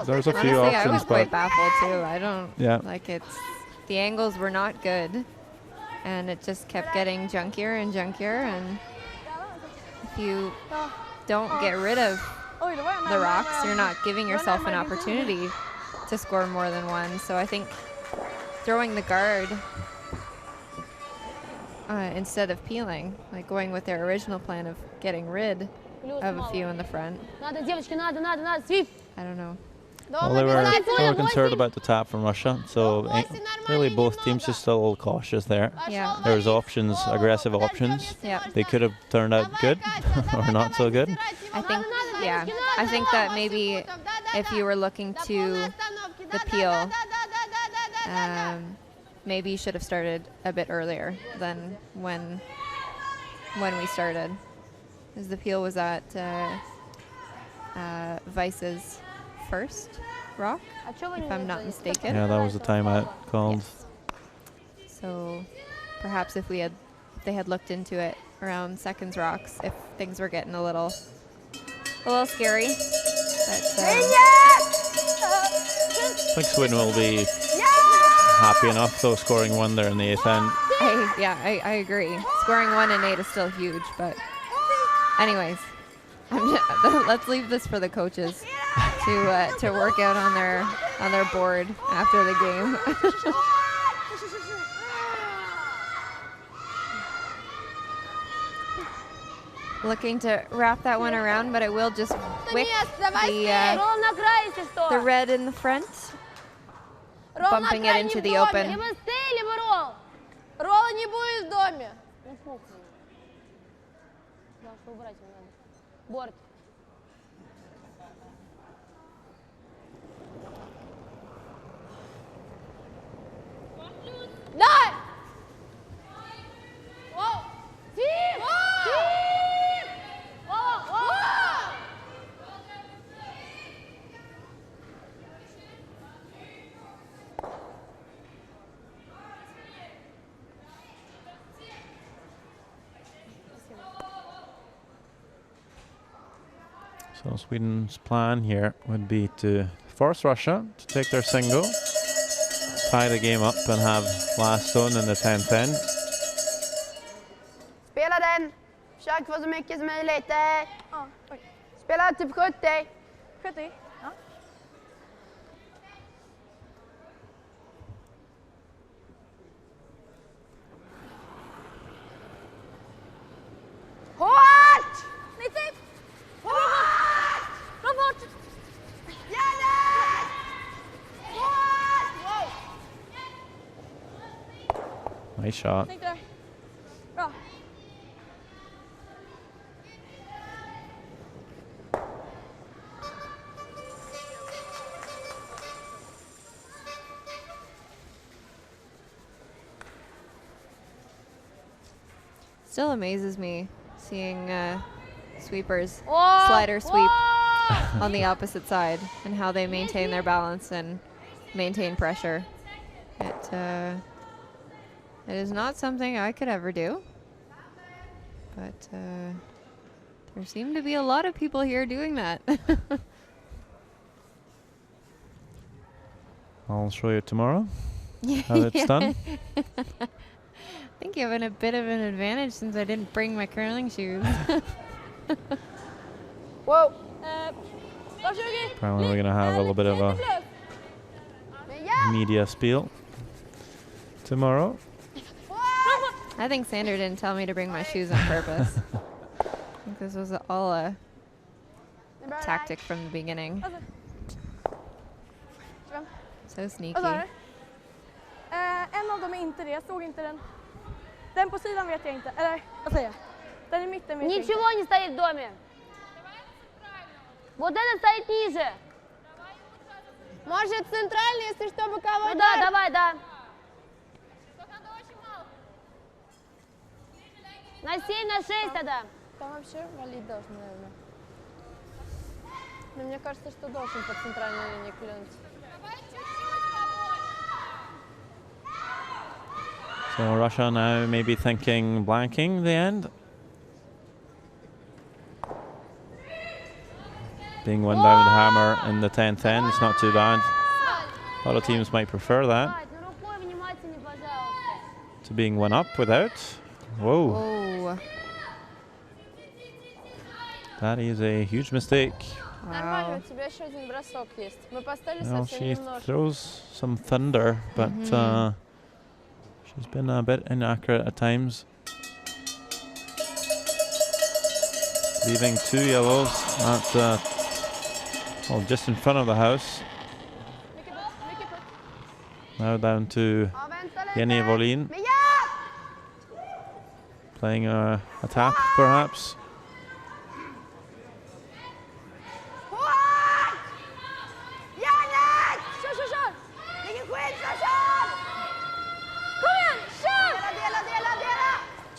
B: There's a few
A: Honestly,
B: options,
A: I was quite
B: but
A: baffled too. I don't like it's the angles were not good, and it just kept getting junkier and junkier. And if you don't get rid of the rocks, you're not giving yourself an opportunity to score more than one. So I think throwing the guard instead of peeling, like going with their original plan of getting rid of a few in the front. I don't know.
B: well, they were concerned about the tap from Russia, so really both teams are still a little cautious there.
A: Yeah.
B: There's options, aggressive options.
A: Yeah.
B: They could have turned out good or not so good.
A: I think that maybe if you were looking to the peel, maybe you should have started a bit earlier than when we started, because the peel was at Vice's first rock, if I'm not mistaken.
B: Yeah, that was the timeout called.
A: Yes. So perhaps if they had looked into it around seconds rocks, if things were getting a little scary. But,
B: I think Sweden will be happy enough though, scoring 1 there in the 8th end.
A: I agree. Scoring 1 in 8 is still huge, but anyways, let's leave this for the coaches to work out on their board after the game. Looking to wrap that one around, but it will just wick the red in the front, bumping it into the open.
B: So Sweden's plan here would be to force Russia to take their single, tie the game up and have last stone in the 10th end.
H: Spela den. Försök få så mycket som möjligt. Spela typ 70.
D: 70? Ja.
H: Hårt!
D: 90!
H: Hårt!
D: Bra fart!
H: Gärna! Hårt! Wow.
B: Nice shot.
D: Snyggt där. Bra.
A: Still amazes me seeing sweepers slider sweep on the opposite side and how they maintain their balance and maintain pressure. It is not something I could ever do, but there seem to be a lot of people here doing that.
B: I'll show you tomorrow how it's done.
A: I think you're having a bit of an advantage since I didn't bring my curling shoes.
H: Whoa.
B: Probably we're going to have a little bit of a media spiel tomorrow.
A: I think Sander didn't tell me to bring my shoes on purpose. I think this was all a tactic from the beginning. So sneaky.
D: En av dem är inte det, jag såg inte den. Den på sidan vet jag inte, eller vad säger jag? Den i mitten.
C: Ничего не стоит в доме. Вот это стоит ниже.
E: Может, центральный, если что, боковой.
C: Ну да, давай, да. На 7, на 6 тогда.
E: Там вообще валить должен, наверное. Но мне кажется, что должен по центральной линии клюнуть.
B: So Russia now maybe thinking blanking the end. Being one down the hammer in the 10th end, it's not too bad. A lot of teams might prefer that to being one up without. Whoa.
A: Oh.
B: That is a huge mistake.
E: Нормально,
A: Wow.
E: у тебя еще один бросок есть. Мы поставили
B: Well,
E: совсем
B: she
E: немножко.
B: throws some thunder, but she's been a bit inaccurate at times. Leaving 2 yellows at well, just in front of the house. Now down to Jenny Volin. Playing a tap, perhaps.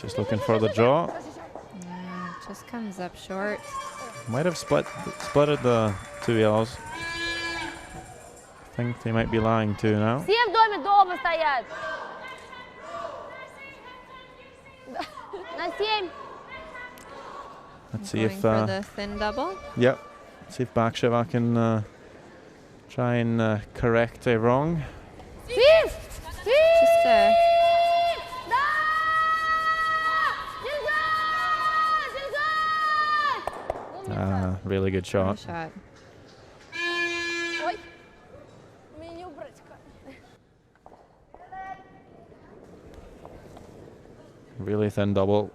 B: Just looking for the draw.
A: Yeah, just comes up short.
B: Might have splitted the 2 yellows. I think they might be lying to now.
C: Все в доме дома стоят. На 7.
B: Let's see
A: Going
B: if
A: for the thin double.
B: yep. See if Baksheva can try and correct a wrong.
A: Just
B: Really good
A: a
B: shot.
A: shot.
E: Ой, мне не убрать камеру.
B: Really thin double.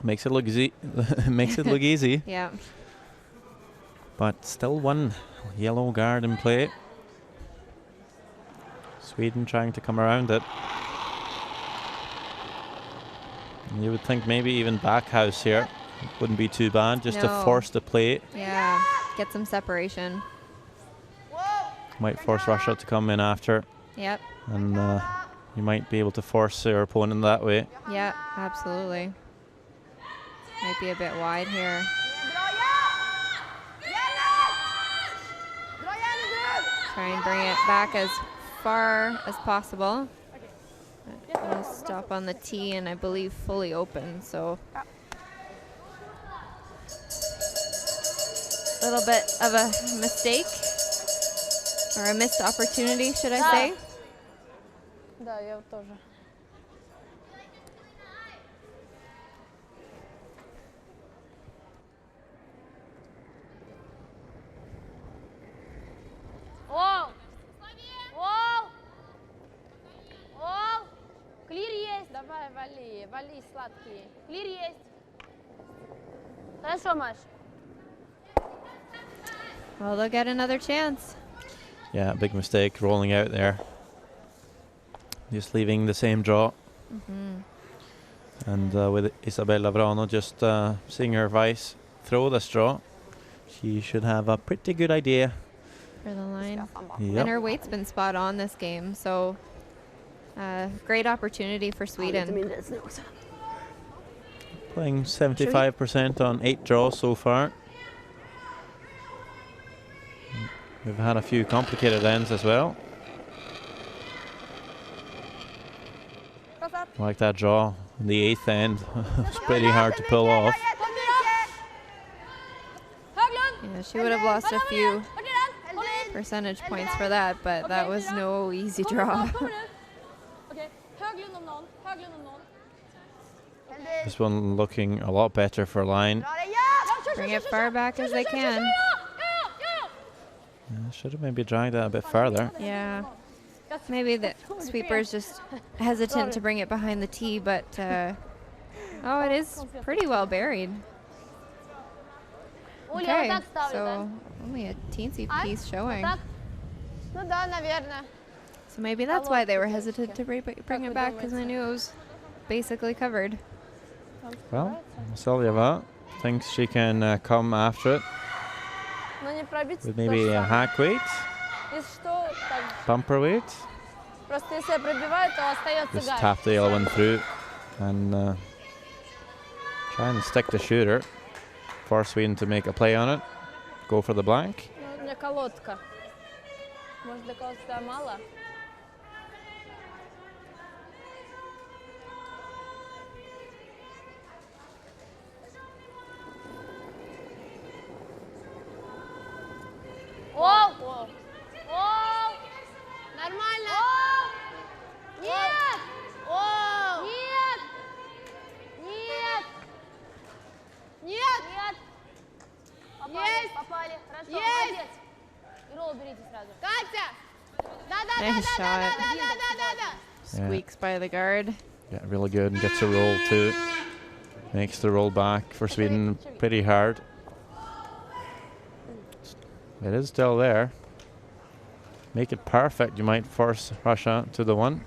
B: Makes it look easy. Makes it look easy.
A: Yeah.
B: But still one yellow guard in play. Sweden trying to come around it. And you would think maybe even back house here wouldn't be too bad, just to
A: No.
B: force the play.
A: Yeah. Get some separation.
B: Might force Russia to come in after,
A: Yep.
B: and you might be able to force your opponent that way.
A: Yeah, absolutely. Might be a bit wide here. Try and bring it back as far as possible. We'll stop on the tee and I believe fully open, so a little bit of a mistake or a missed opportunity, should I say?
E: Да, я вот тоже.
C: Оу! Оу! Оу! Клир есть.
E: Давай, вали, вали, сладкие.
C: Клир есть. Хорошо, Маш.
A: Well, they'll get another chance.
B: Yeah, big mistake rolling out there. Just leaving the same draw. And with Isabella Vrano just seeing her vice throw this draw, she should have a pretty good idea.
A: For the line.
B: Yep.
A: And her weight's been spot on this game, so great opportunity for Sweden.
B: Playing 75% on 8 draws so far. We've had a few complicated ends as well. Like that draw in the 8th end. It's pretty hard to pull off.
A: Yeah, she would have lost a few percentage points for that, but that was no easy draw.
B: This one looking a lot better for line.
A: Bring it far back as they can.
B: Should have maybe dragged that a bit further.
A: Yeah. Maybe the sweeper's just hesitant to bring it behind the tee, but oh, it is pretty well buried. Okay, so only a teensy piece showing.
E: Ну да, наверное.
A: So maybe that's why they were hesitant to bring it back, because they knew it was basically covered.
B: Well, Vasiljeva thinks she can come after it
D: Но не пробить
B: with
D: то
B: maybe
D: же
B: a
D: самое.
B: hack weight,
D: Если что, так же.
B: bumper weight.
D: Просто если я пробиваю, то остается
B: Just
D: гарь.
B: tap the yellow one through and try and stick the shooter for Sweden to make a play on it. Go for the blank.
D: Ну, у меня колодка. Может, для кого-то мало?
C: Оу! Оу! Нормально! Нет! Оу! Нет! Нет! Нет! Нет!
H: Попали, попали. Хорошо,
C: Есть!
H: молодец.
C: И ролл берите сразу. Катя! Да-да-да!
A: Nice shot.
C: Да-да-да!
A: Squeaks by the guard.
B: Yeah, really good and gets a roll too. Makes the roll back for Sweden pretty hard. It is still there. Make it perfect. You might force Russia to the one.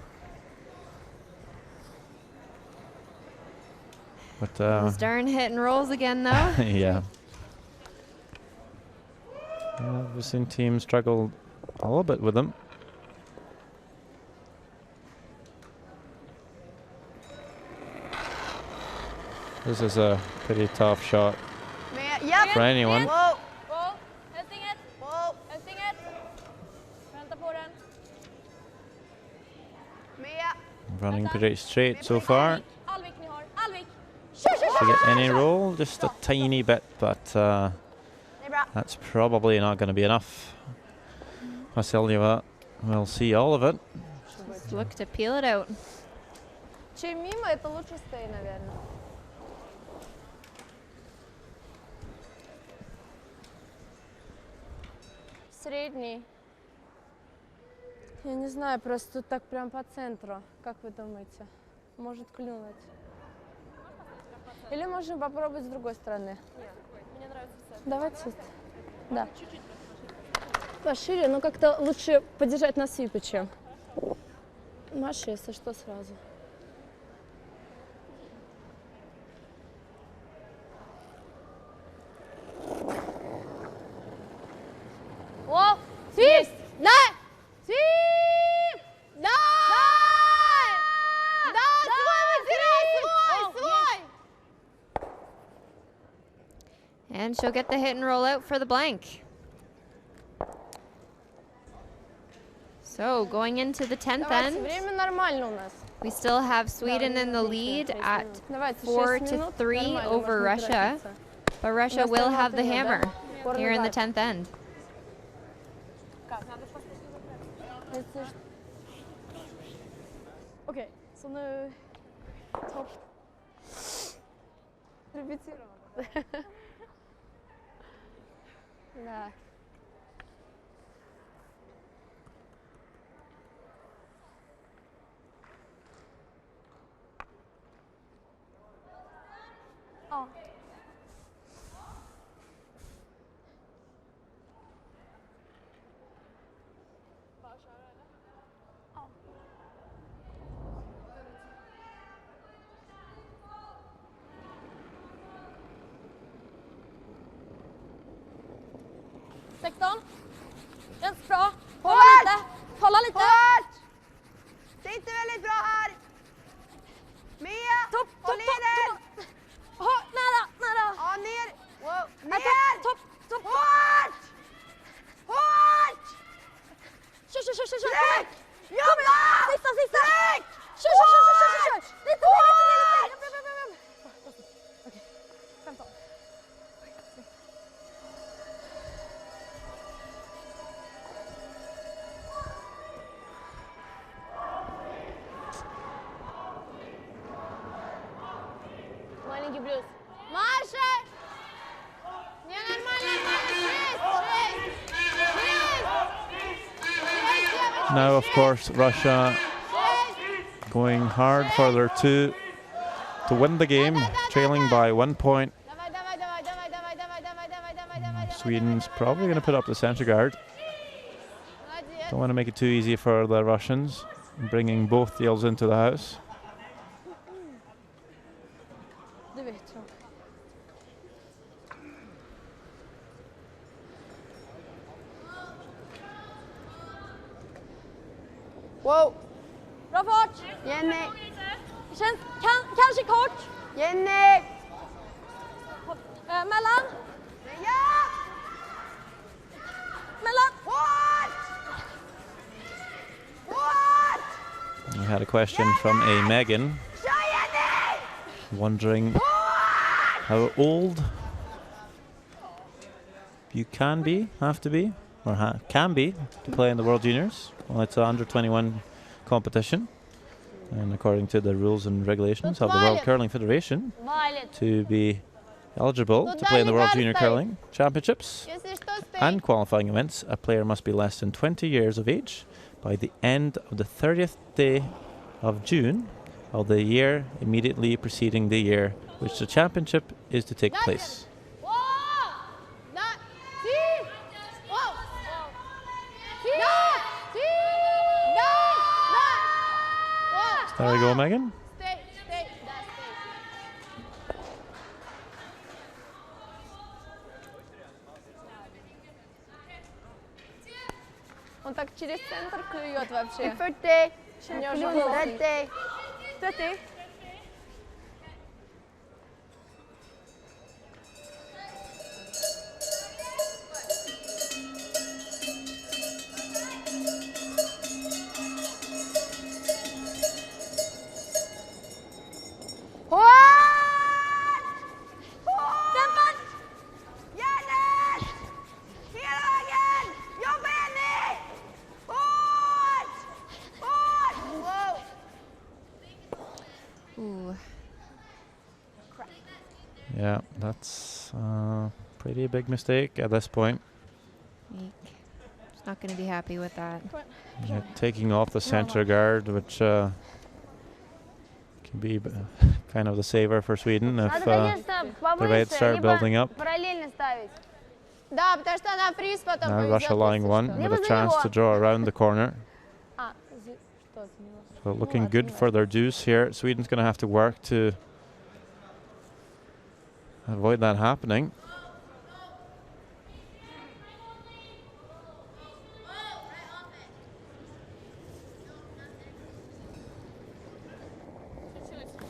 B: But
A: Those darn hit and rolls again, though.
B: yeah. We've seen teams struggle a little bit with them. This is a pretty tough shot
H: Japp.
B: for anyone.
H: Wow.
C: Wow! Hälsninget!
H: Wow.
C: Hälsninget! Vänta på den.
H: Med.
B: Running pretty straight so far.
C: Alvik ni har. Alvik!
B: To get any roll, just a tiny bit, but
H: Det är bra.
B: that's probably not going to be enough. Vasiljeva will see all of it.
A: Just look to peel it out.
D: Чем мимо, это лучше стей, наверное. Средний. Я не знаю, просто тут так прям по центру. Как вы думаете? Может клюнуть? Или можем попробовать с другой стороны?
C: Мне нравится все.
D: Давайте. Да. Пошире, но как-то лучше подержать на свипе, чем. Маша, если что, сразу.
C: О! Свип! Да! Свип! Да! Да! Свой материал! Свой!
A: And she'll get the hit and roll out for the blank. So going into the 10th
D: Давайте,
A: end,
D: время нормально у нас.
A: we still have Sweden in the lead at
D: Давайте,
A: 4-3 over Russia, but Russia will have the hammer here in the 10th end.
D: Okej, så nu... Topp. Репетировано. Да. Ja.
C: Sektorn. Känns bra.
H: Hårt!
C: Hålla lite.
H: Hårt! Sitter väldigt bra här. Mia,
C: Topp,
H: håll i den.
C: Nära.
H: Ja, ner. Wow.
C: Nej,
H: Ner.
C: topp.
H: Hårt! Hårt!
C: Kör.
H: Tryck! Jobba!
C: Sista.
H: Tryck!
C: Kör. Lite mer.
D: Okej, 15.
C: Маленький блюз. Маша! Не нормально. Шесть.
B: Now, of course, Russia going hard for their two to win the game, trailing by 1 point.
C: Давай.
B: Sweden's probably going to put up the center guard.
C: Молодец.
B: Don't want to make it too easy for the Russians, bringing both deals into the house.
H: Wow.
C: Bra fart!
H: Jenny.
C: Det känns kanske kort.
H: Jenny.
C: Mellan.
H: Ja!
C: Mellan.
H: Hårt! Hårt!
B: We had a question from a Megan
H: Kör Jenny!
B: wondering how old you have to be, or can be to play in the World Juniors. Well, it's an under-21 competition, and according to the rules and regulations of the World Curling Federation,
C: Violet.
B: to be eligible to play in the World Junior Curling Championships and qualifying events, a player must be less than 20 years of age by the end of the 30th day of June of the year immediately preceding the year which the championship is to take place. There we go, Megan.
C: Stay.
E: Он так через центр клюет вообще.
H: 40.
E: Не уже
H: 30.
E: 30.
B: Yeah, that's a pretty big mistake at this point.
A: He's not going to be happy with that.
B: Yeah, taking off the center guard, which can be kind of the saver for Sweden if the raids start building up.
H: Параллельно ставить.
C: Да, потому что она фриз потом
B: Now
C: повезет,
B: Russia line
C: если
B: one
C: что.
B: with a chance to draw around the corner.
E: Что,
B: So looking good for their deuce here. Sweden's going to have to work to avoid that happening.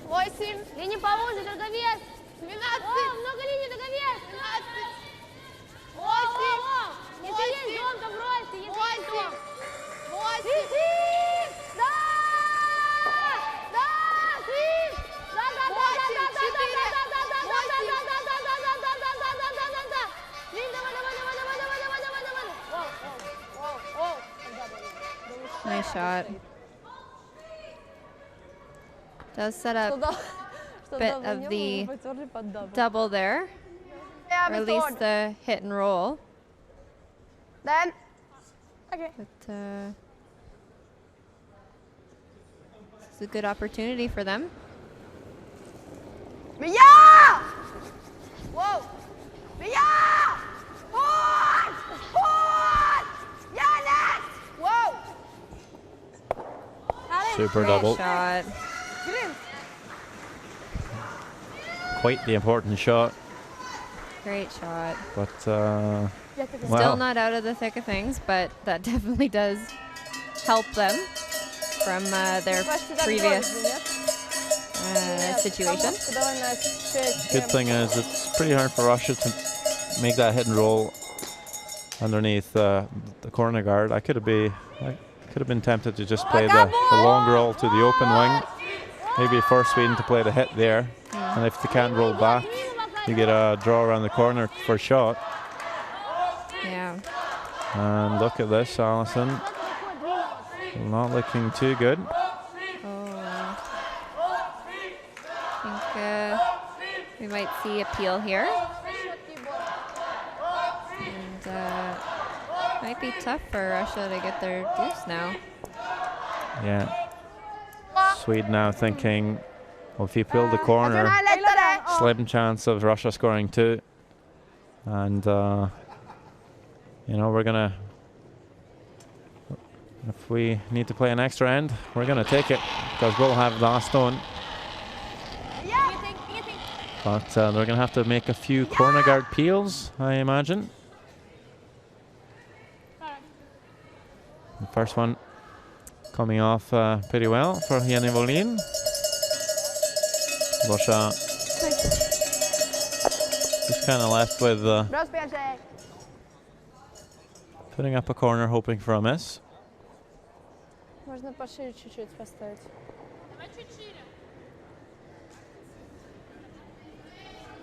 C: Восемь. Линия повыше, дороговес. 12. О, много линий, дороговес. 12. 8. Если есть дом, то бросьте. Если есть дом. 8. Да! Да! Свист!
A: Nice shot. Does set up bit of the double there, or at least the hit and roll.
H: Den.
A: But this is a good opportunity for them.
H: Men ja! Wow! Men ja! Hårt! Hårt! Janet! Wow!
B: Super
A: Great
B: double.
A: shot.
B: Quite the important shot.
A: Great shot.
B: But
A: Still
B: well,
A: not out of the thick of things, but that definitely does help them from their previous situation.
B: good thing is it's pretty hard for Russia to make that hit and roll underneath the corner guard. I could have been tempted to just play the long roll to the open wing. Maybe force Sweden to play the hit there. And if they can't roll back, you get a draw around the corner for a shot.
A: Yeah.
B: And look at this, Allison. Not looking too good.
A: Oh. I think we might see a peel here. And might be tough for Russia to get their deuce now.
B: Yeah. Sweden now thinking, well, if you peel the corner, slim chance of Russia scoring two. And, you know, we're going to, if we need to play an extra end, we're going to take it because we'll have last stone. But they're going to have to make a few corner guard peels, I imagine. The first one Coming off pretty well for Jenny Wåhlin. Russia just kind of left with
H: Bra spel tjej!
B: putting up a corner, hoping for a miss.
D: Можно пошире чуть-чуть поставить.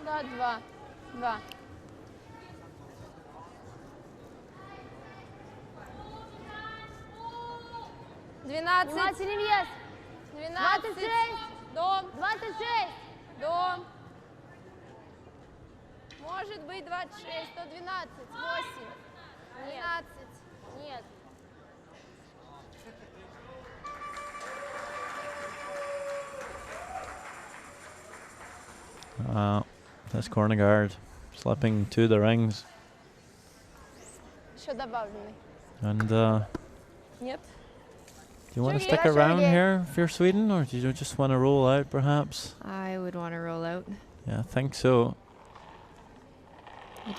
D: Да, 2. 2. 12.
C: Внимательнее вес.
D: 12.
C: 26.
D: Дом.
C: 26.
D: Дом. Может быть 26, 112, 8, 12.
C: Нет.
B: This corner guard slipping to the rings.
D: Еще добавленный.
B: And do
D: Нет.
B: you want to stick around here if you're Sweden, or do you just want to roll out perhaps?
A: I would want to roll out.
B: Yeah, I think so.
A: You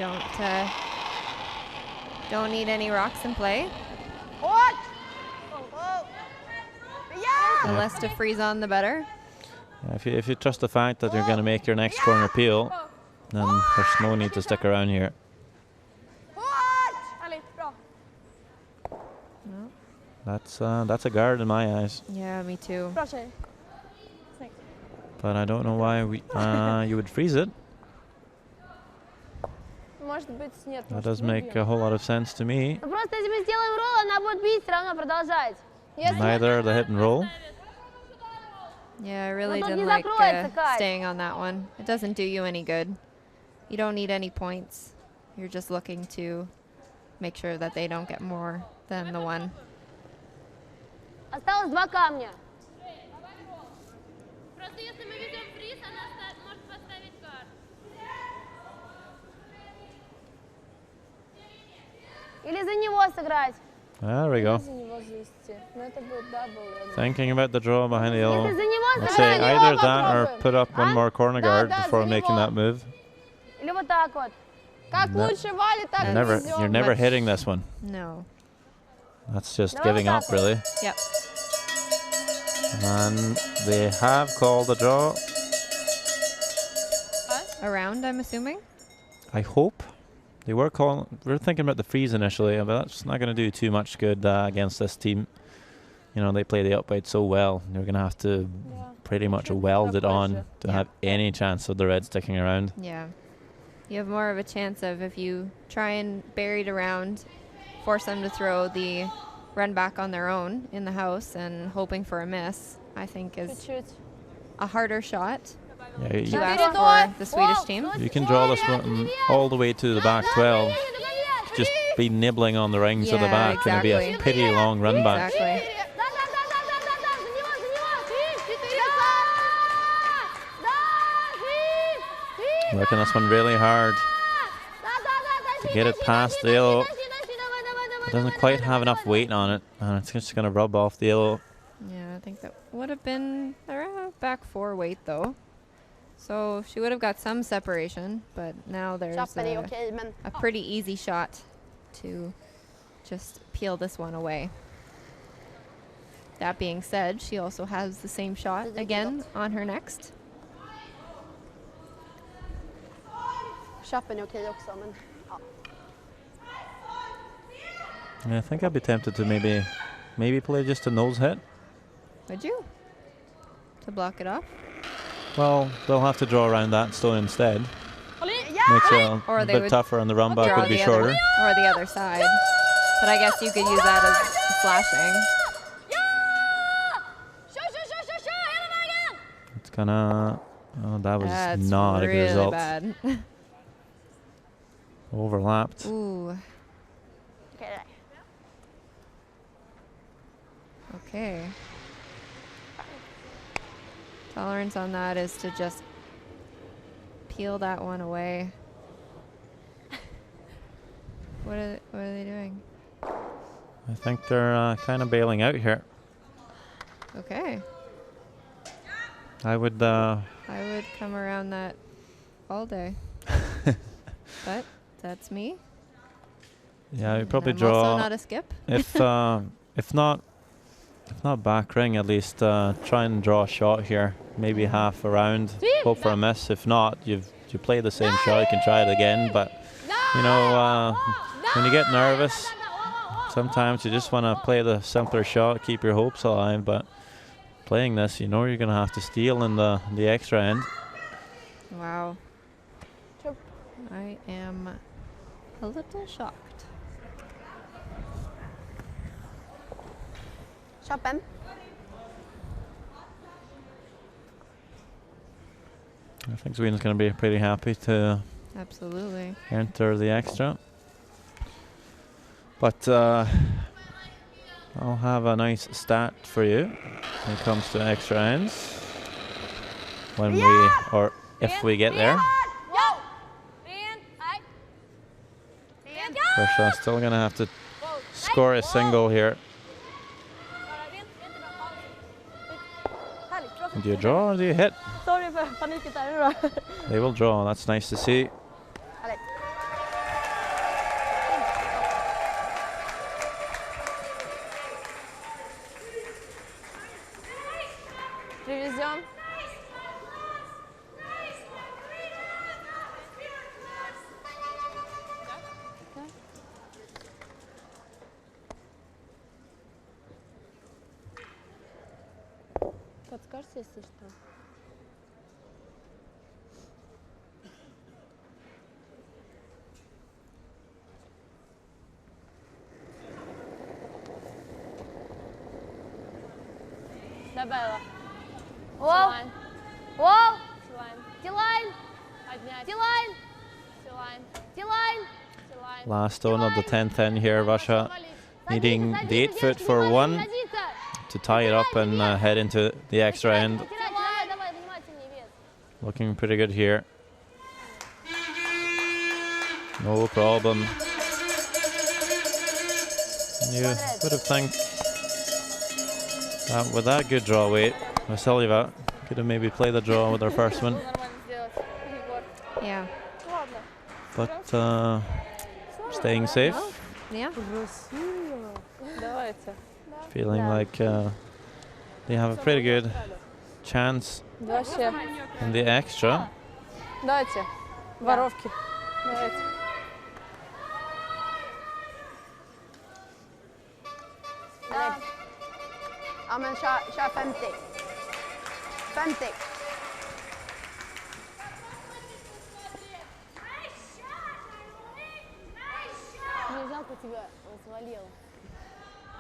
A: don't need any rocks in play.
H: Hårt! Oh. Ja!
A: The less to freeze on, the better.
B: Yeah, if you trust the fact that you're going to make your next corner peel, then there's no need to stick around here.
H: Hårt!
D: Ali, bra.
B: That's a guard in my eyes.
A: Yeah, me too.
D: Bra tjej. Snyggt.
B: But I don't know why you would freeze it.
D: Может быть, нет.
B: That does make a whole lot of sense to me.
C: Ну просто если мы сделаем ролл, она будет бить, все равно продолжать.
B: Neither the hit and roll.
A: Yeah, I really
C: тут не
A: didn't like
C: закроется, Кать.
A: staying on that one. It doesn't do you any good. You don't need any points. You're just looking to make sure that they don't get more than the one.
C: Осталось 2 камня.
I: Просто если мы ведем фриз, она может поставить карт.
C: Или за него сыграть.
B: There we go.
D: За него завести. Но это будет дабл.
B: Thinking about the draw behind the yellow.
C: Если за него
B: I'd
C: сыграть.
B: say
D: него
B: either that or
D: попробуем.
B: put up one more corner guard
D: да,
B: before
D: за
B: making
D: него.
B: that move.
C: Или вот так вот.
D: Как
B: No.
D: лучше валит, так и
B: You're
D: везем.
B: never
A: Much.
B: hitting this one.
A: No.
B: That's just
C: No,
B: giving up,
C: that's
B: really.
A: Yep.
B: And they have called the draw.
A: Around, I'm assuming.
B: I hope. They were thinking about the freeze initially, but that's not going to do too much good against this team. You know, they play the upright so well. You're going to have to pretty much weld it on to have any chance of the red sticking around.
A: Yeah. You have more of a chance of if you try and bury it around, force them to throw the run back on their own in the house and hoping for a miss, I think is
D: Чуть-чуть.
A: a harder shot
B: Yeah,
A: to
B: you,
A: ask for the Swedish team.
B: you can draw this one all the way to the back 12. Just be nibbling on the rings of the
A: Yeah,
B: back. Going to be a
A: exactly.
B: pretty long run back.
A: Exactly.
C: Да, за него, за него. Да,
B: Working this one really hard.
C: да,
B: To get it past the yellow. It doesn't quite have enough weight on it, and it's just going to rub off the yellow.
A: Yeah, I think that would have been back 4 weight though. So she would have got some separation, but now there's
H: Chappen är okej, men
A: a pretty easy shot to just peel this one away. That being said, she also has the same shot again on her next.
H: chappen är okej också. Men ja.
B: Yeah, I think I'd be tempted to maybe play just a nose hit.
A: Would you? To block it off?
B: Well, they'll have to draw around that stone instead.
H: Ja!
B: Makes it
A: Or
B: a
A: they
B: bit
A: would
B: tougher, and the run back
A: Draw
B: would be
A: the
B: shorter.
A: other, or the other side. But I guess you could use that as slashing.
B: It's gonna. Oh, that was
A: That's
B: not a
A: really
B: good result.
A: bad.
B: Overlapped.
A: Ooh.
H: Okej, där.
A: Okay. Tolerance on that is to just peel that one away. What are they doing?
B: I think they're kind of bailing out here.
A: Okay.
B: I would.
A: I would come around that all day. But that's me.
B: Yeah, you'd probably
A: I'm
B: draw.
A: also not a skip.
B: If not, if not back ring, at least try and draw a shot here. Maybe half around, hope for a miss. If not, you play the same shot, you can try it again. But you know, when you get nervous, sometimes you just want to play the simpler shot, keep your hopes alive. But playing this, you know you're going to have to steal in the extra end.
A: Wow. I am a little shocked.
H: Chopin.
B: I think Sweden's going to be pretty happy to
A: Absolutely
B: enter the extra. But I'll have a nice stat for you when it comes to extra ends. When we, or if we get there. Russia's still going to have to score a single here. Do you draw or do you hit?
D: Sorry för paniket där nu då.
B: They will draw, that's nice to see.
D: Revision. Подскажите, если что. Добавила.
C: Воу!
D: Тилайн.
C: Воу!
D: Тилайн.
C: Тилайн!
D: Поднять.
C: Тилайн!
D: Тилайн.
C: Tallin!
D: Тилайн.
B: Last stone of the 10th end here, Russia needing the 8 foot for one to tie it up and head into the extra end.
D: Давай, внимательнее, вес.
B: Looking pretty good here. No problem. You would have think that with that good draw weight, Vasileva could have maybe played the draw with her first one.
A: Yeah.
B: But staying safe.
A: Yeah.
D: Давайте.
B: Feeling like they have a pretty good chance
D: Вообще.
B: in the extra.
D: Давайте. Воровки. Давайте.
H: Ja, men kör 50. 50.
D: Мне жалко тебя, он свалил.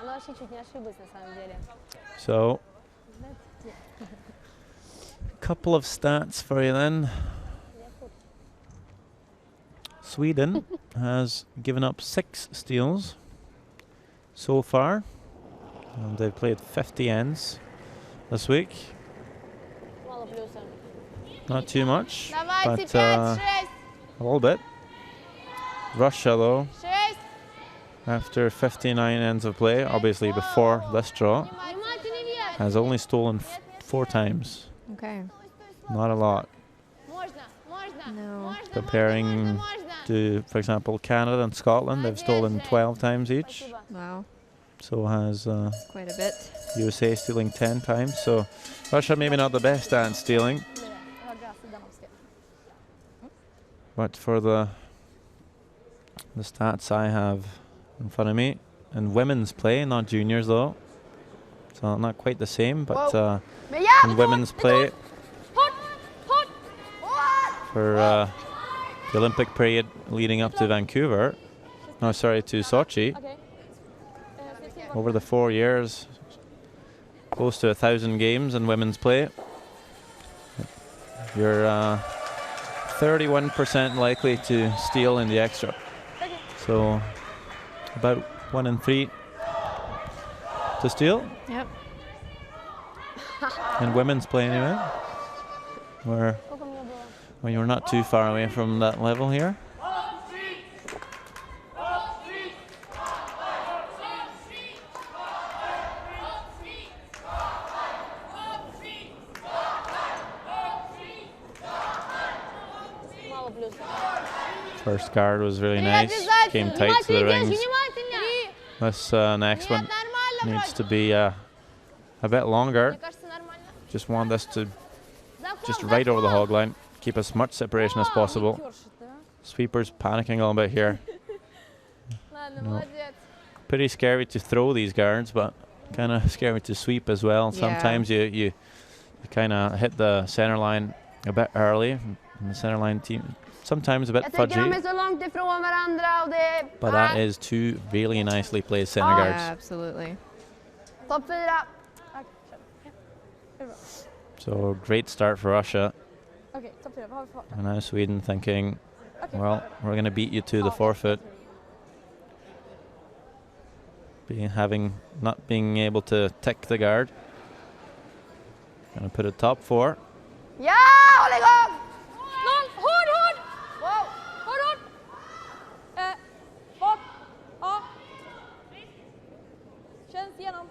D: Она вообще чуть не ошиблась на самом деле.
B: So, a couple of stats for you then. Sweden has given up 6 steals so far. And they've played 50 ends this week.
D: Мало плюса.
B: Not too much,
C: Давайте,
B: but
C: 5, 6,
B: a little bit. Russia, though,
C: 6.
B: after 59 ends of play, obviously before this draw,
C: Внимательнее вес.
B: has only stolen 4 times.
A: Okay.
B: Not a lot.
C: Можно, можно,
A: No.
C: можно,
B: Comparing
C: можно, можно.
B: to, for example, Canada and Scotland, they've stolen 12 times each.
D: Спасибо.
A: Wow.
B: So has
A: Quite a bit.
B: USA stealing 10 times. So Russia maybe not the best at stealing,
D: Ага, Садамовский.
B: but for the stats I have in front of me, and women's play, not juniors though, so not quite the same, but
H: Men ja!
B: in women's play for the Olympic period leading up to Vancouver, no sorry, to Sochi,
D: Окей.
B: over the 4 years, close to 1,000 games in women's play. You're 31% likely to steal in the extra. So about 1 in 3 to steal
A: Yep.
B: in women's play anyway. Where
D: Сколько у меня было?
B: well, you're not too far away from that level here.
D: Мало плюса.
B: First card was really
C: Три
B: nice,
C: обязательно.
B: came tight to the
C: Внимательнее вес,
B: rings.
C: внимательнее.
B: This next one
C: Нет, нормально
B: needs
C: вроде.
B: to be a bit longer.
C: Мне кажется, нормально.
B: Just want this to
C: Заход,
B: just right over the
C: заход.
B: hog line. Keep as much separation as possible. Sweepers panicking a little bit here.
C: Ладно,
B: No.
C: молодец.
B: Pretty scary to throw these guards, but kind of scary to sweep as well.
A: Yeah.
B: Sometimes you kind of hit the center line a bit early. And the center line team sometimes a bit
H: Jag tycker de är
B: fudgy,
H: så långt ifrån varandra och det
B: but that is two really nicely placed center
A: Yeah,
B: guards.
A: absolutely.
H: Topp 4.
B: So great start for Russia.
E: Okej, topp 4. Vad har vi kvar?
B: And now Sweden thinking,
E: Okej.
B: well, we're going to beat you to the forfeit. Not being able to tick the guard. Gonna put a top 4.
H: Ja, håll igång!
E: Noll! Hård, hård!
H: Wow.
E: Hård, hård! Bak! Ja. Känns igenom.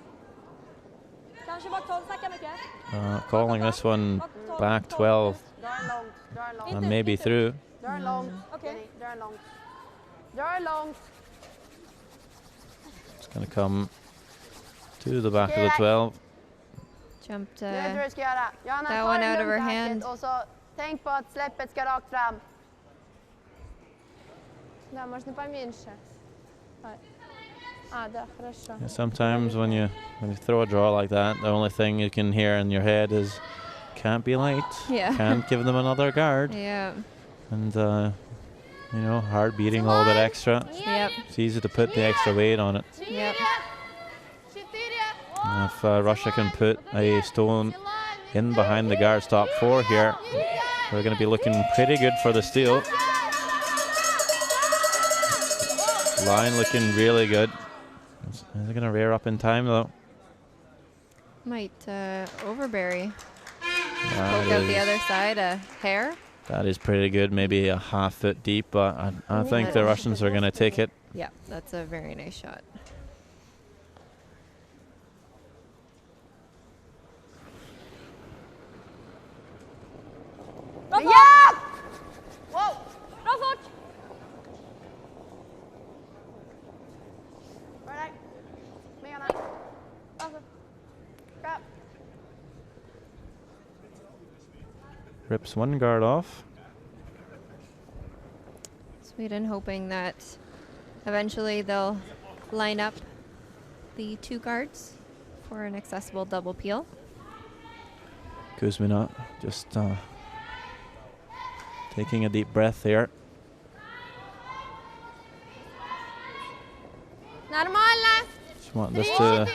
E: Kanske bak 12, snacka mycket.
B: Calling this one back 12
H: Dörren långt, dörren långt.
B: and maybe through.
H: Dörren långt,
E: Okej.
H: Jenny, dörren långt. Dörren långt.
B: It's gonna come to the back of the 12.
A: Jumped.
H: Du vet vad du ska göra. Johanna,
A: That
H: ta
A: one
H: det
A: out of her
H: lugnt
A: hand.
H: hacket och så tänk på att släppet ska rakt fram.
E: Да, можно поменьше. Да, хорошо.
B: Yeah, sometimes when you throw a draw like that, the only thing you can hear in your head is, "Can't be late.
A: Yeah.
B: Can't give them another guard."
A: Yeah.
B: And you know, heart beating a little bit extra.
A: Yep.
B: It's easy to put the extra weight on it.
A: Yep.
B: And if Russia can put a stone in behind the guard's top 4 here, we're going to be looking pretty good for the steal. Line looking really good. Is it going to rear up in time though?
A: Might overberry.
B: That
A: Poke out the
B: is-
A: other side a hair.
B: That is pretty good, maybe a half foot deep, but I think the Russians are going to take it.
A: Yeah, that's a very nice shot.
H: Ja! Wow!
E: Bra fart!
H: Var där. Med Johanna.
E: Alltså,
H: Bra.
B: Rips one guard off.
A: Sweden hoping that eventually they'll line up the 2 guards for an accessible double peel.
B: Kuzmina just taking a deep breath here.
C: Нормально.
B: Just want this to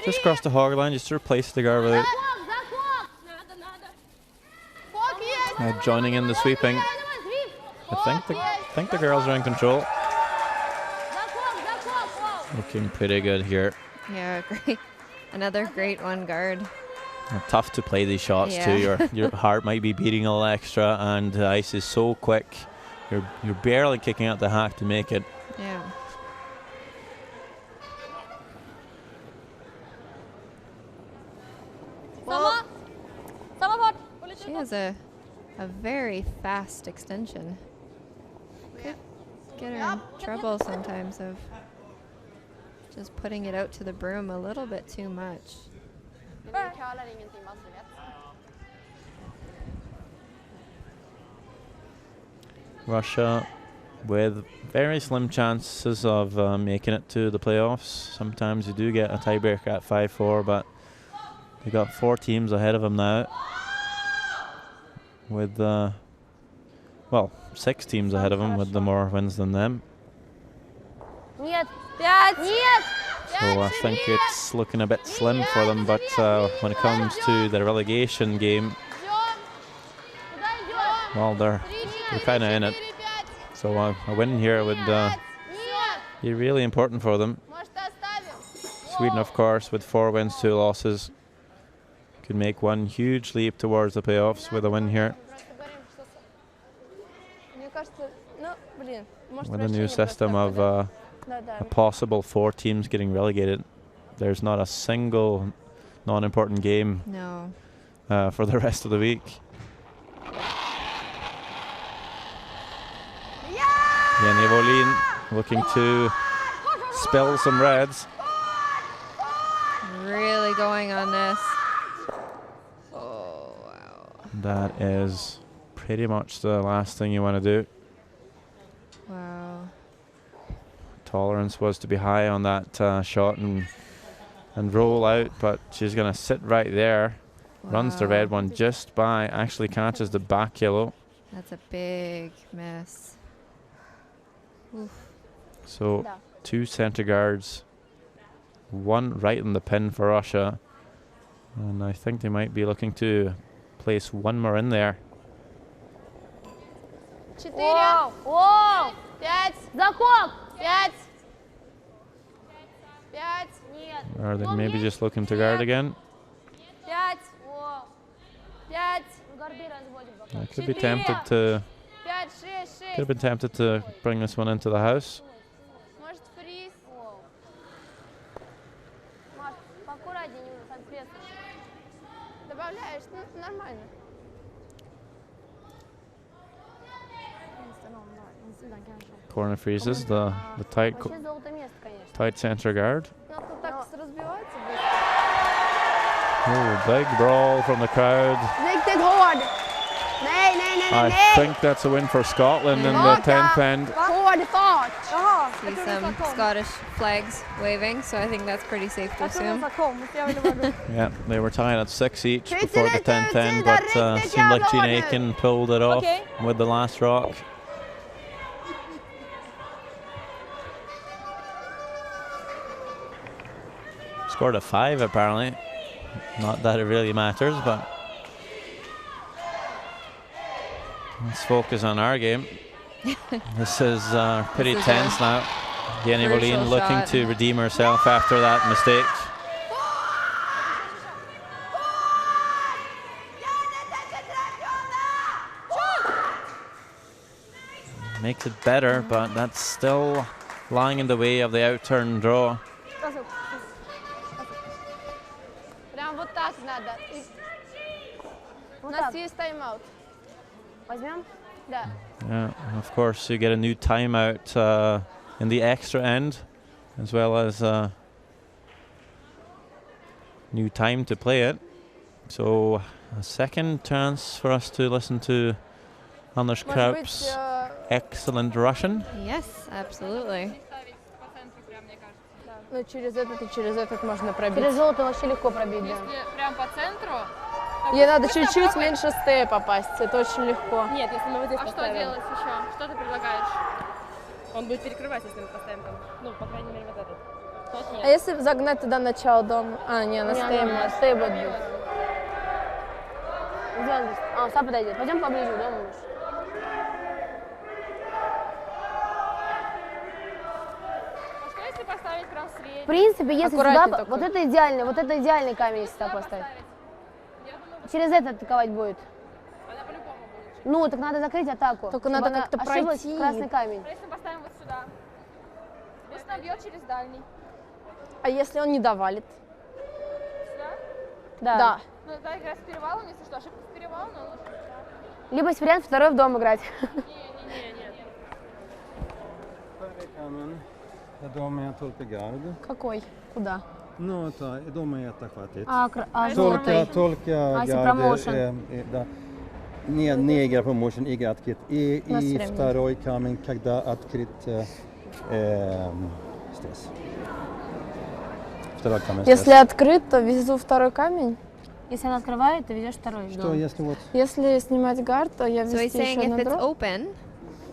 B: just cross the hog line, just to replace the guard with it.
C: Заход. Надо, надо. Фок есть.
B: Joining in the sweeping. I think the girls are in control.
C: Заход, заход.
B: Looking pretty good here.
A: Yeah, great. Another great one guard.
B: Tough to play these shots too.
A: Yeah.
B: Your heart might be beating a little extra, and the ice is so quick. You're barely kicking out the hack to make it.
A: Yeah.
E: samma fart! Och lite
A: She
E: utåt.
A: has a very fast extension. Could get her in trouble sometimes of just putting it out to the broom a little bit too much.
H: Men det curlar ingenting, vad du vet.
B: Russia with very slim chances of making it to the playoffs. Sometimes you do get a tiebreaker at 5-4, but they got 4 teams ahead of them now. With, well, 6 teams ahead of them with the more wins than them.
C: Нет. 5. Нет.
B: So I think it's looking a bit slim for them, but when it comes to the relegation game, well, they're kind of in it. So a win here would be really important for them. Sweden, of course, with 4 wins, 2 losses, could make one huge leap towards the playoffs with a win here.
E: Мне кажется, ну, блин, может,
B: With a new
E: вращение
B: system
E: просто
B: of
E: так,
B: a
E: да,
B: possible 4 teams getting relegated, there's not a single non-important game
A: No.
B: for the rest of the week. Jenny Volin looking to spill some reds.
A: really going on this. Oh, wow.
B: That is pretty much the last thing you want to do.
A: Wow.
B: Tolerance was to be high on that shot and roll out, but she's going to sit right there. Runs the red one just by, actually catches the back yellow.
A: That's a big miss. Oof.
B: So 2 center guards, 1 right in the pin for Russia. And I think they might be looking to place 1 more in there.
C: 4. Воу! 5. Закок! 5. 5. Нет.
B: Or they maybe just looking to guard again.
C: 5. 5. Горды разводим пока.
B: I could be tempted to,
C: 5, 6, 6.
B: could have been tempted to bring this one into the house.
C: Может, фриз? Маш, поаккуратнее немного, соответственно. Добавляешь, ну, нормально.
B: Corner freezes the tight
C: Вообще золото место, конечно.
B: tight center guard.
C: Ну, а тут так разбивается
B: Oh, big brawl from the crowd.
H: Riktigt hård! Nej, nej, nej, nej,
B: I
H: nej!
B: think that's a win for Scotland in the 10th end.
H: Hård fart!
A: See some Scottish flags waving, so I think that's pretty safe to assume.
B: Yeah, they were tied at 6 each before the 10th end, but seemed like Gina Aiken pulled it off with the last rock. Scored a 5 apparently. Not that it really matters, but let's focus on our game. This is pretty tense now. Jenny Wåhlin looking to redeem herself after that mistake. Makes it better, but that's still lying in the way of the outturn draw.
C: Прям вот так надо. У нас есть тайм-аут.
H: Возьмем?
C: Да.
B: Yeah, and of course you get a new timeout in the extra end, as well as new time to play it. So a second chance for us to listen to Anders Kraup's excellent Russian.
A: Yes, absolutely.
D: Ну, через этот и через этот можно пробить.
H: Через золото вообще легко пробить, да.
E: Если прям по центру.
D: Ей надо чуть-чуть меньше стея попасть, это очень легко.
E: Нет, если мы вот здесь поставим. Что делать еще? Что ты предлагаешь? Он будет перекрывать, если мы поставим там. Ну, по крайней мере, вот этот. Тот нет.
D: А если загнать туда начало дома? А, не, на стея.
H: Стей будет бить. Где он здесь? А, сам подойдет. Пойдем поближе к дому.
E: Поставить прям средний.
H: В принципе, если сюда, вот это идеальный камень, если так поставить. Через это атаковать будет.
E: Она по-любому будет.
H: Ну, так надо закрыть атаку.
D: Только надо как-то пройти.
H: Красный камень.
E: Если мы поставим вот сюда, пусть она бьет через дальний.
D: А если он не довалит?
E: Сюда?
H: Да.
E: Ну, да, играть с перевалом, если что, ошибка с перевалом, но лучше.
H: Либо есть вариант второй в дом играть.
E: Не.
F: Dom är Tolkegard.
D: Какой? Куда?
F: Ну, это дом är захватит.
H: Только
F: Tolkegard, да. Не игра промоушен, игра открыт. И второй камень, когда открыт здесь. Второй камень.
D: Если открыт, то везу второй камень.
H: Если она открывает, ты везешь второй.
F: Что, если вот...
D: Если снимать гард, то я
A: So he's
D: везти
A: saying
D: еще
A: if
D: на
A: it's
D: дроп.
A: open,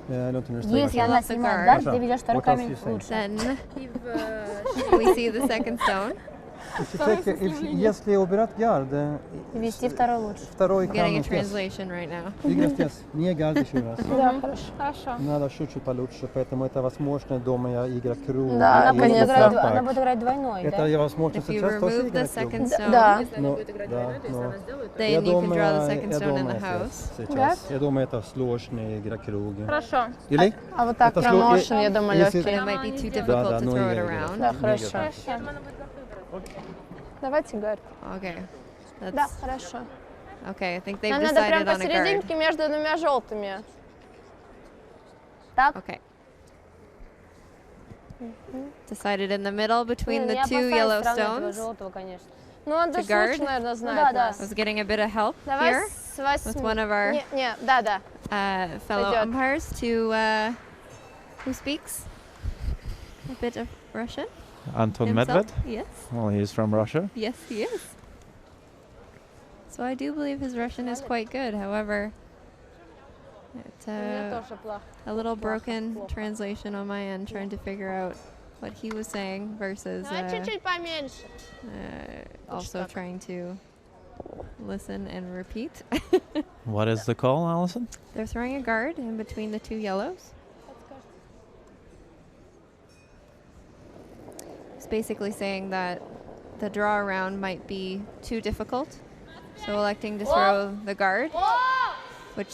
H: Если она снимает гард, ты ведешь второй камень лучше.
A: then we see the second stone.
F: Если убирать гард,
H: Вести второй лучше.
F: второй
A: I'm getting
F: камень
A: a
F: здесь.
A: translation right now.
F: Игра здесь, не гард еще раз.
D: Да, хорошо.
E: Хорошо.
F: Надо чуть-чуть получше, поэтому это возможно дома игра круг.
D: Да, конечно.
H: Она будет играть двойной, да?
F: Это возможно
A: If you
F: сейчас тоже
A: remove the
F: играть
A: second
F: круг.
A: stone,
D: Да.
E: Если она будет играть двойной, то есть она сделает.
A: then you can draw the second stone in the house.
F: Сейчас. Я думаю, это сложная игра круги.
E: Хорошо.
F: Или?
D: А вот так
F: Это
D: промоушен, я думаю,
F: если-
D: легкий.
A: It might be too difficult to
F: ну,
A: throw it
F: я-
A: around.
D: Да, хорошо.
E: Хорошо.
D: Давайте гард.
A: Okay.
D: Да,
A: That's
D: хорошо.
A: okay. I think they've
D: Нам надо прям
A: decided on a guard.
D: посерединке между двумя желтыми.
H: Так?
A: Okay. Decided in the middle between the
D: Я
A: two
D: поставлю
A: yellow
D: странно этого
A: stones.
D: желтого, конечно. Ну, он
A: To
D: даже
A: guard.
D: лучше, наверное, знает нас.
A: Was getting a bit of help
H: Давай
A: here
H: с восьми.
A: with one of our
H: Не, да.
A: fellow
H: Пойдет.
A: umpires who speaks a bit of Russian.
B: Anton
A: himself.
B: Medved?
A: Yes.
B: Well, he's from Russia.
A: Yes, he is. So I do believe his Russian is quite good. However, it's a little broken translation on my end, trying to figure out what he was saying versus
H: Чуть-чуть поменьше.
A: also trying to listen and repeat.
B: What is the call, Alison?
A: They're throwing a guard in between the two yellows. It's basically saying that the draw around might be too difficult, so electing to throw the guard, which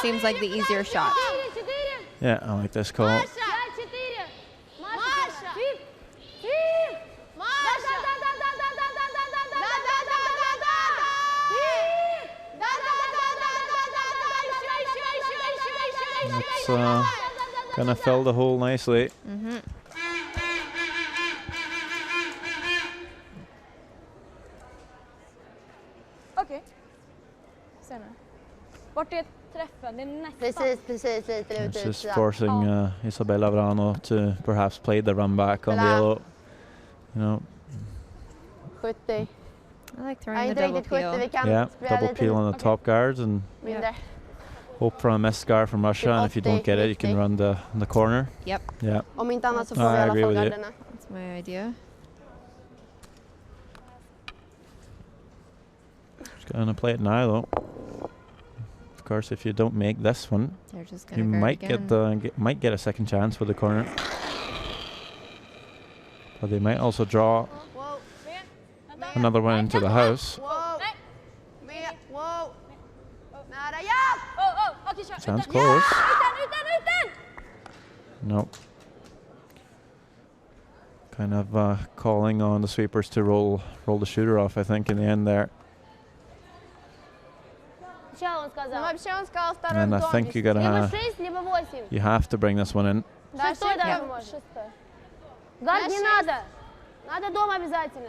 A: seems like the easier shot.
B: Yeah, I like this call. It's gonna fill the hole nicely.
D: Okej. Sen nu. Vart är träffen? Det är nästan.
H: Precis lite
B: It's
H: ut
B: just
H: utsidan.
B: forcing Isabella Vrano to perhaps play the run back on the yellow. You know,
H: 70.
A: I like throwing
H: Nej,
A: the
H: inte
A: double
H: riktigt 70.
A: peel.
H: Vi kan
B: yeah,
H: spela
B: double
H: lite
B: peel on the top guards and
H: mindre.
B: hope for a missed guard from Russia. And if you don't get it, you can run the corner.
A: Yep,
B: Yeah,
H: Om inte annat så får
B: I
H: vi i alla
B: agree
H: fall
B: with you.
H: garderna.
A: that's my idea.
B: just gonna play it now though. Of course, if you don't make this one,
A: They're just gonna
B: you
A: guard
B: might
A: again.
B: might get a second chance with the corner. But they might also draw
H: Wow.
B: another one into the house.
H: Wow. Wow. Nära, ja!
D: Okej, kör.
B: Sounds close.
D: Utan!
B: No. Kind of calling on the sweepers to roll the shooter off, I think, in the end there.
D: Что он сказал?
H: Вообще он сказал второй
B: And I
H: дом.
B: think you're gonna
D: Либо 6, либо 8.
B: you have to bring this one in.
H: Да,
D: Шестой
H: да.
D: даже может. Гард не надо. Надо дом обязательно.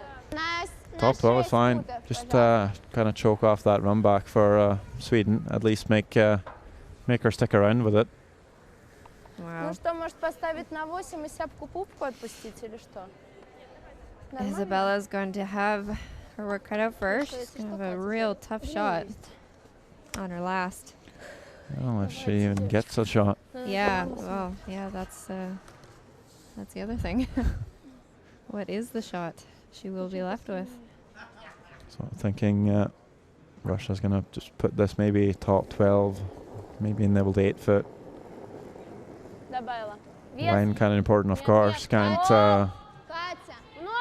B: Top 12 is fine. Just kind of choke off that run back for Sweden. At least make her stick around with it.
A: Wow.
D: Ну что, может поставить на 8 и сяпку-пупку отпустить или что? Нормально?
A: Isabella's going to have her work cut out first. She's going to have a real tough shot on her last.
B: Well, if she even gets a shot.
A: Yeah, well, yeah, that's the other thing. What is the shot she will be left with?
B: So I'm thinking Russia's going to just put this maybe top 12, maybe nibbled 8 foot.
D: Добавила.
B: Line kind of important, of course. Can't
H: Катя,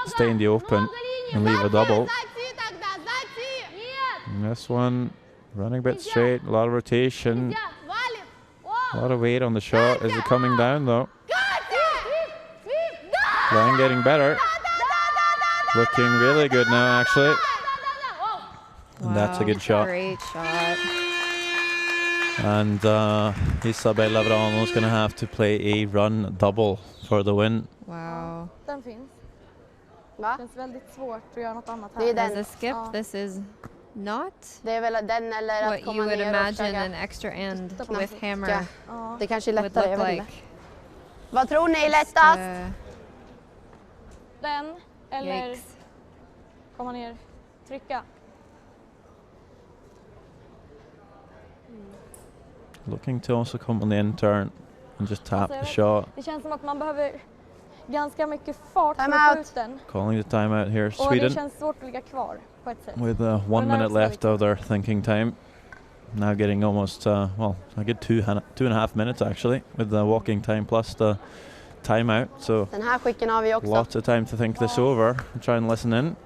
B: stay in the open and leave a double.
H: Зайти тогда, зайти! Нет!
B: And this one running a bit straight, a lot of rotation,
H: Нельзя, валит!
B: a lot of weight on the shot. Is it coming down though?
H: Катя!
B: Line getting better. Looking really good now, actually. And that's a
A: Wow,
B: good shot.
A: Great shot.
B: And Isabella Vrano's going to have to play a run double for the win.
A: Wow.
D: Den finns.
H: Va?
D: Känns väldigt svårt att göra något annat
H: Det är
D: här.
A: As
H: den.
A: a skip, this is not
H: Det är väl den eller att
A: what you
H: komma
A: would
H: ner och
A: imagine
H: försöka.
A: an extra end
H: Knappt.
A: with hammer
H: Ja.
D: Ja.
H: Det kanske är
A: would
H: lättare, jag
A: look
H: vet
A: like.
H: inte. Vad tror ni är lättast?
D: Den eller
A: Yikes.
D: komma ner, trycka.
B: Looking to also come on the in turn and just tap
D: Alltså,
B: the shot.
D: Det känns som att man behöver ganska mycket fart för
H: Time
D: att få
H: out.
D: ut den.
B: Calling the timeout here,
D: Och det
B: Sweden.
D: känns svårt att ligga kvar på ett sätt.
B: With 1 minute left of their thinking time. Now getting almost, well, a good 2.5 minutes actually, with the walking time plus the timeout. So
H: Den här skicken har vi också.
B: lots of time to think this over and try and listen in.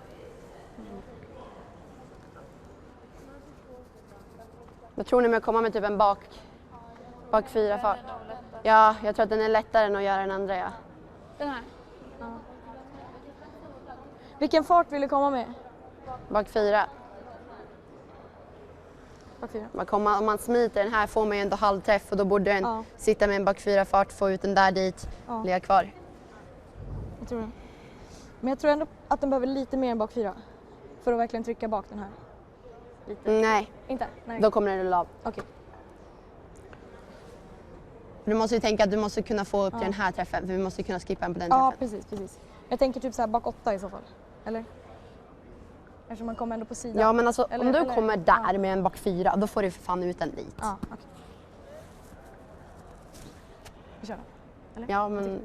H: Vad tror ni med att komma med typ en bak 4 fart? Ja, jag tror att den är lättare än att göra den andra, ja.
D: Den här. Ja. Vilken fart vill du komma med?
H: Bak 4.
D: Bak 4.
H: Om man smiter den här får man ju ändå halvträff och då borde den
D: Ja.
H: sitta med en bak 4 fart, få ut den där dit,
D: Ja.
H: ligga kvar.
J: Jag tror det. Men jag tror ändå att den behöver lite mer än bak 4. För att verkligen trycka bak den här. Lite.
H: Nej.
J: Inte? Nej.
H: Då kommer den rulla av.
J: Okej.
H: Du måste ju tänka att du måste kunna få upp till den här träffen. För vi måste kunna skippa den på den träffen.
J: Ja, precis. Jag tänker typ så här bak 8 i så fall. Eller? Eftersom man kommer ändå på sidan.
H: Ja, men alltså
J: eller,
H: om du kommer där med en bak 4, då får du för fan ut en dit.
J: Ja, okej. Vi kör då. Eller?
H: Ja, men...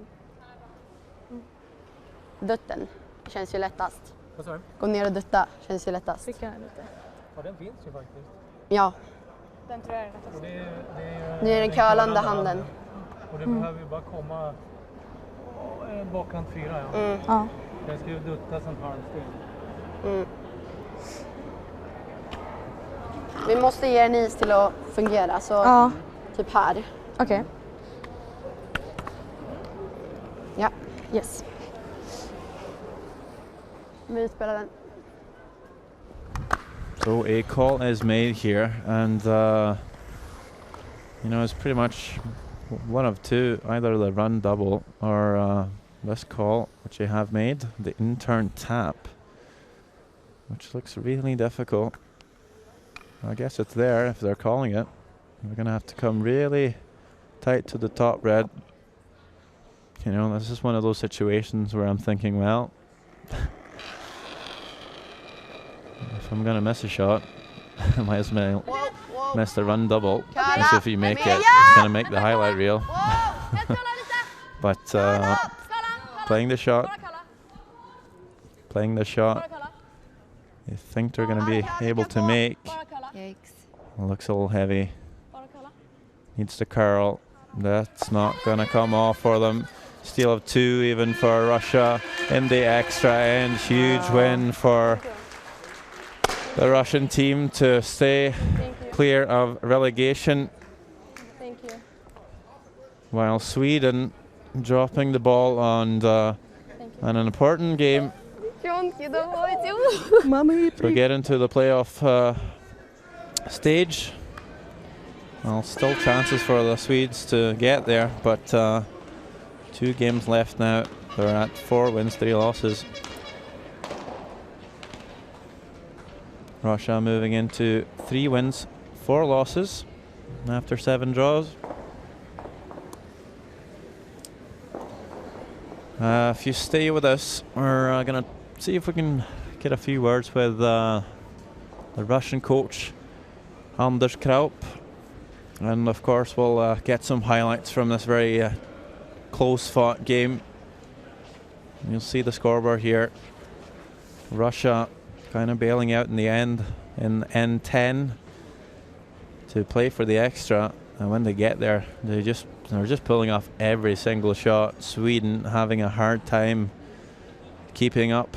H: Dutten känns ju lättast.
G: Vad sa du?
H: Gå ner och dutta känns ju lättast.
J: Trycka lite.
G: Ja, den finns ju faktiskt.
H: Ja.
J: Den tror jag är lättast.
G: Och det är
H: Nu är den curlande handen.
G: Och det behöver ju bara komma bakhand 4. Ja.
J: Ja.
G: Den ska ju dutta som halvsteg.
H: Vi måste ge en is till att fungera, så typ här.
J: Okej.
H: Ja.
J: Yes.
H: Vi spelar den.
B: So a call is made here, and it's pretty much one of two, either the run double or this call, which they have made, the in-turn tap, which looks really difficult. I guess it's there if they're calling it. We're gonna have to come really tight to the top red. This is one of those situations where I'm thinking, well, if I'm gonna miss a shot, I might as well miss the run double. As if you make it, it's gonna make the highlight reel. But playing the shot, you think they're gonna be able to make.
A: Yikes.
B: Looks a little heavy. Needs to curl. That's not gonna come off for them. Steal of 2 even for Russia in the extra end. Huge win for the Russian team to stay clear of relegation.
J: Thank you.
B: While Sweden dropping the ball on an important game to get into the playoff stage. Well, still chances for the Swedes to get there, but 2 games left now. They're at 4 wins, 3 losses. Russia moving into 3 wins, 4 losses after 7 draws. If you stay with us, we're going to see if we can get a few words with the Russian coach, Anders Kraup. And of course we'll get some highlights from this very close-fought game. You'll see the scoreboard here. Russia kind of bailing out in the end, in N10, to play for the extra. And when they get there, they're just pulling off every single shot. Sweden having a hard time keeping up.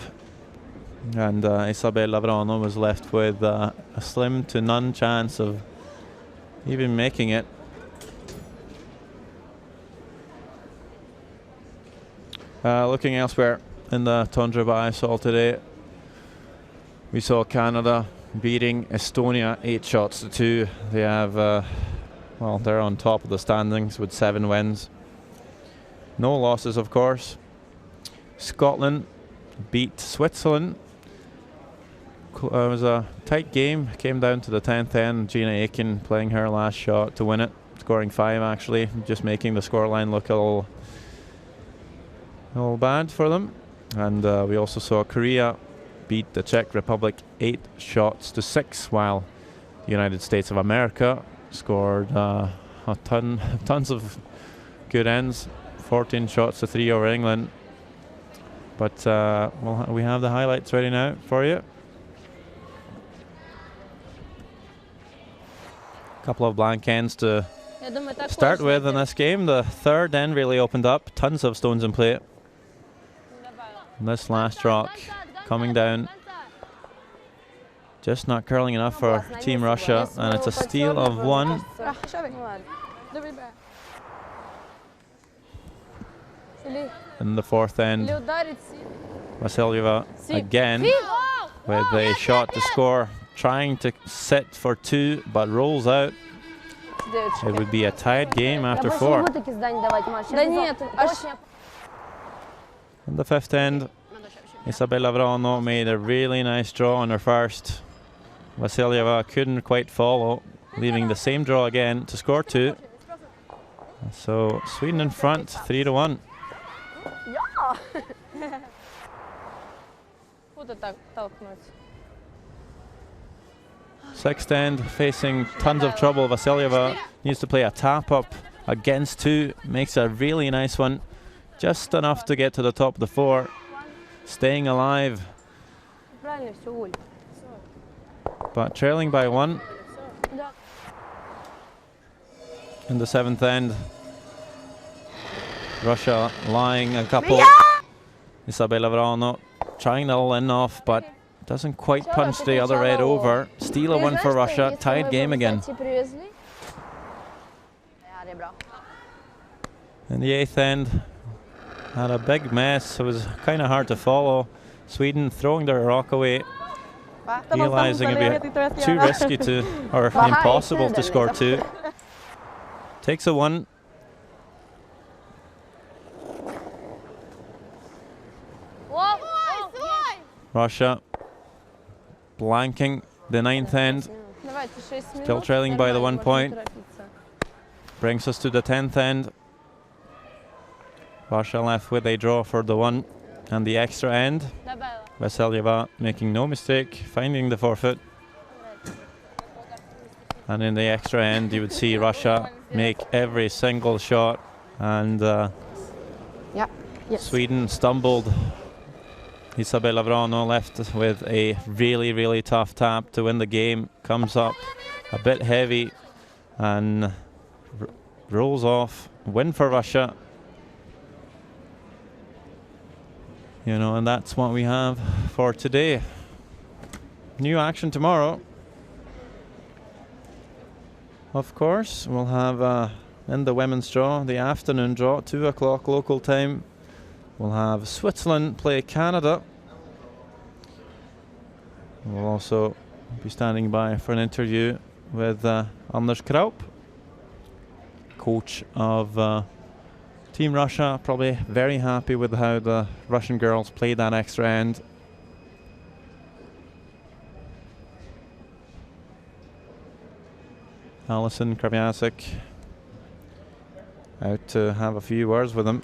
B: And Isabel Lavrano was left with a slim to none chance of even making it. Looking elsewhere in the Tundra by Sol today, we saw Canada beating Estonia 8 shots to 2. They have, they're on top of the standings with 7 wins. No losses, of course. Scotland beat Switzerland. It was a tight game. Came down to the 10th end. Gina Aiken playing her last shot to win it, scoring 5 actually, just making the scoreline look a little bad for them. And we also saw Korea beat the Czech Republic 8 shots to 6, while the United States of America scored tons of good ends, 14 shots to 3 over England. But we have the highlights ready now for you. Couple of blank ends to start with in this game. The third end really opened up. Tons of stones in play. And this last rock coming down, just not curling enough for Team Russia, and it's a steal of 1. In the fourth end, Vasilyeva again with a shot to score, trying to sit for 2, but rolls out. It would be a tied game after 4. In the 5th end, Isabella Vrano made a really nice draw on her first. Vasiljeva couldn't quite follow, leaving the same draw again to score 2. So Sweden in front, 3-1.
D: Ja! Вот это толкнуть.
B: 6th end, facing tons of trouble. Vasiljeva needs to play a tap up against 2, makes a really nice one, just enough to get to the top of the 4, staying alive,
D: Правильно все, Оль.
B: but trailing by 1.
D: Да.
B: In the 7th end, Russia lying a couple. Isabella Vrano trying to in off, but doesn't quite punch the other red over. Steal a one for Russia, tied game again. In the 8th end, had a big mess. It was kind of hard to follow. Sweden throwing their rock away, realizing it'd be too risky to, or impossible to score 2. Takes a 1. Russia blanking the 9th end, still trailing by the 1 point. Brings us to the 10th end. Russia left with a draw for the 1 and the extra end. Vasiljeva making no mistake, finding the forfeit. And in the extra end, you would see Russia make every single shot, and Sweden stumbled. Isabella Vrano left with a really, really tough tap to win the game. Comes up a bit heavy and rolls off. Win for Russia. You know, and that's what we have for today. New action tomorrow. Of course, we'll have in the women's draw, the afternoon draw, 2 o'clock local time. We'll have Switzerland play Canada. We'll also be standing by for an interview with Anders Kraup, coach of Team Russia. Probably very happy with how the Russian girls played that extra end. Alison Kraviasek out to have a few words with him.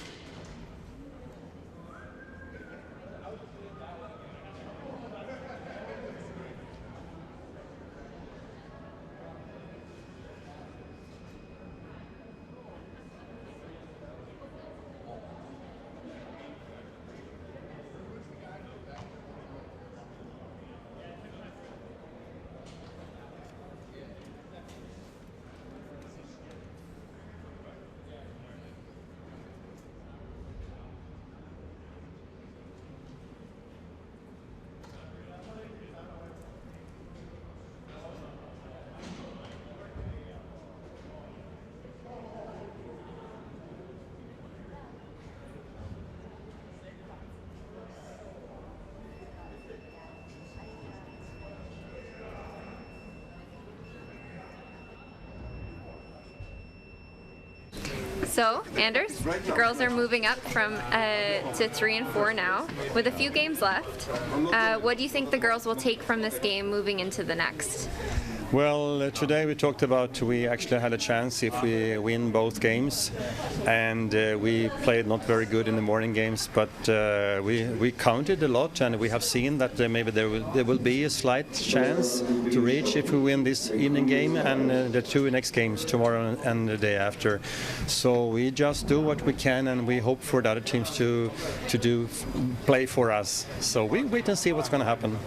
A: So, Anders, the girls are moving up from to 3 and 4 now, with a few games left. What do you think the girls will take from this game moving into the next?
K: Well, today we talked about we actually had a chance if we win both games, and we played not very good in the morning games, but we counted a lot, and we have seen that maybe there will be a slight chance to reach if we win this evening game and the 2 next games tomorrow and the day after. So we just do what we can, and we hope for the other teams to play for us. So we wait and see what's going to happen.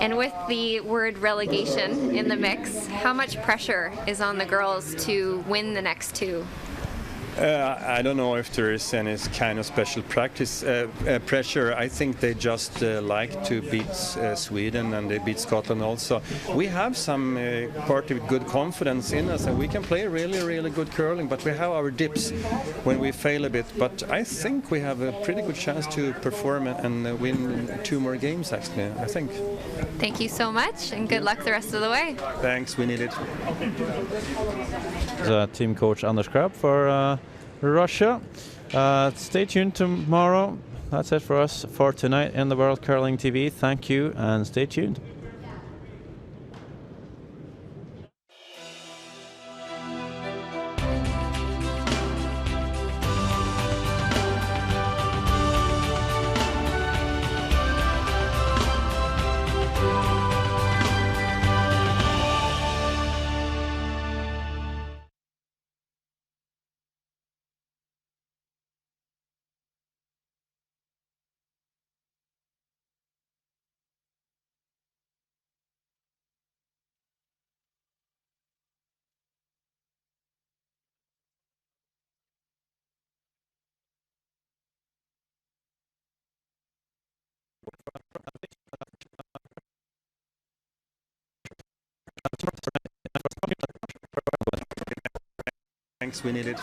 A: And with the word relegation in the mix, how much pressure is on the girls to win the next 2?
K: I don't know if there is any kind of special pressure. I think they just like to beat Sweden, and they beat Scotland also. We have some part of good confidence in us, and we can play really, really good curling, but we have our dips when we fail a bit. But I think we have a pretty good chance to perform and win 2 more games, actually, I think.
A: Thank you so much, and good luck the rest of the way.
K: Thanks, we need it.
B: Team coach Anders Kraup for Russia. Stay tuned tomorrow. that's it for us for tonight in the World Curling TV. Thank you and stay tuned.
K: Thanks, we need it.